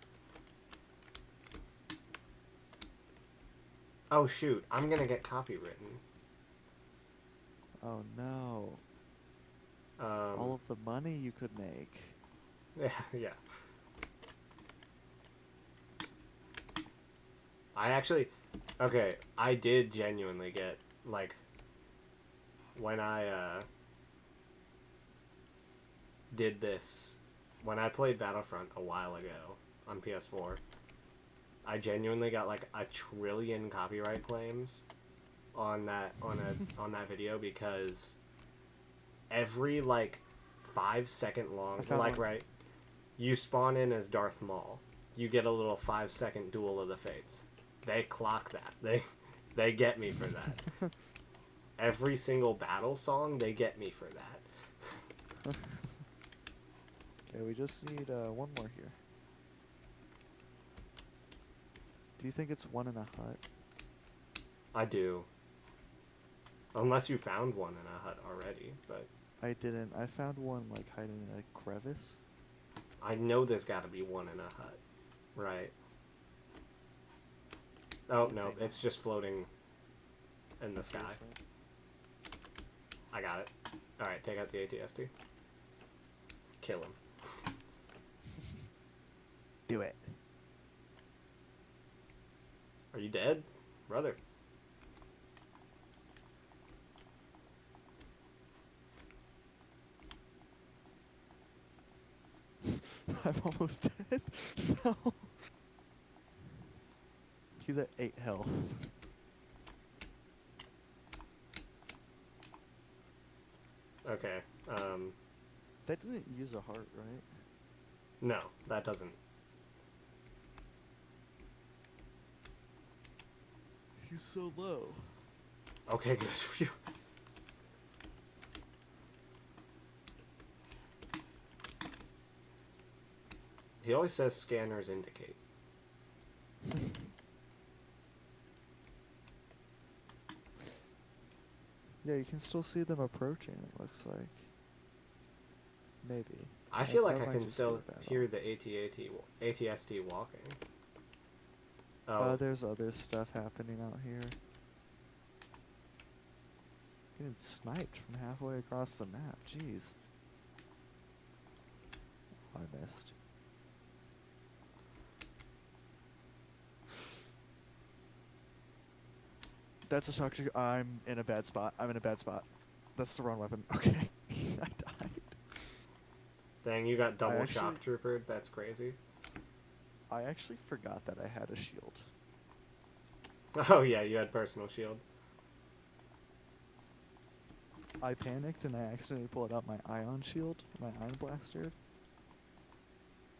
Oh shoot, I'm gonna get copywritten. Oh no. Um, All of the money you could make. Yeah, yeah. I actually, okay, I did genuinely get, like, when I, did this, when I played Battlefront a while ago on PS4, I genuinely got, like, 1 trillion copyright claims on that, on that video because every, like, 5-second long, I found like, one. right, you spawn in as Darth Maul. You get a little 5-second Duel of the Fates. They clock that. They get me for that. Every single battle song, they get me for that. Okay, we just need one more here. Do you think it's one in a hut? I do. Unless you found one in a hut already, but I didn't. I found one like hiding in a crevice. I know there's got to be one in a hut, right? Oh no, Hang it's on. just floating in the sky. Seriously? I got it. All right, take out the ATST. Kill him. Do it. Are you dead, brother? I'm almost dead. No. He's at 8 health. Okay. That didn't use a heart, right? No, that doesn't. He's so low. Okay, good. Phew. He always says scanners indicate. Yeah, you can still see them approaching, it looks like. Maybe. I feel like that I might can just still be a bad hear one. the ATST walking. Oh, There's other stuff happening out here. Getting sniped from halfway across the map. Jeez. I missed. That's a shock. I'm in a bad spot. I'm in a bad spot. That's the wrong weapon. Okay. I died. dang, you got double actually- shock troopered. That's crazy. I actually forgot that I had a shield. Oh yeah, you had personal shield. I panicked and I accidentally pulled out my ion shield, my ion blaster,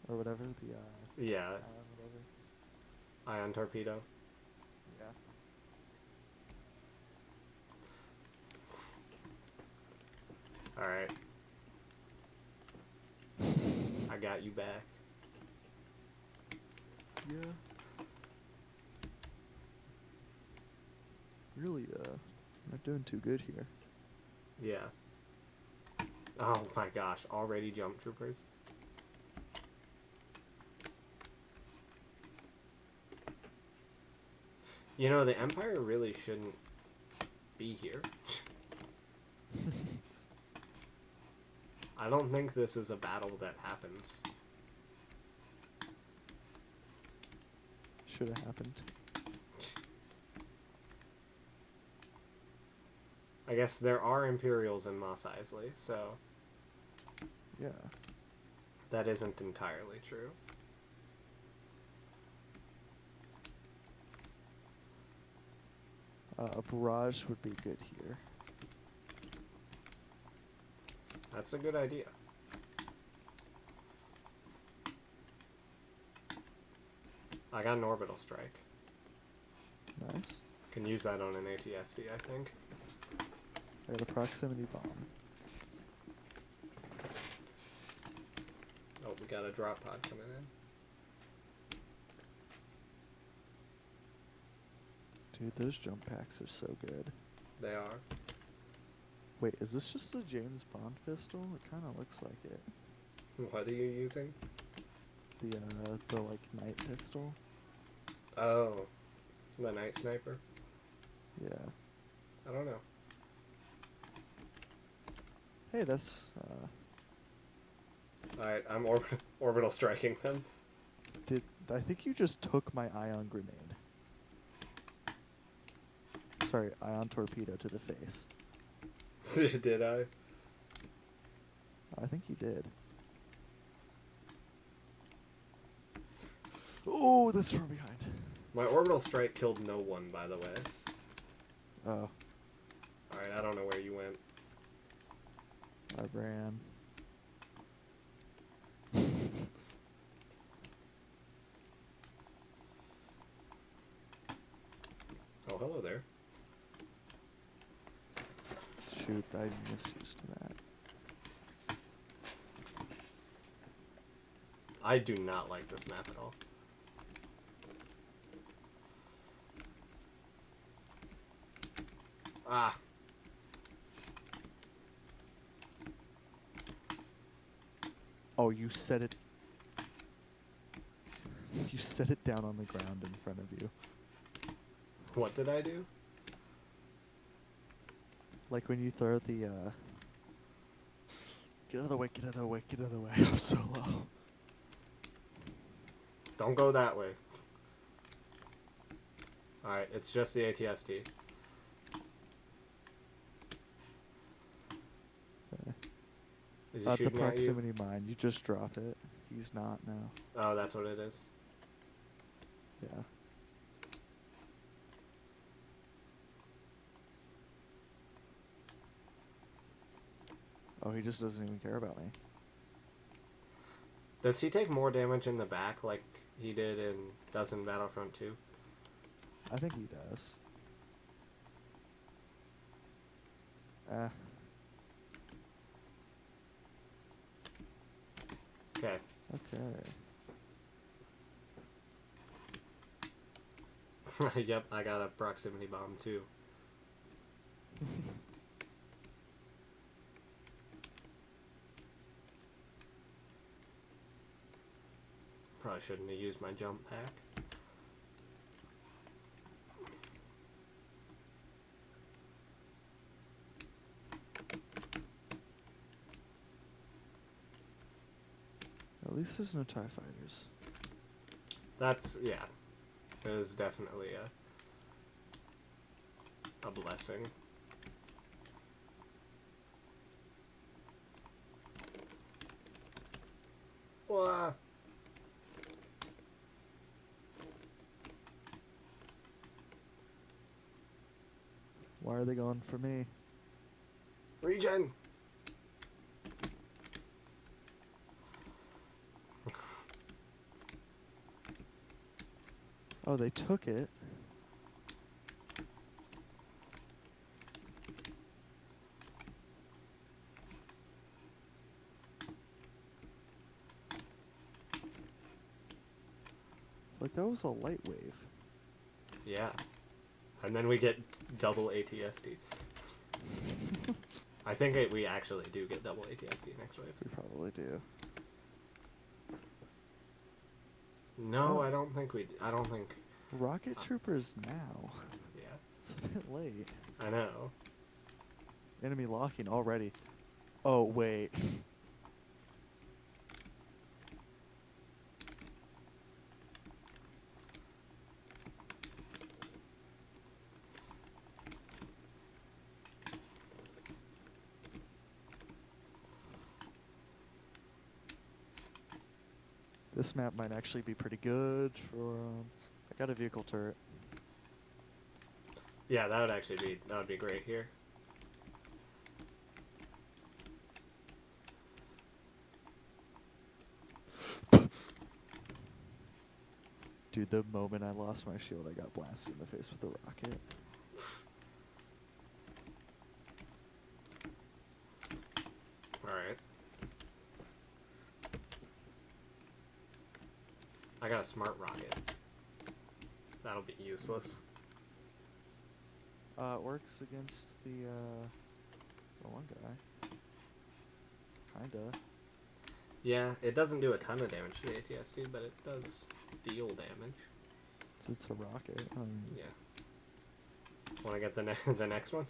or whatever the Yeah, ion whatever. ion torpedo. Yeah. All right, I got you back. Yeah. Really, not doing too good here. Yeah. Oh my gosh, already jump troopers. You know, the Empire really shouldn't be here. I don't think this is a battle that happens. Should have happened. I guess there are Imperials in Mos Eisley, so Yeah. that isn't entirely true. A barrage would be good here. That's a good idea. I got an orbital strike. Nice. Can use that on an ATSD, I think. I got a proximity bomb. Oh, we got a drop pod coming in. Dude, those jump packs are so good. They are. Wait, is this just the James Bond pistol? It kind of looks like it. What are you using? The like night pistol. Oh, the night sniper? Yeah. I don't know. Hey, that's Alright, I'm orbital striking them. I think you just took my ion grenade. Sorry, ion torpedo to the face. Did I? I think you did. Oh, that's from behind. My orbital strike killed no one, by the way. Oh, Alright, I don't know where you went. I ran. Oh, hello there. Shoot, I misused that. I do not like this map at all. Ah. Oh, you set it. You set it down on the ground in front of you. What did I do? Like when you throw the, Get out of the way, get out of the way, get out of the way. I'm so low. Don't go that way. Alright, it's just the ATST. Is he The shooting at you? proximity mine. You just drop it. He's not now. Oh, that's what it is. Yeah. Oh, he just doesn't even care about me. Does he take more damage in the back like he did in Battlefront 2? I think he does. Okay. Okay. Yep, I got a proximity bomb too. Probably shouldn't have used my jump pack. At least there's no TIE fighters. That's, yeah. It is definitely a blessing. Wah. Why are they going for me? Regen! Oh, they took it. It's like that was a light wave. Yeah. And then we get double ATSD. I think we actually do get double ATSD next wave. We probably do. No, Oh. I don't think I don't think... Rocket troopers now. Yeah. It's a bit late. I know. Enemy locking already. Oh, wait. This map might actually be pretty good for, I got a vehicle turret. Yeah, that would be great here. Dude, the moment I lost my shield, I got blasted in the face with a rocket. Alright. I got a smart rocket. That'll be useless. It works against the one guy. Kinda. Yeah, it doesn't do a ton of damage to the ATSD, but it does deal damage. It's a rocket. Yeah. Want to get the next one?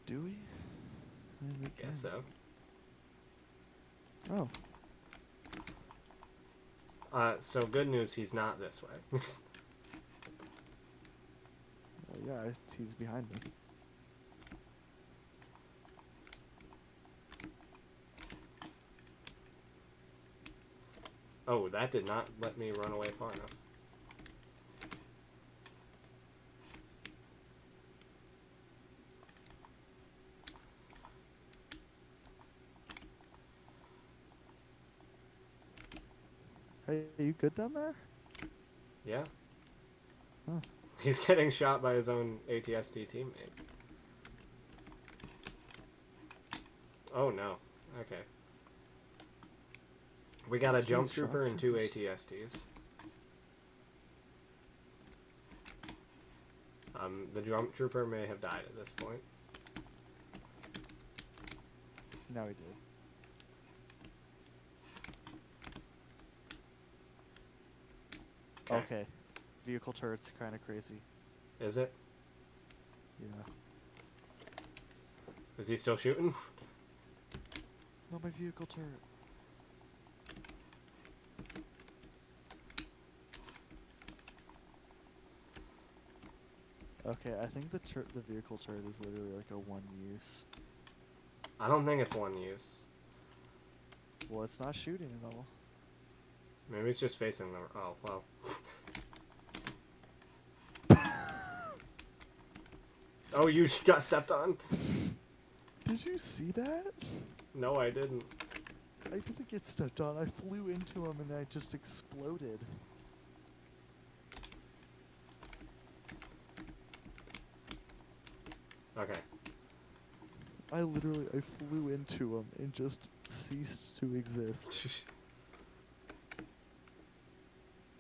Do we? I mean, we Guess can. so. Oh. So good news, he's not this way. Yeah, he's behind me. Oh, that did not let me run away far enough. Hey, you good down there? Yeah. Huh. He's getting shot by his own ATSD teammate. Oh no. Okay. We got a Jeez, jump trooper and 2 troopers. ATSDs. The jump trooper may have died at this point. No, he did. Okay. Vehicle turret's kind of crazy. Is it? Yeah. Is he still shooting? No, my vehicle turret. Okay, I think the vehicle turret is literally like a one use. I don't think it's one use. Well, it's not shooting at all. Maybe it's just facing the. Oh well. Oh, you got stepped on. Did you see that? No, I didn't. I didn't get stepped on. I flew into him and I just exploded. Okay. I flew into him and just ceased to exist.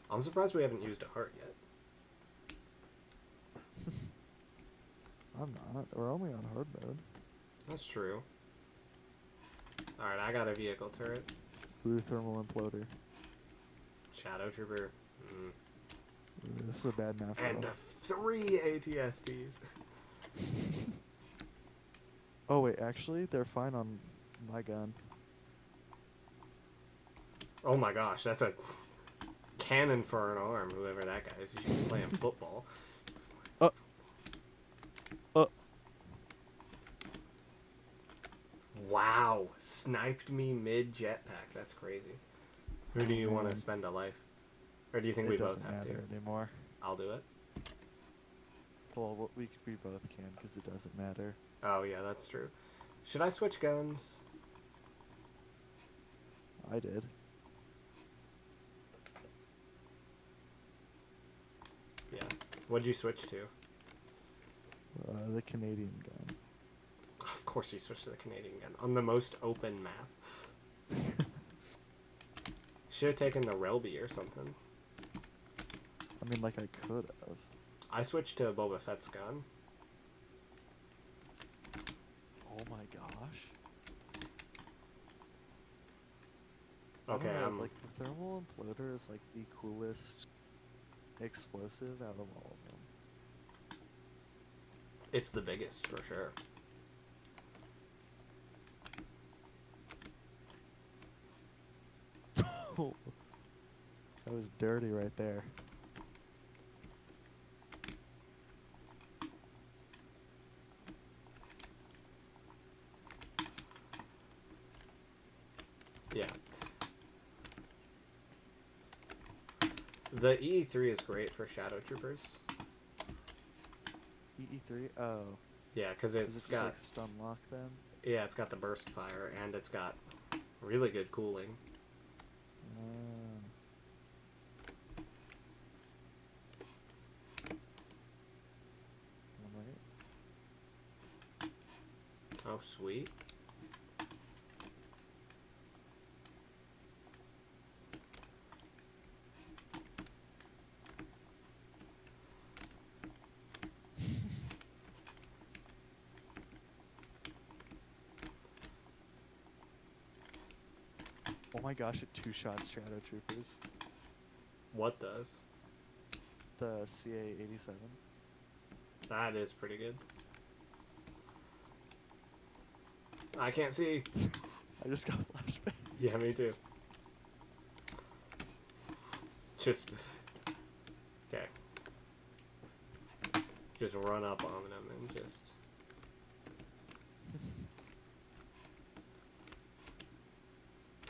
I'm surprised we haven't used a heart yet. I'm not. We're only on hard mode. That's true. Alright, I got a vehicle turret. Blue thermal imploder. Shadow Trooper. Ooh, this is a bad map for And us. 3 ATSDs. Oh wait, actually, they're fine on my gun. Oh my gosh, that's a cannon for an arm, whoever that guy is. You should be playing football. Wow, sniped me mid jetpack. That's crazy. Who do you want to spend a life? Or do you think we It both doesn't have to? matter anymore. I'll do it. Well, we both can because it doesn't matter. Oh yeah, that's true. Should I switch guns? I did. Yeah. What'd you switch to? The Canadian gun. Of course you switched to the Canadian gun. On the most open map. Should have taken the Relby or something. I mean, like I could have. I switched to Boba Fett's gun. Oh my gosh. Okay, I don't know, I'm like the thermal imploder is like the coolest explosive out of all of them. It's the biggest for sure. That was dirty right there. Yeah. The EE3 is great for Shadow Troopers. EE3? Oh. Yeah, because Is it it's just got like stun lock then? yeah, it's got the burst fire and it's got really good cooling. Alright. Oh, sweet. Oh my gosh, it two-shot Shadow Troopers. What does? The CA-87. That is pretty good. I can't see. I just got flashback. Yeah, me too. Just okay. Just run up on them and just.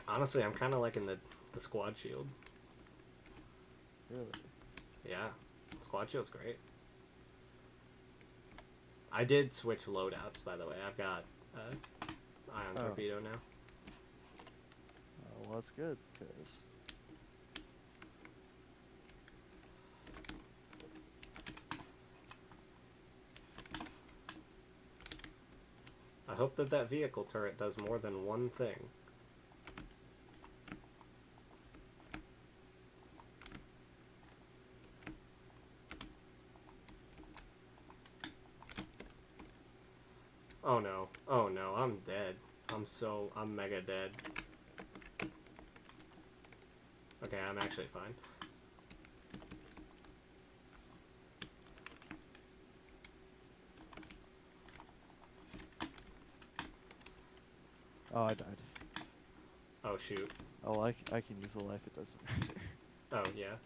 Honestly, I'm kind of liking the squad shield. Really? Yeah, squad shield's great. I did switch loadouts, by the way. I've got ion torpedo now. Oh, well, that's good, because... I hope that vehicle turret does more than one thing. Oh no. Oh no, I'm dead. I'm mega dead. Okay, I'm actually fine. Oh, I died. Oh, shoot. Oh, I can use a life, it doesn't matter. Oh, yeah.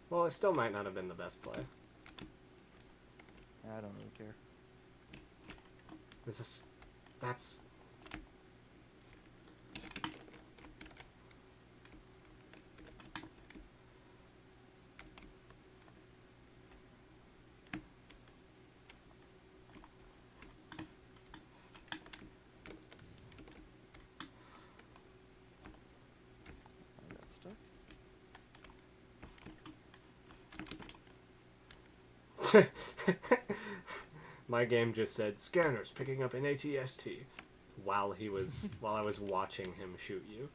Well, it still might not have been the best play. I don't really care. This is... That's... I got stuck. My game just said, scanners picking up an ATST. While I was watching him shoot you.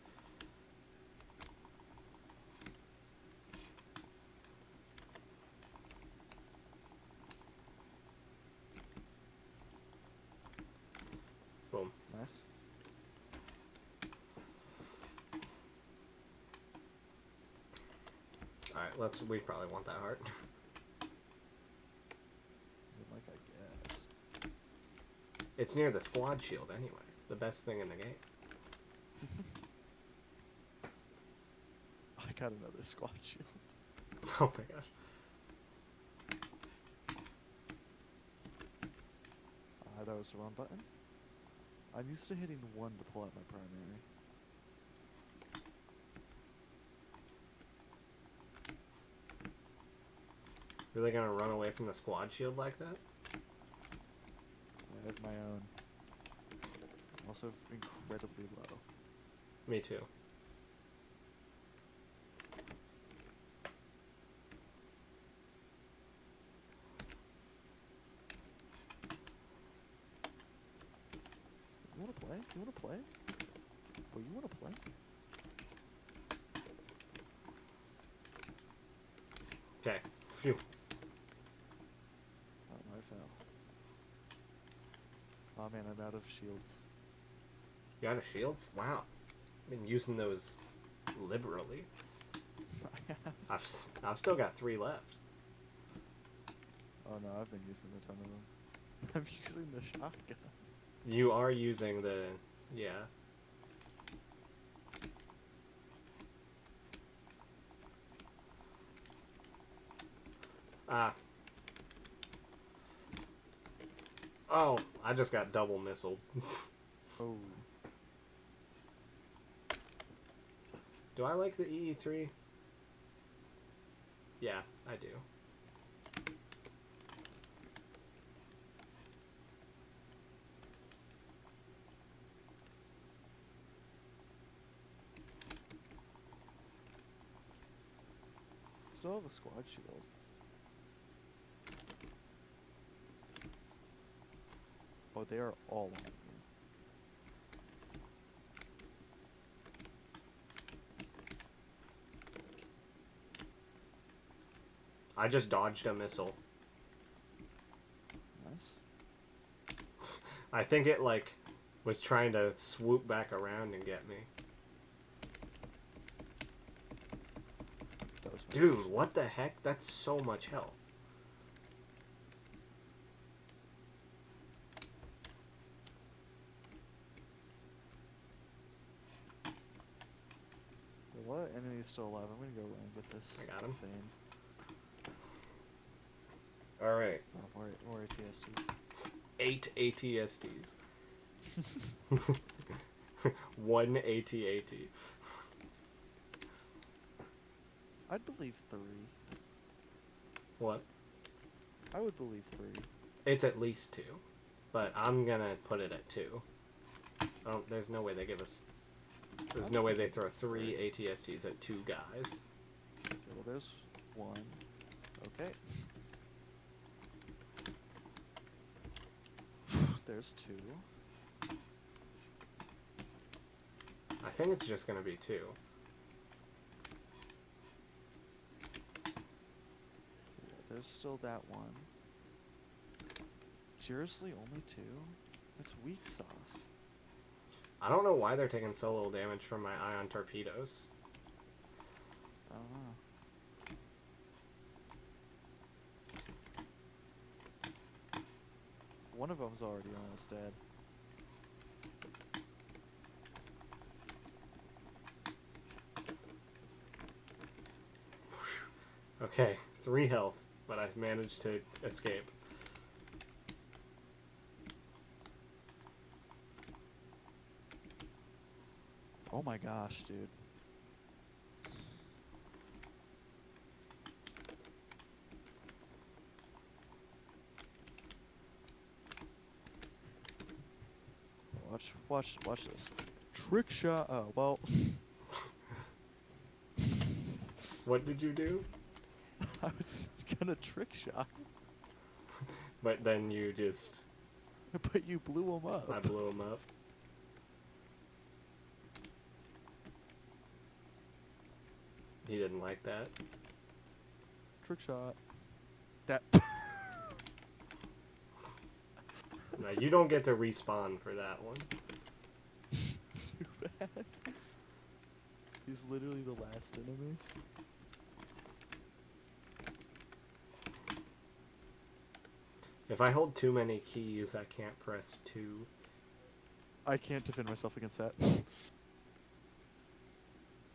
Boom. Nice. Alright, we probably want that heart. Like, I guess. It's near the squad shield anyway. The best thing in the game. I got another squad shield. Oh my gosh. That was the wrong button. I'm used to hitting 1 to pull out my primary. Really gonna run away from the squad shield like that? I have my own. I'm also incredibly low. Me too. You wanna play? You wanna play? Oh, you wanna play? Okay. Phew. Oh, I fell. Oh man, I'm out of shields. You out of shields? Wow. I've been using those liberally. I've still got 3 left. Oh no, I've been using a ton of them. I'm using the shotgun. You are using the... yeah. Ah. Oh, I just got double missiled. Oh. Do I like the EE3? Yeah, I do. Still have a squad shield. Oh, they are all on me. I just dodged a missile. Nice. I think it, like, was trying to swoop back around and get me. That was my Dude, first. what the heck? That's so much health. What enemy's still alive? I'm gonna go run with this I got him. thing. Alright. Oh, more ATSTs. 8 ATSTs. 1 AT-AT. I'd believe 3. What? I would believe 3. It's at least 2. But I'm gonna put it at 2. Oh, there's no way they give us... There's no way they throw 3 ATSTs at 2 guys. Okay, well there's 1. Okay. There's 2. I think it's just gonna be 2. Yeah, there's still that 1. Seriously, only 2? That's weak sauce. I don't know why they're taking so little damage from my ion torpedoes. I don't know. one of them's already almost dead. Okay, 3 health, but I managed to escape. Oh my gosh, dude. Watch this. Trick shot. Oh, well. What did you do? I was gonna trick shot, But then you just... but you blew him up. I blew him up. He didn't like that. Trick shot. That. No, you don't get to respawn for that one. Too bad. He's literally the last enemy. If I hold too many keys, I can't press 2. I can't defend myself against that.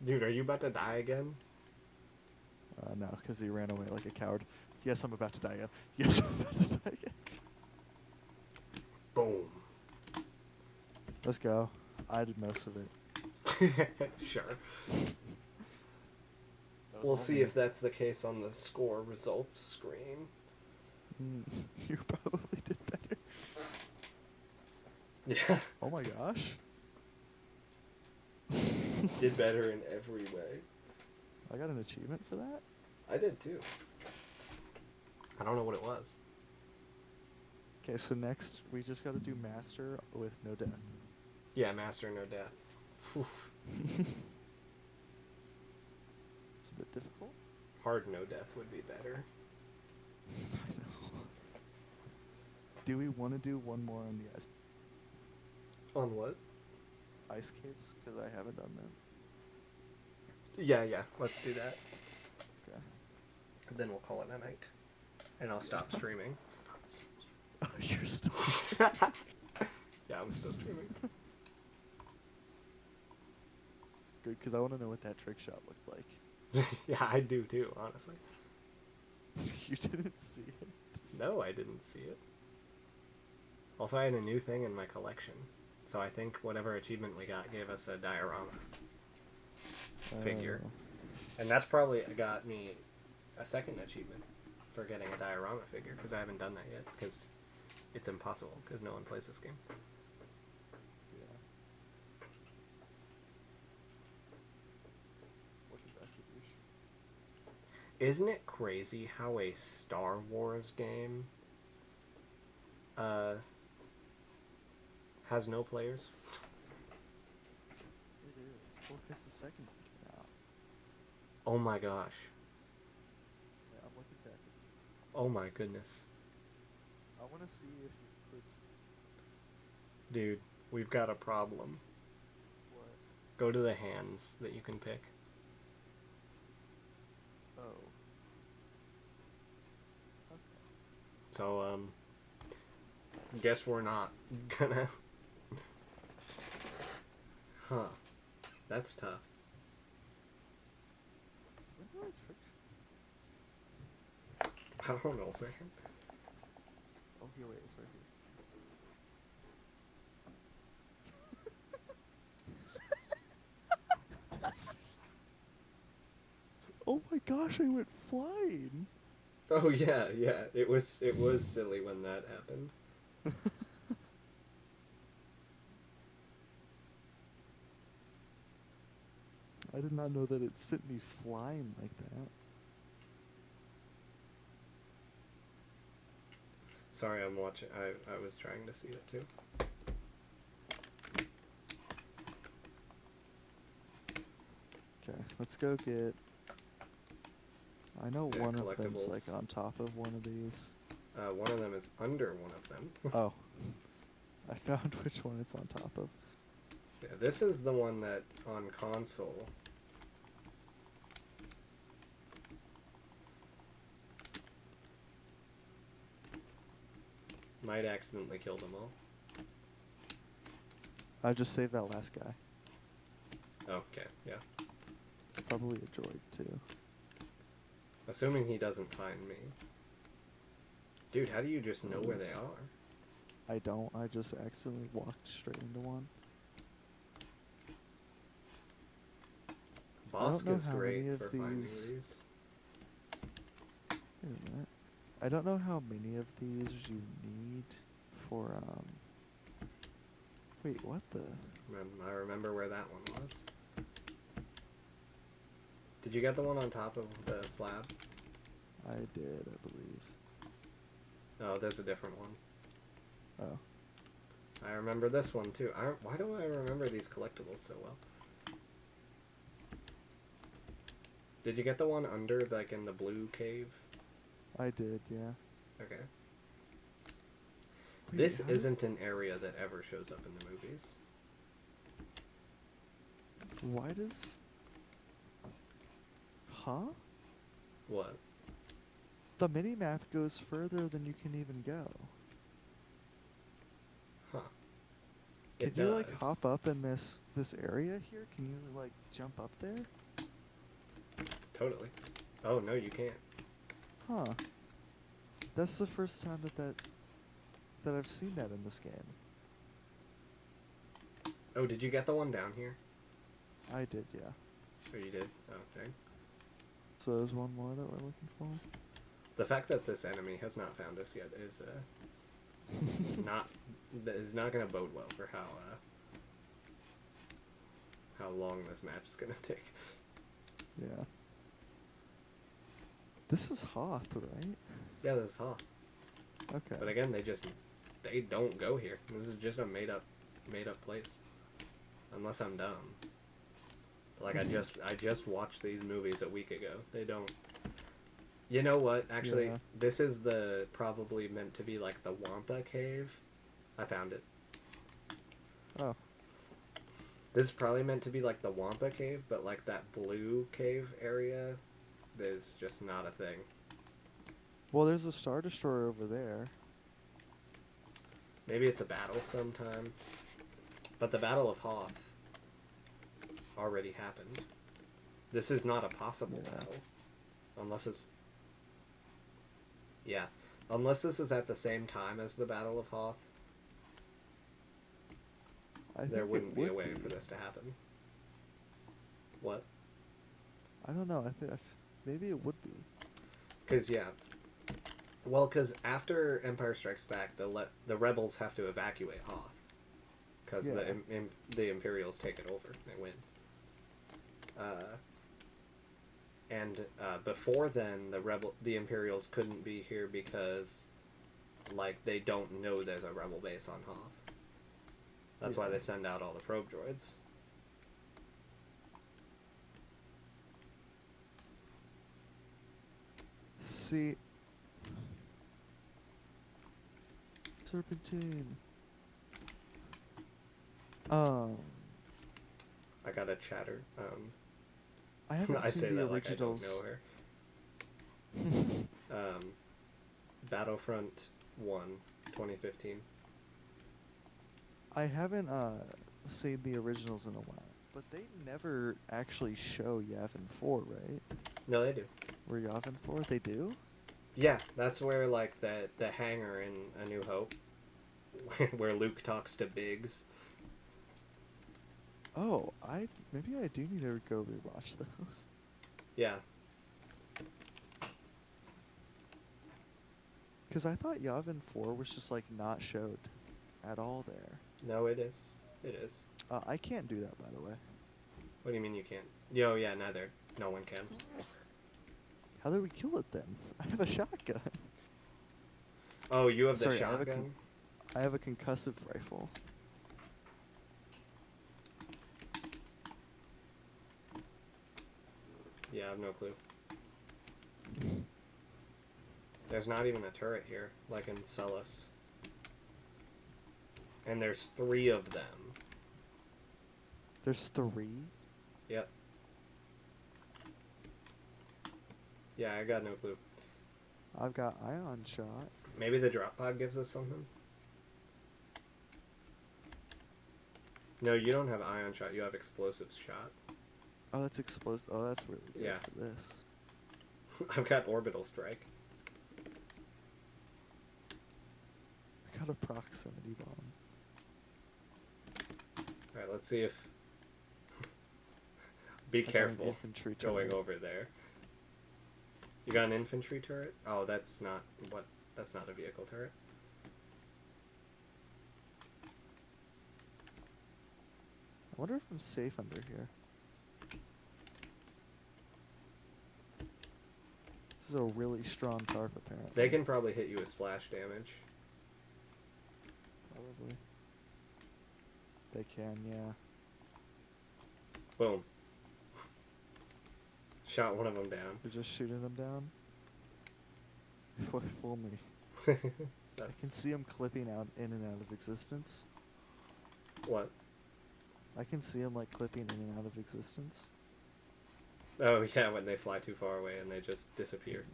Dude, are you about to die again? No, because he ran away like a coward. Yes, I'm about to die again. Yes, I'm about to die again. Boom. Let's go. I did most of it. Sure. That was We'll all see me. if that's the case on the score results screen. You probably did better. Yeah. Oh my gosh. Did better in every way. I got an achievement for that? I did too. I don't know what it was. Okay, so next we just gotta do master with no death. Yeah, master no death. Whew. It's a bit difficult. Hard no death would be better. I know. Do we want to do one more on the On what? ice caves? Because I haven't done that. Yeah, let's do that. Okay. Then we'll call it a night. And I'll stop streaming. Oh, you're still. Yeah, I'm still streaming. Good, because I want to know what that trick shot looked like. Yeah, I do too, honestly. You didn't see it. No, I didn't see it. Also, I had a new thing in my collection. So I think whatever achievement we got gave us a diorama figure. Oh. And that's probably got me a second achievement for getting a diorama figure, because I haven't done that yet, because it's impossible, because no one plays this game. Yeah. What did that produce? Isn't it crazy how a Star Wars game has no players? It is. Well, because the second one came out. Oh my gosh. Yeah, I'm looking back. Oh my goodness. I want to see if you could. Dude, we've got a problem. What? Go to the hands that you can pick. Oh. Okay. So, guess we're not gonna... Huh. That's tough. When do I trick? I don't know, man. Oh, here, wait, it's right here. Oh my gosh, I went flying. Oh yeah. It was silly when that happened. I did not know that it sent me flying like that. Sorry, I'm watching. I was trying to see it too. Okay, let's go get. I know Yeah, one of them's collectibles. like on top of one of these. One of them is under one of them. Oh, I found which one it's on top of. Yeah, this is the one that on console. Might accidentally kill them all. I just saved that last guy. Okay, yeah. It's probably a droid too. Assuming he doesn't find me. Dude, how do you just know where they are? I don't. I just accidentally walked straight into one. Bosk know is how great many of for finding these- these. Wait a minute. I don't know how many of these you need for Wait, what the? I remember where that one was. Did you get the one on top of the slab? I did, I believe. Oh, there's a different one. Oh. I remember this one too. Why do I remember these collectibles so well? Did you get the one under, like, in the blue cave? I did, yeah. Okay. Wait, This how did- isn't an area that ever shows up in the movies. Why does... Huh? What? The mini-map goes further than you can even go. Huh. Can It you, like, does. hop up in this area here? Can you, like, jump up there? Totally. Oh, no, you can't. Huh. That's the first time that I've seen that in this game. Oh, did you get the one down here? I did, yeah. Oh, you did? Oh, okay. So there's one more that we're looking for. The fact that this enemy has not found us yet is not going to bode well for how long this match is going to take. Yeah. This is Hoth, right? Yeah, this is Hoth. Okay. But again, they don't go here. This is just a made up place. Unless I'm dumb. Like I just watched these movies a week ago. They don't. You know what? Actually, Yeah. this is probably meant to be like the Wampa cave. I found it. Oh. This is probably meant to be like the Wampa cave, but like that blue cave area is just not a thing. Well, there's a Star Destroyer over there. Maybe it's a battle sometime. But the Battle of Hoth already happened. This is not a possible Yeah. battle. Unless it's... Yeah. Unless this is at the same time as the Battle of Hoth, I there think wouldn't it be a would way for this to happen. What? I don't know. Maybe it would be. Because, yeah. Well, because after Empire Strikes Back, the rebels have to evacuate Hoth. Because Yeah. the Imperials take it over. They win. Before then, the Imperials couldn't be here because, like, they don't know there's a rebel base on Hoth. That's why Yeah. they send out all the probe droids. See. Serpentine. I got a chatter. I haven't I say seen the that like I don't originals. know her. Battlefront 1, 2015. I haven't seen the originals in a while, but they never actually show Yavin 4, right? No, they do. Or Yavin 4, they do? Yeah, that's where like the hangar in A New Hope, where Luke talks to Biggs. Oh, maybe I do need to go rewatch those. Yeah, Because I thought Yavin 4 was just like not showed at all there. no, it is. It is. I can't do that, by the way. What do you mean you can't? Yo, yeah, neither. No one can. How did we kill it then? I have a shotgun. Oh, you have the Sorry, I have a shotgun? I have a concussive rifle. Yeah, I have no clue. There's not even a turret here, like in Sullust. And there's 3 of them. There's 3? Yep. Yeah, I got no clue. I've got ion shot. Maybe the drop pod gives us something? No, you don't have ion shot. You have explosive shot. Oh, that's explosive. Oh, that's really good Yeah. for this. I've got orbital strike. I got a proximity bomb. All right, let's see if. Be I got an careful infantry going turret. over there. You got an infantry turret? Oh, that's not what. That's not a vehicle turret. I wonder if I'm safe under here. This is a really strong tarp, apparently. They can probably hit you with splash damage. Probably. They can, yeah. Boom. Shot one of them down. You're just shooting them down? Fool me. I That's can see them clipping out in and out of existence. what? I can see them like clipping in and out of existence. Oh yeah, when they fly too far away and they just disappear.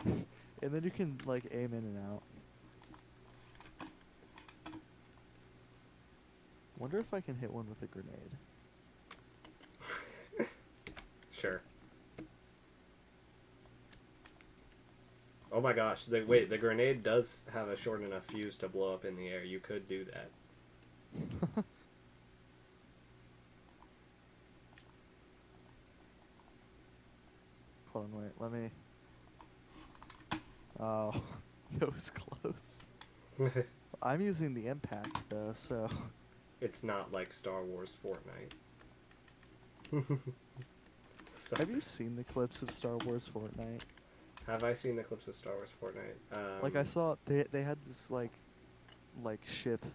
And then you can like aim in and out. Wonder if I can hit one with a grenade. Sure. Oh my gosh! Wait, the grenade does have a short enough fuse to blow up in the air. You could do that. Hold on, wait, let me. Oh, that was close. I'm using the impact though, so. It's not like Star Wars Fortnite. So- Have you seen the clips of Star Wars Fortnite? Have I seen the clips of Star Wars Fortnite? Like I saw they had this like ship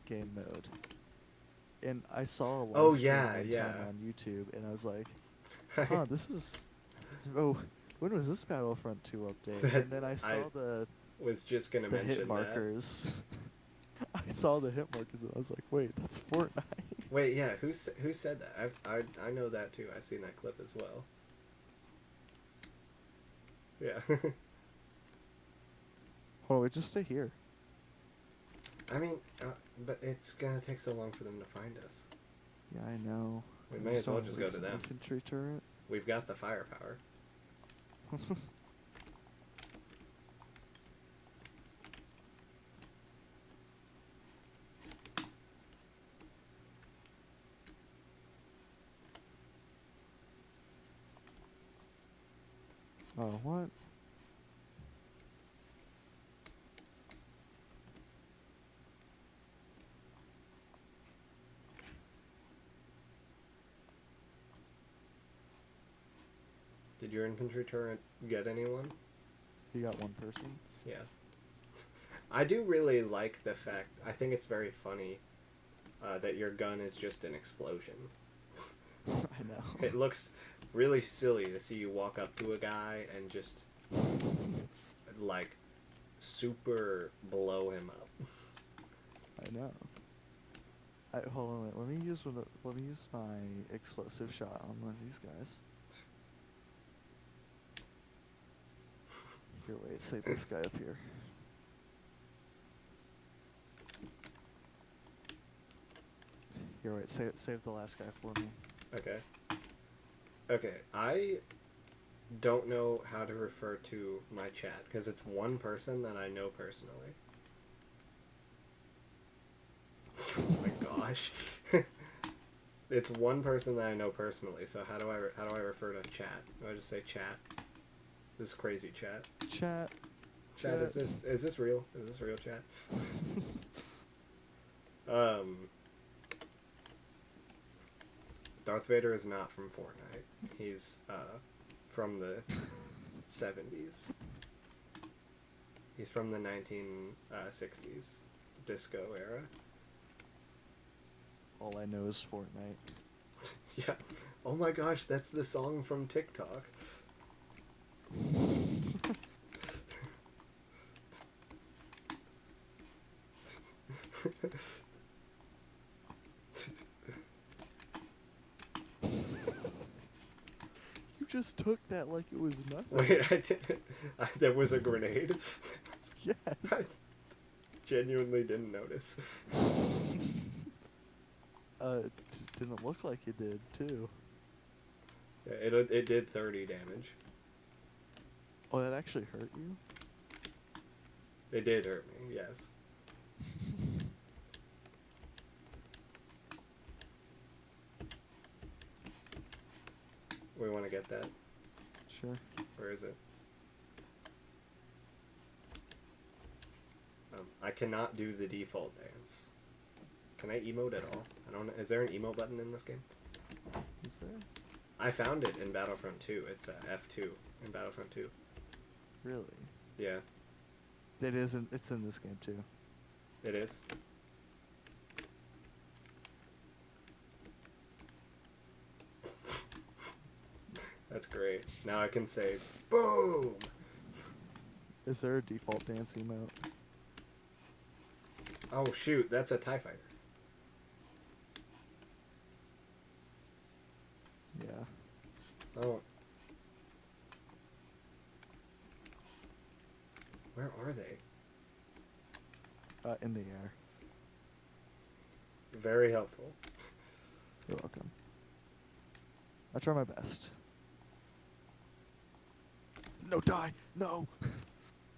game mode, and I saw a live Oh, stream yeah, one yeah. time on YouTube, and I was like, huh, this is. Oh, when was this Battlefront 2 update? That- And then I saw the was just gonna mention hit that. markers. I saw the hit markers, and I was like, wait, that's Fortnite. Wait, yeah, who said that? I know that too. I've seen that clip as well. Yeah. Hold on, wait, just stay here. I mean, but it's gonna take so long for them to find us. Yeah, I know. We I may as well don't just know, go it's to an them. Infantry turret. We've got the firepower. Oh, what? Did your infantry turret get anyone? You got one person? Yeah. I do really like the fact. I think it's very funny that your gun is just an explosion. I know. It looks really silly to see you walk up to a guy and just like super blow him up. I know. Hold on, wait. Let me use my explosive shot on one of these guys. Here, wait. Save this guy up here. Here, wait. Save the last guy for me. Okay. Okay, I don't know how to refer to my chat because it's one person that I know personally. Oh my gosh. It's one person that I know personally. So how do I refer to chat? Do I just say chat? This crazy chat. Chat. Chat, is this real? Is this real chat? Darth Vader is not from Fortnite. He's from the 70s. He's from the 1960s disco era. All I know is Fortnite. Yeah. Oh my gosh, that's the song from TikTok. You just took that like it was nothing. Wait, I didn't. There was a grenade. Yes. I genuinely didn't notice. Didn't look like it did too. Yeah, it did 30 damage. Oh, that actually hurt you? It did hurt me, yes. We want to get that. Sure. Where is it? I cannot do the default dance. Can I emote at all? I don't know. Is there an emote button in this game? Is there? I found it in Battlefront 2. It's F2 in Battlefront 2. Really? Yeah, It isn't. It's in this game too. it is. That's great. Now I can say, boom! Is there a default dance emote? Oh shoot, that's a TIE fighter. Yeah. Oh. Where are they? In the air. Very helpful. You're welcome. I try my best. No, die! No!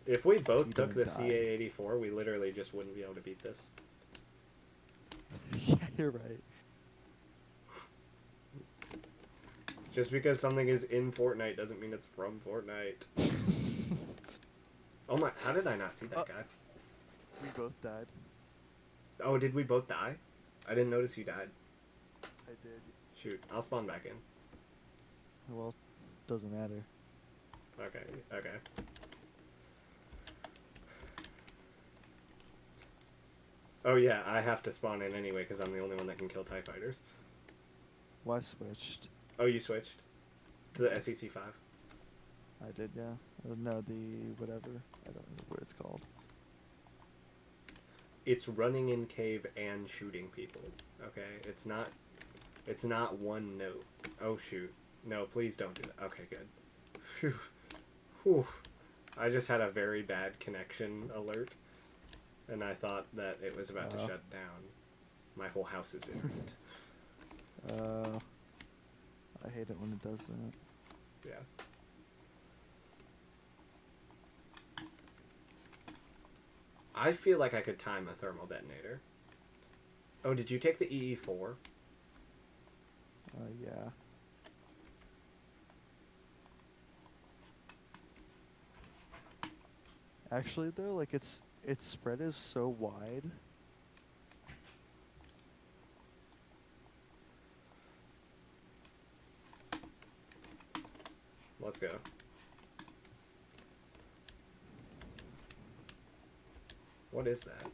If we both You took don't the die. CA-84, we literally just wouldn't be able to beat this. Yeah, you're right. Just because something is in Fortnite doesn't mean it's from Fortnite. Oh my, how did I not see that guy? We both died. Oh, did we both die? I didn't notice you died. I did. Shoot, I'll spawn back in. Well, doesn't matter. Okay, okay. Oh yeah, I have to spawn in anyway because I'm the only one that can kill TIE fighters. Well, I switched. Oh, you switched? To the SEC-5? I did, yeah. No, the whatever. I don't know what it's called. It's running in cave and shooting people. Okay, it's not one note. Oh shoot. No, please don't do that. Okay, good. Phew. Whew. I just had a very bad connection alert, and I thought that it was about to shut down. My whole house is internet. I hate it when it does that. Yeah. I feel like I could time a thermal detonator. Oh, did you take the EE4? Yeah. Actually, though, like its spread is so wide. Let's go. What is that?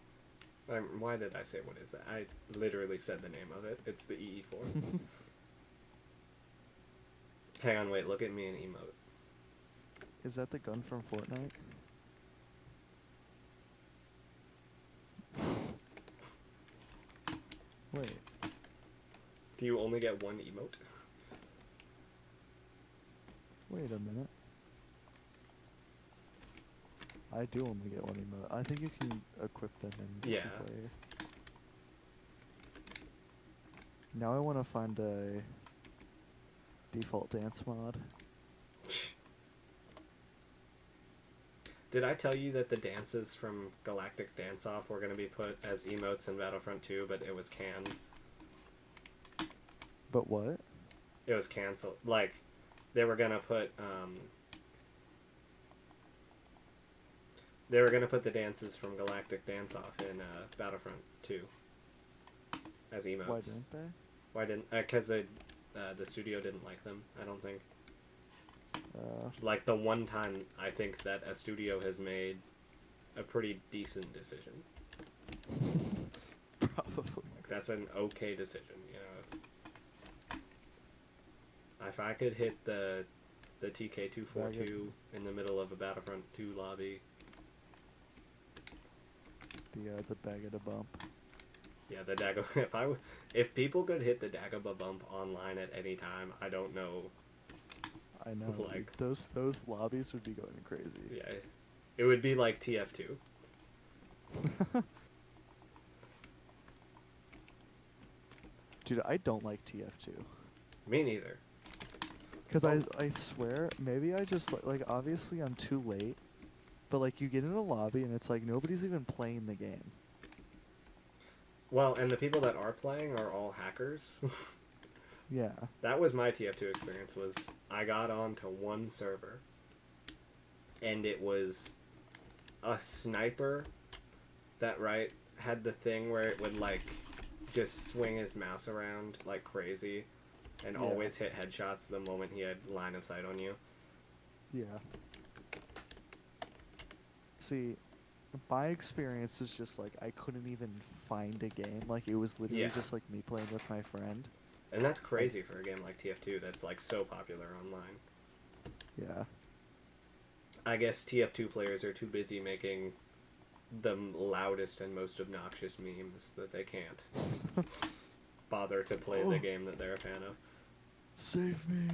Why did I say what is that? I literally said the name of it. It's the EE4. Hang on, wait, look at me and emote. Is that the gun from Fortnite? Wait. Do you only get one emote? Wait a minute. I do only get one emote. I think you can equip them in Yeah. multiplayer. Now I want to find a default dance mod. Did I tell you that the dances from Galactic Dance Off were going to be put as emotes in Battlefront 2, but it was canned? But what? It was canceled. Like, they were going to put, they were going to put the dances from Galactic Dance Off in Battlefront 2 as emotes. Why didn't they? Why didn't? Because the studio didn't like them, I don't think. Like the one time I think that a studio has made a pretty decent decision. Probably. Like that's an okay decision, you know. If I could hit the TK-242 in the middle of a Battlefront 2 lobby. The bag of the bump. Yeah, the Dagobah. If people could hit the Dagobah bump online at any time, I don't know. I know. Like those lobbies would be going crazy. Yeah, it would be like TF2. Dude, I don't like TF2. Me neither. Cause Oh. I swear, maybe I just like obviously I'm too late, but like you get in a lobby and it's like nobody's even playing the game. Well, and the people that are playing are all hackers. Yeah. That was my TF2 experience. Was I got onto one server, and it was a sniper that had the thing where it would like just swing his mouse around like crazy, and Yeah. always hit headshots the moment he had line of sight on you. Yeah. See, my experience was just like I couldn't even find a game. Like it was literally Yeah. just like me playing with my friend. And that's crazy for a game like TF2 that's like so popular online. Yeah. I guess TF2 players are too busy making the loudest and most obnoxious memes that they can't bother to play the game that they're a fan of. Save me.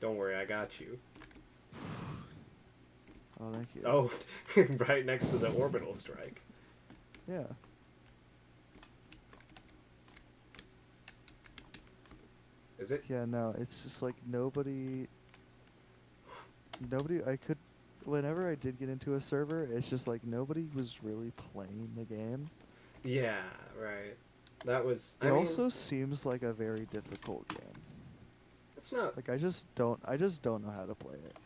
Don't worry, I got you. Oh, thank you. Oh, right next to the orbital strike. Yeah. Is it? Yeah, no, it's just like nobody I could whenever I did get into a server, it's just like nobody was really playing the game. Yeah, right. That was. It also seems like a very difficult game. It's not. Like I just don't know how to play it.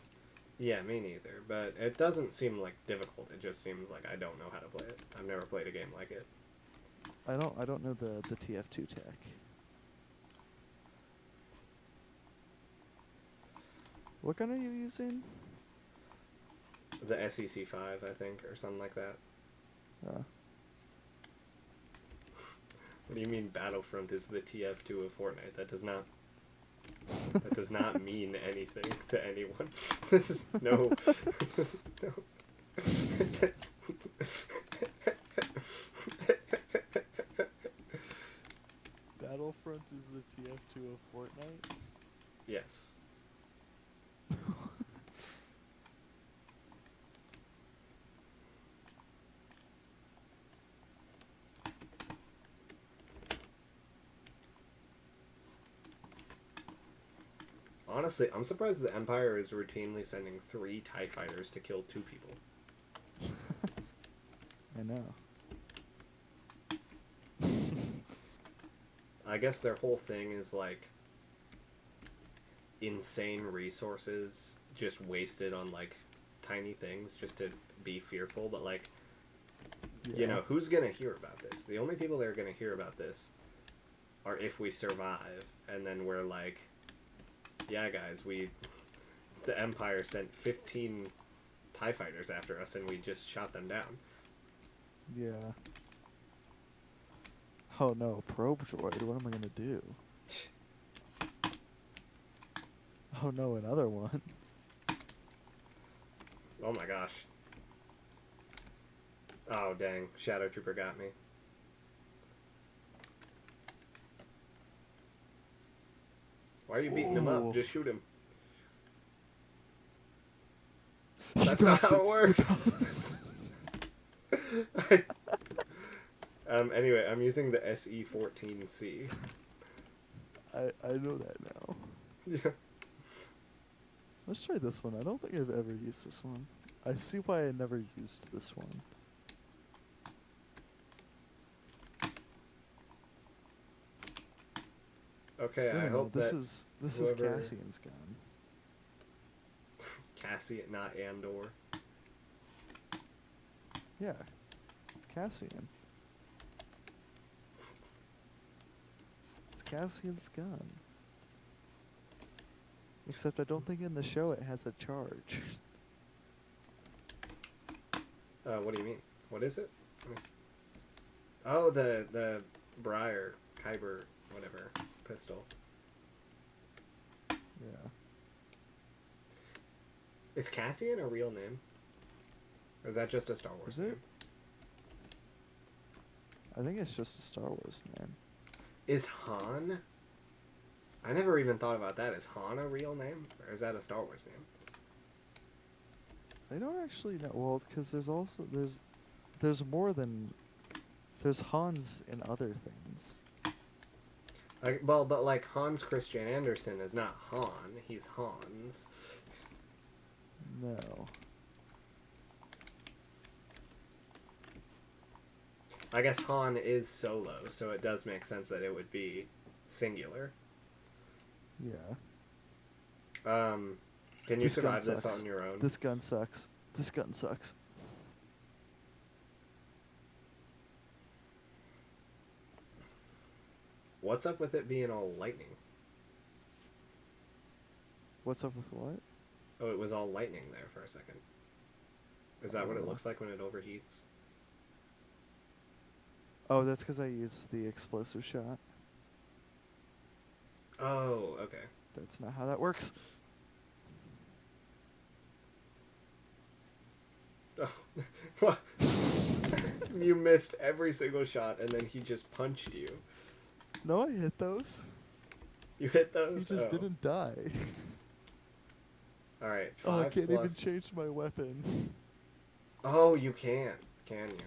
Yeah, me neither. But it doesn't seem like difficult. It just seems like I don't know how to play it. I've never played a game like it. I don't know the TF2 tech. What gun are you using? The SEC5, I think, or something like that. What do you mean Battlefront is the TF2 of Fortnite? That does not. That does not mean anything to anyone. This is no. This is no. This- Battlefront is the TF2 of Fortnite? Yes. Honestly, I'm surprised the Empire is routinely sending 3 TIE fighters to kill 2 people. I know. I guess their whole thing is like insane resources just wasted on like tiny things just to be fearful, but like you know, who's gonna hear about this? The only people that are gonna hear about this are if we survive, and then we're like, yeah guys, the Empire sent 15 TIE fighters after us and we just shot them down. Yeah. Oh no, probe droid, what am I gonna do? Oh no, another one. Oh my gosh. Oh dang, Shadow Trooper got me. Why are you beating him Ooh. up? Just shoot him. That's not how it works. Anyway, I'm using the SE14C. I know that now. Yeah. Let's try this one. I don't think I've ever used this one. I see why I never used this one. Okay, No, I no, hope this that is whoever- Cassian's gun. Cassian, not Andor. Yeah, it's Cassian. It's Cassian's gun. Except I don't think in the show it has a charge. What do you mean? What is it? Oh, the Briar, Kyber, whatever, pistol. Yeah. Is Cassian a real name? Or is that just a Star Wars Is it? name? I think it's just a Star Wars name. Is Han? I never even thought about that. Is Han a real name? Or is that a Star Wars name? I don't actually know. Well, because there's also there's more than there's Hans in other things. Like, well, but like Hans Christian Andersen is not Han. He's Hans. No. I guess Han is solo, so it does make sense that it would be singular. Yeah. Can you This gun survive this sucks. on your own? This gun sucks. This gun sucks. What's up with it being all lightning? What's up with what? Oh, it was all lightning there for a second. Is that what it looks like when it overheats? Oh, that's because I used the explosive shot. Oh, okay. That's not how that works. Oh, what? You missed every single shot, and then he just punched you. No, I hit those. You hit He those? just Oh. didn't die. All right, Oh, I 5 can't even plus... change my weapon. Oh, you can't. Can you?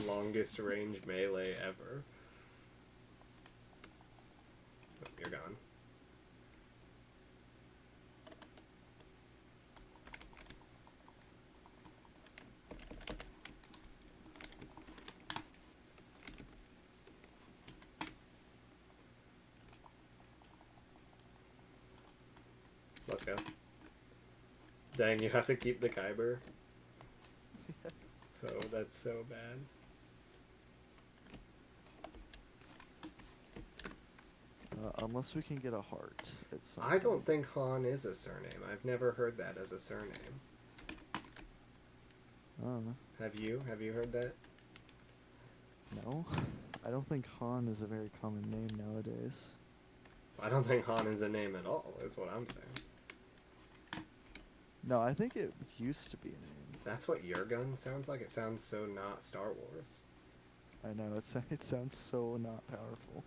Longest range melee ever. Oh, you're gone. Let's go. Dang, you have to keep the Kyber. Yes. So that's so bad. Unless we can get a heart at some I don't point. think Han is a surname. I've never heard that as a surname. Have you? Have you heard that? No. I don't think Han is a very common name nowadays. I don't think Han is a name at all, is what I'm saying. No, I think it used to be a name. That's what your gun sounds like? It sounds so not Star Wars. I know, it sounds so not powerful.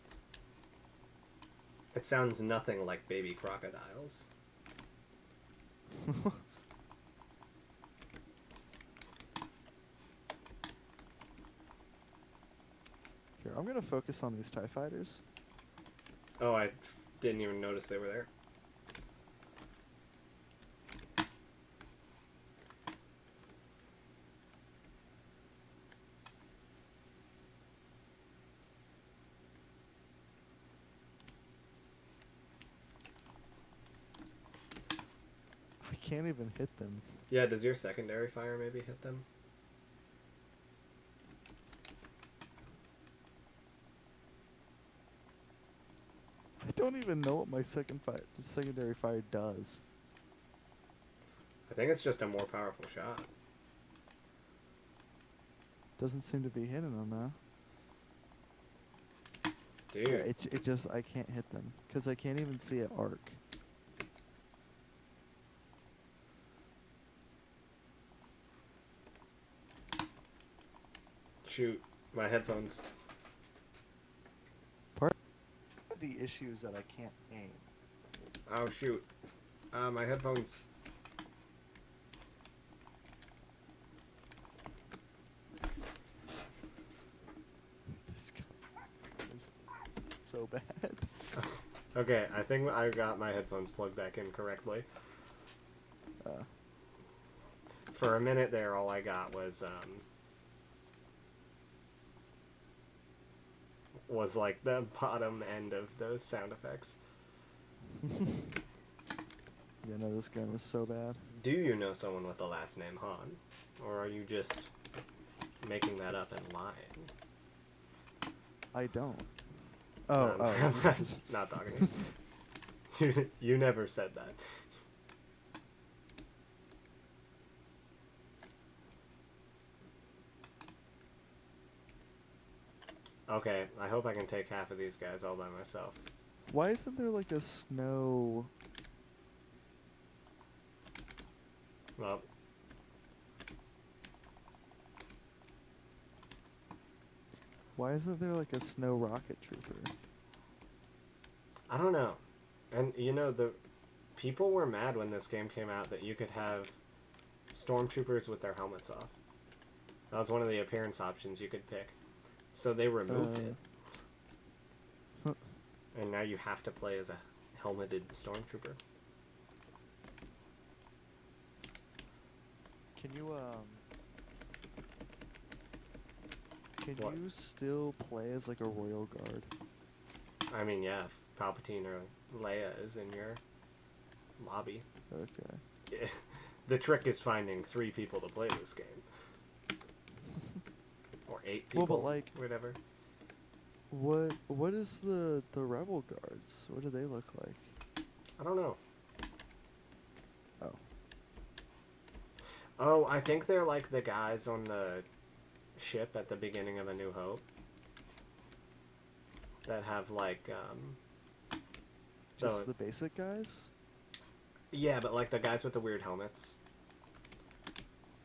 It sounds nothing like baby crocodiles. Here, I'm gonna focus on these TIE fighters. Oh, I didn't even notice they were there. I can't even hit them. Yeah, does your secondary fire maybe hit them? I don't even know what my secondary fire does. I think it's just a more powerful shot. Doesn't seem to be hitting them though. Dude. Yeah, it just I can't hit them because I can't even see it arc. Shoot, my headphones. Part of the issue is that I can't aim. Oh, shoot. My headphones. This guy is so bad. Okay, I think I got my headphones plugged back in correctly. For a minute there, all I got was like the bottom end of those sound effects. Yeah, no, this gun is so bad. Do you know someone with the last name Han? Or are you just making that up and lying? I don't. Oh, No, oh. I'm not talking to you. You never said that. Okay, I hope I can take half of these guys all by myself. Why isn't there like a snow? Well, Why isn't there like a snow rocket trooper? I don't know. And you know, the people were mad when this game came out that you could have stormtroopers with their helmets off. That was one of the appearance options you could pick. So they removed it. And now you have to play as a helmeted stormtrooper. Can you What? you still play as like a royal guard? I mean, yeah, if Palpatine or Leia is in your lobby. Okay. The trick is finding 3 people to play this game. Or 8 people. Well, but like, whatever. what is the rebel guards? What do they look like? I don't know. Oh. Oh, I think they're like the guys on the ship at the beginning of A New Hope. That have like, Just the basic guys? yeah, but like the guys with the weird helmets.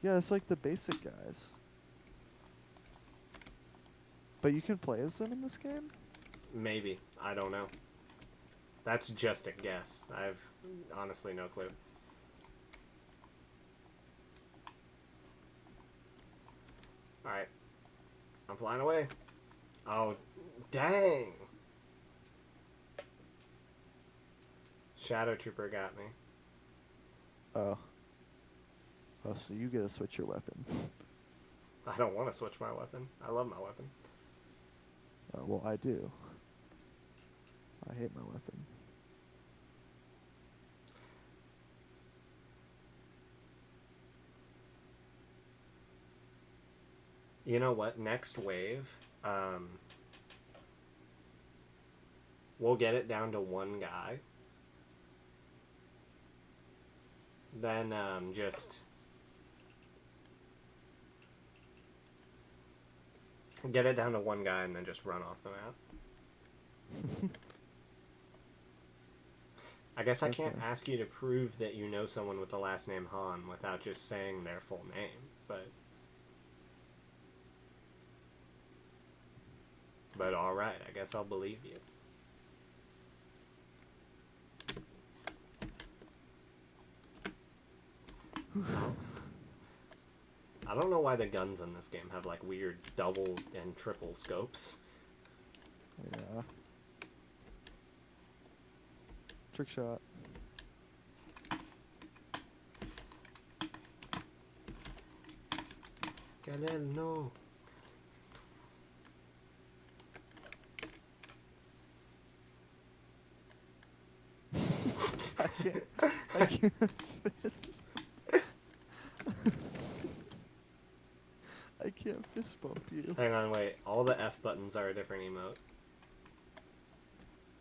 Yeah, it's like the basic guys. But you can play as them in this game? Maybe. I don't know. That's just a guess. I've honestly no clue. Alright. I'm flying away. Oh, dang! Shadow Trooper got me. Oh. Oh, so you get to switch your weapon. I don't want to switch my weapon. I love my weapon. Well, I do. I hate my weapon. You know what? Next wave, we'll get it down to 1 guy. Then, just get it down to 1 guy and then just run off the map. I guess I can't Okay. ask you to prove that you know someone with the last name Han without just saying their full name, but alright, I guess I'll believe you. I don't know why the guns in this game have like weird double and triple scopes. Yeah. Trick shot. Galil, no. I can't fist. I can't fist bump you. Hang on, wait. All the F buttons are a different emote.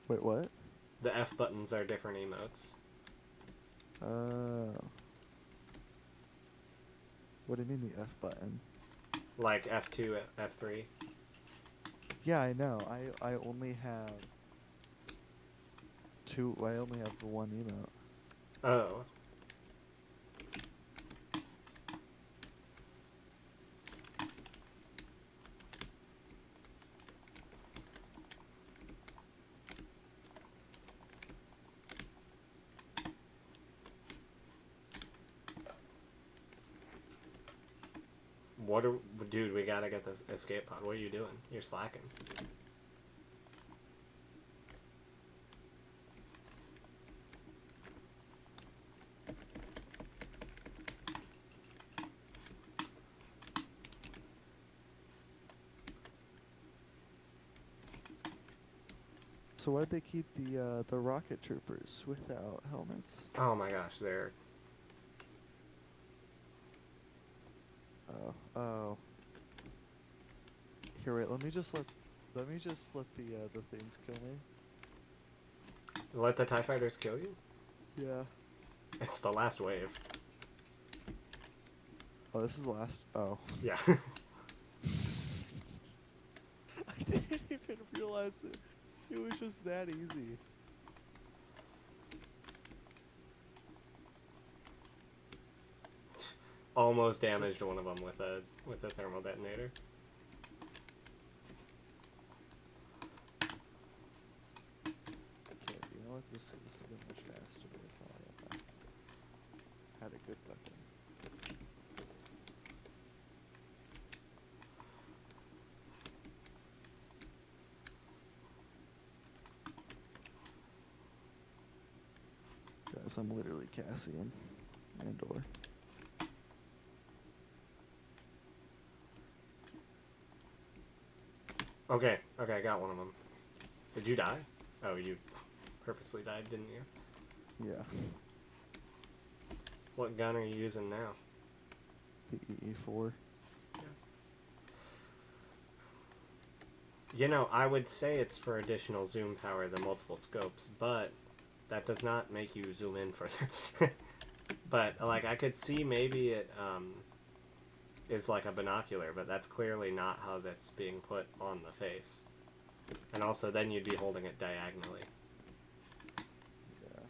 Wait, what? The F buttons are different emotes. What do you mean the F button? Like F2, F3. Yeah, I know. I only have 2. I only have 1 emote. Oh. What are... Dude, we gotta get this escape pod. What are you doing? You're slacking. So why'd they keep the rocket troopers without helmets? Oh my gosh, they're... Oh. Here, wait. Let me just let the things kill me. Let the TIE Fighters kill you? Yeah. It's the last wave. Oh, this is the last. Oh. Yeah. I didn't even realize it. It was just that easy. Almost damaged one of them with a thermal detonator. Okay, you know what? This would have been much faster if I had a good weapon. Because I'm literally Cassian. Andor. Okay, I got one of them. Did you die? Oh, you purposely died, didn't you? Yeah. What gun are you using now? The EE4. You know, I would say it's for additional zoom power than multiple scopes, but that does not make you zoom in further. But, like, I could see maybe it is like a binocular, but that's clearly not how that's being put on the face. And also, then you'd be holding it diagonally. Yeah.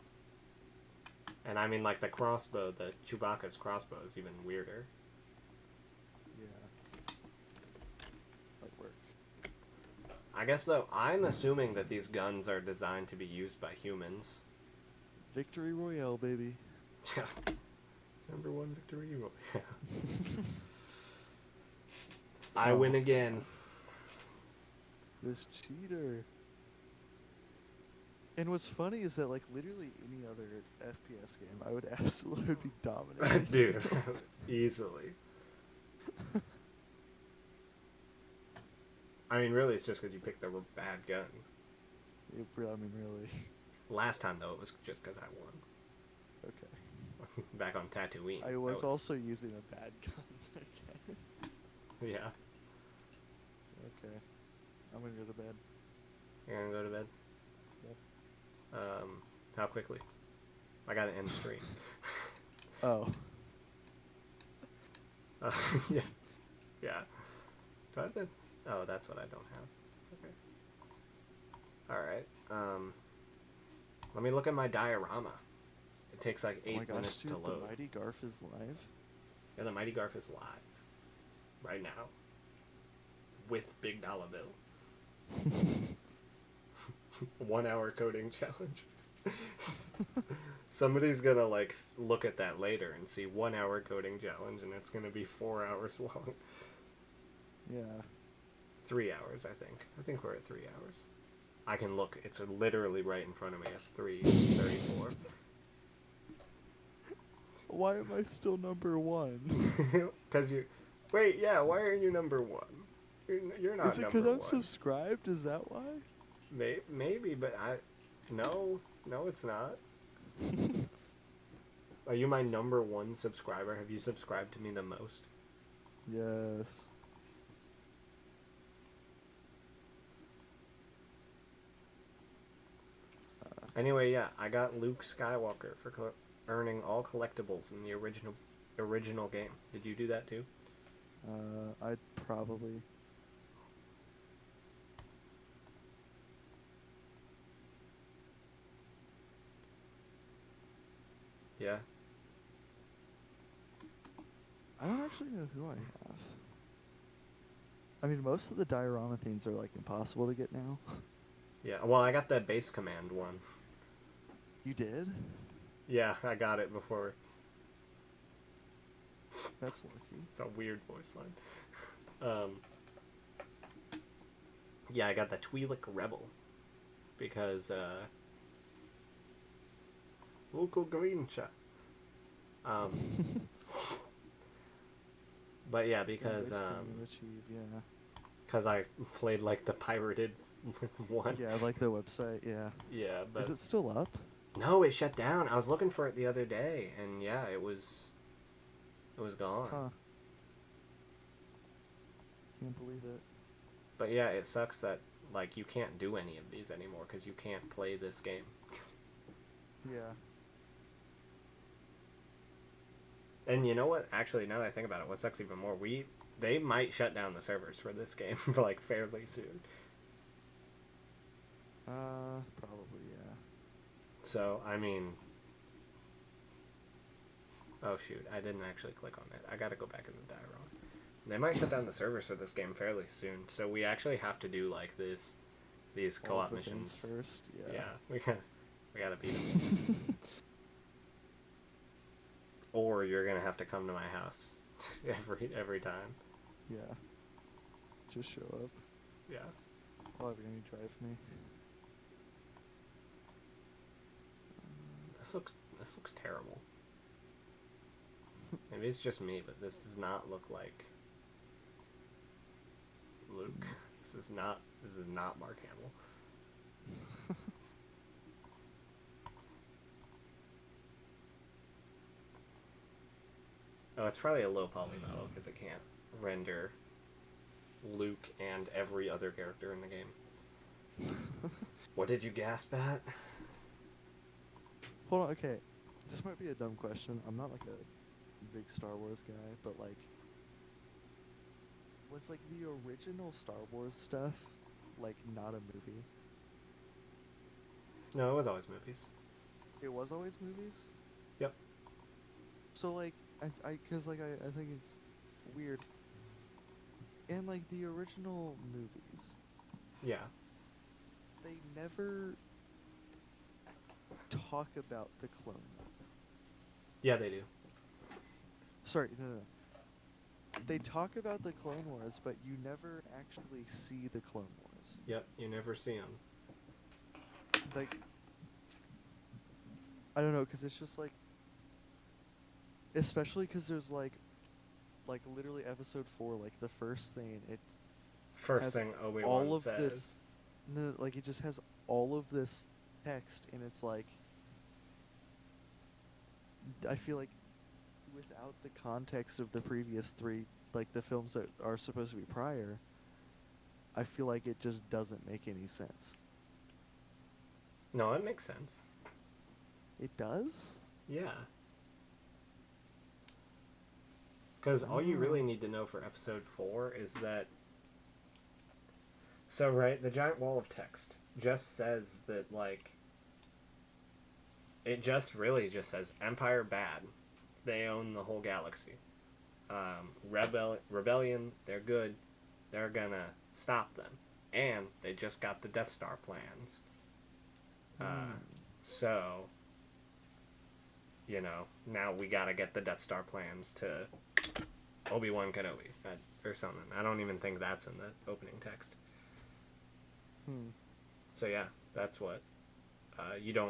And I mean, like, the crossbow, the Chewbacca's crossbow is even weirder. Yeah. Might work. I guess, though, I'm assuming that these guns are designed to be used by humans. Victory Royale, baby. Yeah. Number one victory. Yeah. I win again. This cheater. And what's funny is that, like, literally any other FPS game, I would absolutely be dominating. Dude, easily. I mean, really, it's just because you picked the bad gun. I mean, really. Last time, though, it was just because I won. Okay. Back on Tatooine. I was also using a bad gun. Okay. Yeah. Okay. I'm gonna go to bed. You're gonna go to bed? Yep. How quickly? I gotta end the stream. Oh. Yeah. Yeah. Do I have the... Oh, that's what I don't have. Okay. Alright. Let me look at my diorama. It takes like 8 Oh my gosh, minutes dude, to load. the Mighty Garf is live? Yeah, the Mighty Garf is live. Right now. With Big Dollar Bill. 1 hour coding challenge. Somebody's gonna like look at that later and see 1 hour coding challenge, and it's gonna be 4 hours long. Yeah. 3 hours, I think. I think we're at 3 hours. I can look. It's literally right in front of me. It's 3:34. Why am I still number 1? Because you... Wait, yeah, why are you number 1? You're not Is it number because I'm 1. subscribed? Is that why? Maybe, but No, it's not. Are you my number 1 subscriber? Have you subscribed to me the most? Yes. Anyway, yeah, I got Luke Skywalker for earning all collectibles in the original game. Did you do that too? I'd probably... Yeah. I don't actually know who I have. I mean, most of the diorama things are, like, impossible to get now. Yeah, well, I got the base command one. You did? Yeah, I got it before. That's lucky. It's a weird voice line. Yeah, I got the Twi'lek Rebel. Because, local green shot. But yeah, because, yeah. Because I played, like, the pirated one. Yeah, I like the website, yeah. Yeah, but... Is it still up? No, it shut down. I was looking for it the other day, and yeah, it was gone. Huh. Can't believe it. But yeah, it sucks that, like, you can't do any of these anymore, because you can't play this game. Yeah. And you know what? Actually, now that I think about it, what sucks even more, they might shut down the servers for this game, like, fairly soon. Probably, yeah. So, I mean... Oh, shoot. I didn't actually click on it. I gotta go back in the diorama. They might shut down the servers for this game fairly soon, so we actually have to do, like, these All co-op the missions. things first, yeah. Yeah, we gotta beat them. Or you're gonna have to come to my house every time. Yeah. Just show up. Yeah. I'll have Annie drive me. This looks this looks terrible. Maybe it's just me, but this does not look like Luke. This is not Mark Hamill. Oh, it's probably a low poly model because it can't render Luke and every other character in the game. What did you gasp at? Hold on, okay. This might be a dumb question. I'm not like a big Star Wars guy, but like, was like the original Star Wars stuff like not a movie? No, it was always movies. It was always movies? Yep. So like, cause like I think it's weird. In like the original movies, Yeah. they never talk about the Clone Wars. Yeah, they do. Sorry, no. They talk about the Clone Wars, but you never actually see the Clone Wars. Yep, you never see them. Like, I don't know, cause it's just like, especially cause there's like literally episode 4, like the first thing it First has thing Obi-Wan all of says. this. No, like it just has all of this text, and it's like, I feel like without the context of the previous 3, like the films that are supposed to be prior, I feel like it just doesn't make any sense. No, it makes sense. It does? Yeah. Because all you really need to know for episode 4 is that... So, right, the giant wall of text just says that, like... It just really just says, Empire bad. They own the whole galaxy. Rebellion, they're good. They're gonna stop them. And they just got the Death Star plans. So... You know, now we gotta get the Death Star plans to Obi-Wan Kenobi, or something. I don't even think that's in the opening text. So yeah, that's what,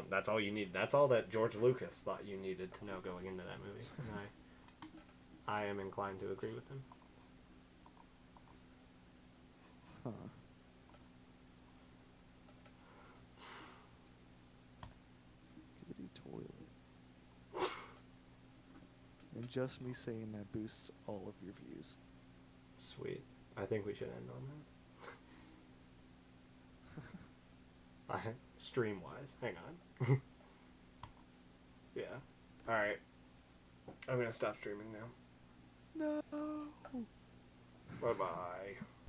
that's all you need. That's all that George Lucas thought you needed to know going into that movie. And I am inclined to agree with him. Huh. Kitty toilet. And just me saying that boosts all of your views. Sweet. I think we should end on that. Stream-wise. Hang on. Yeah. Alright. I'm gonna stop streaming now. No. Bye-bye.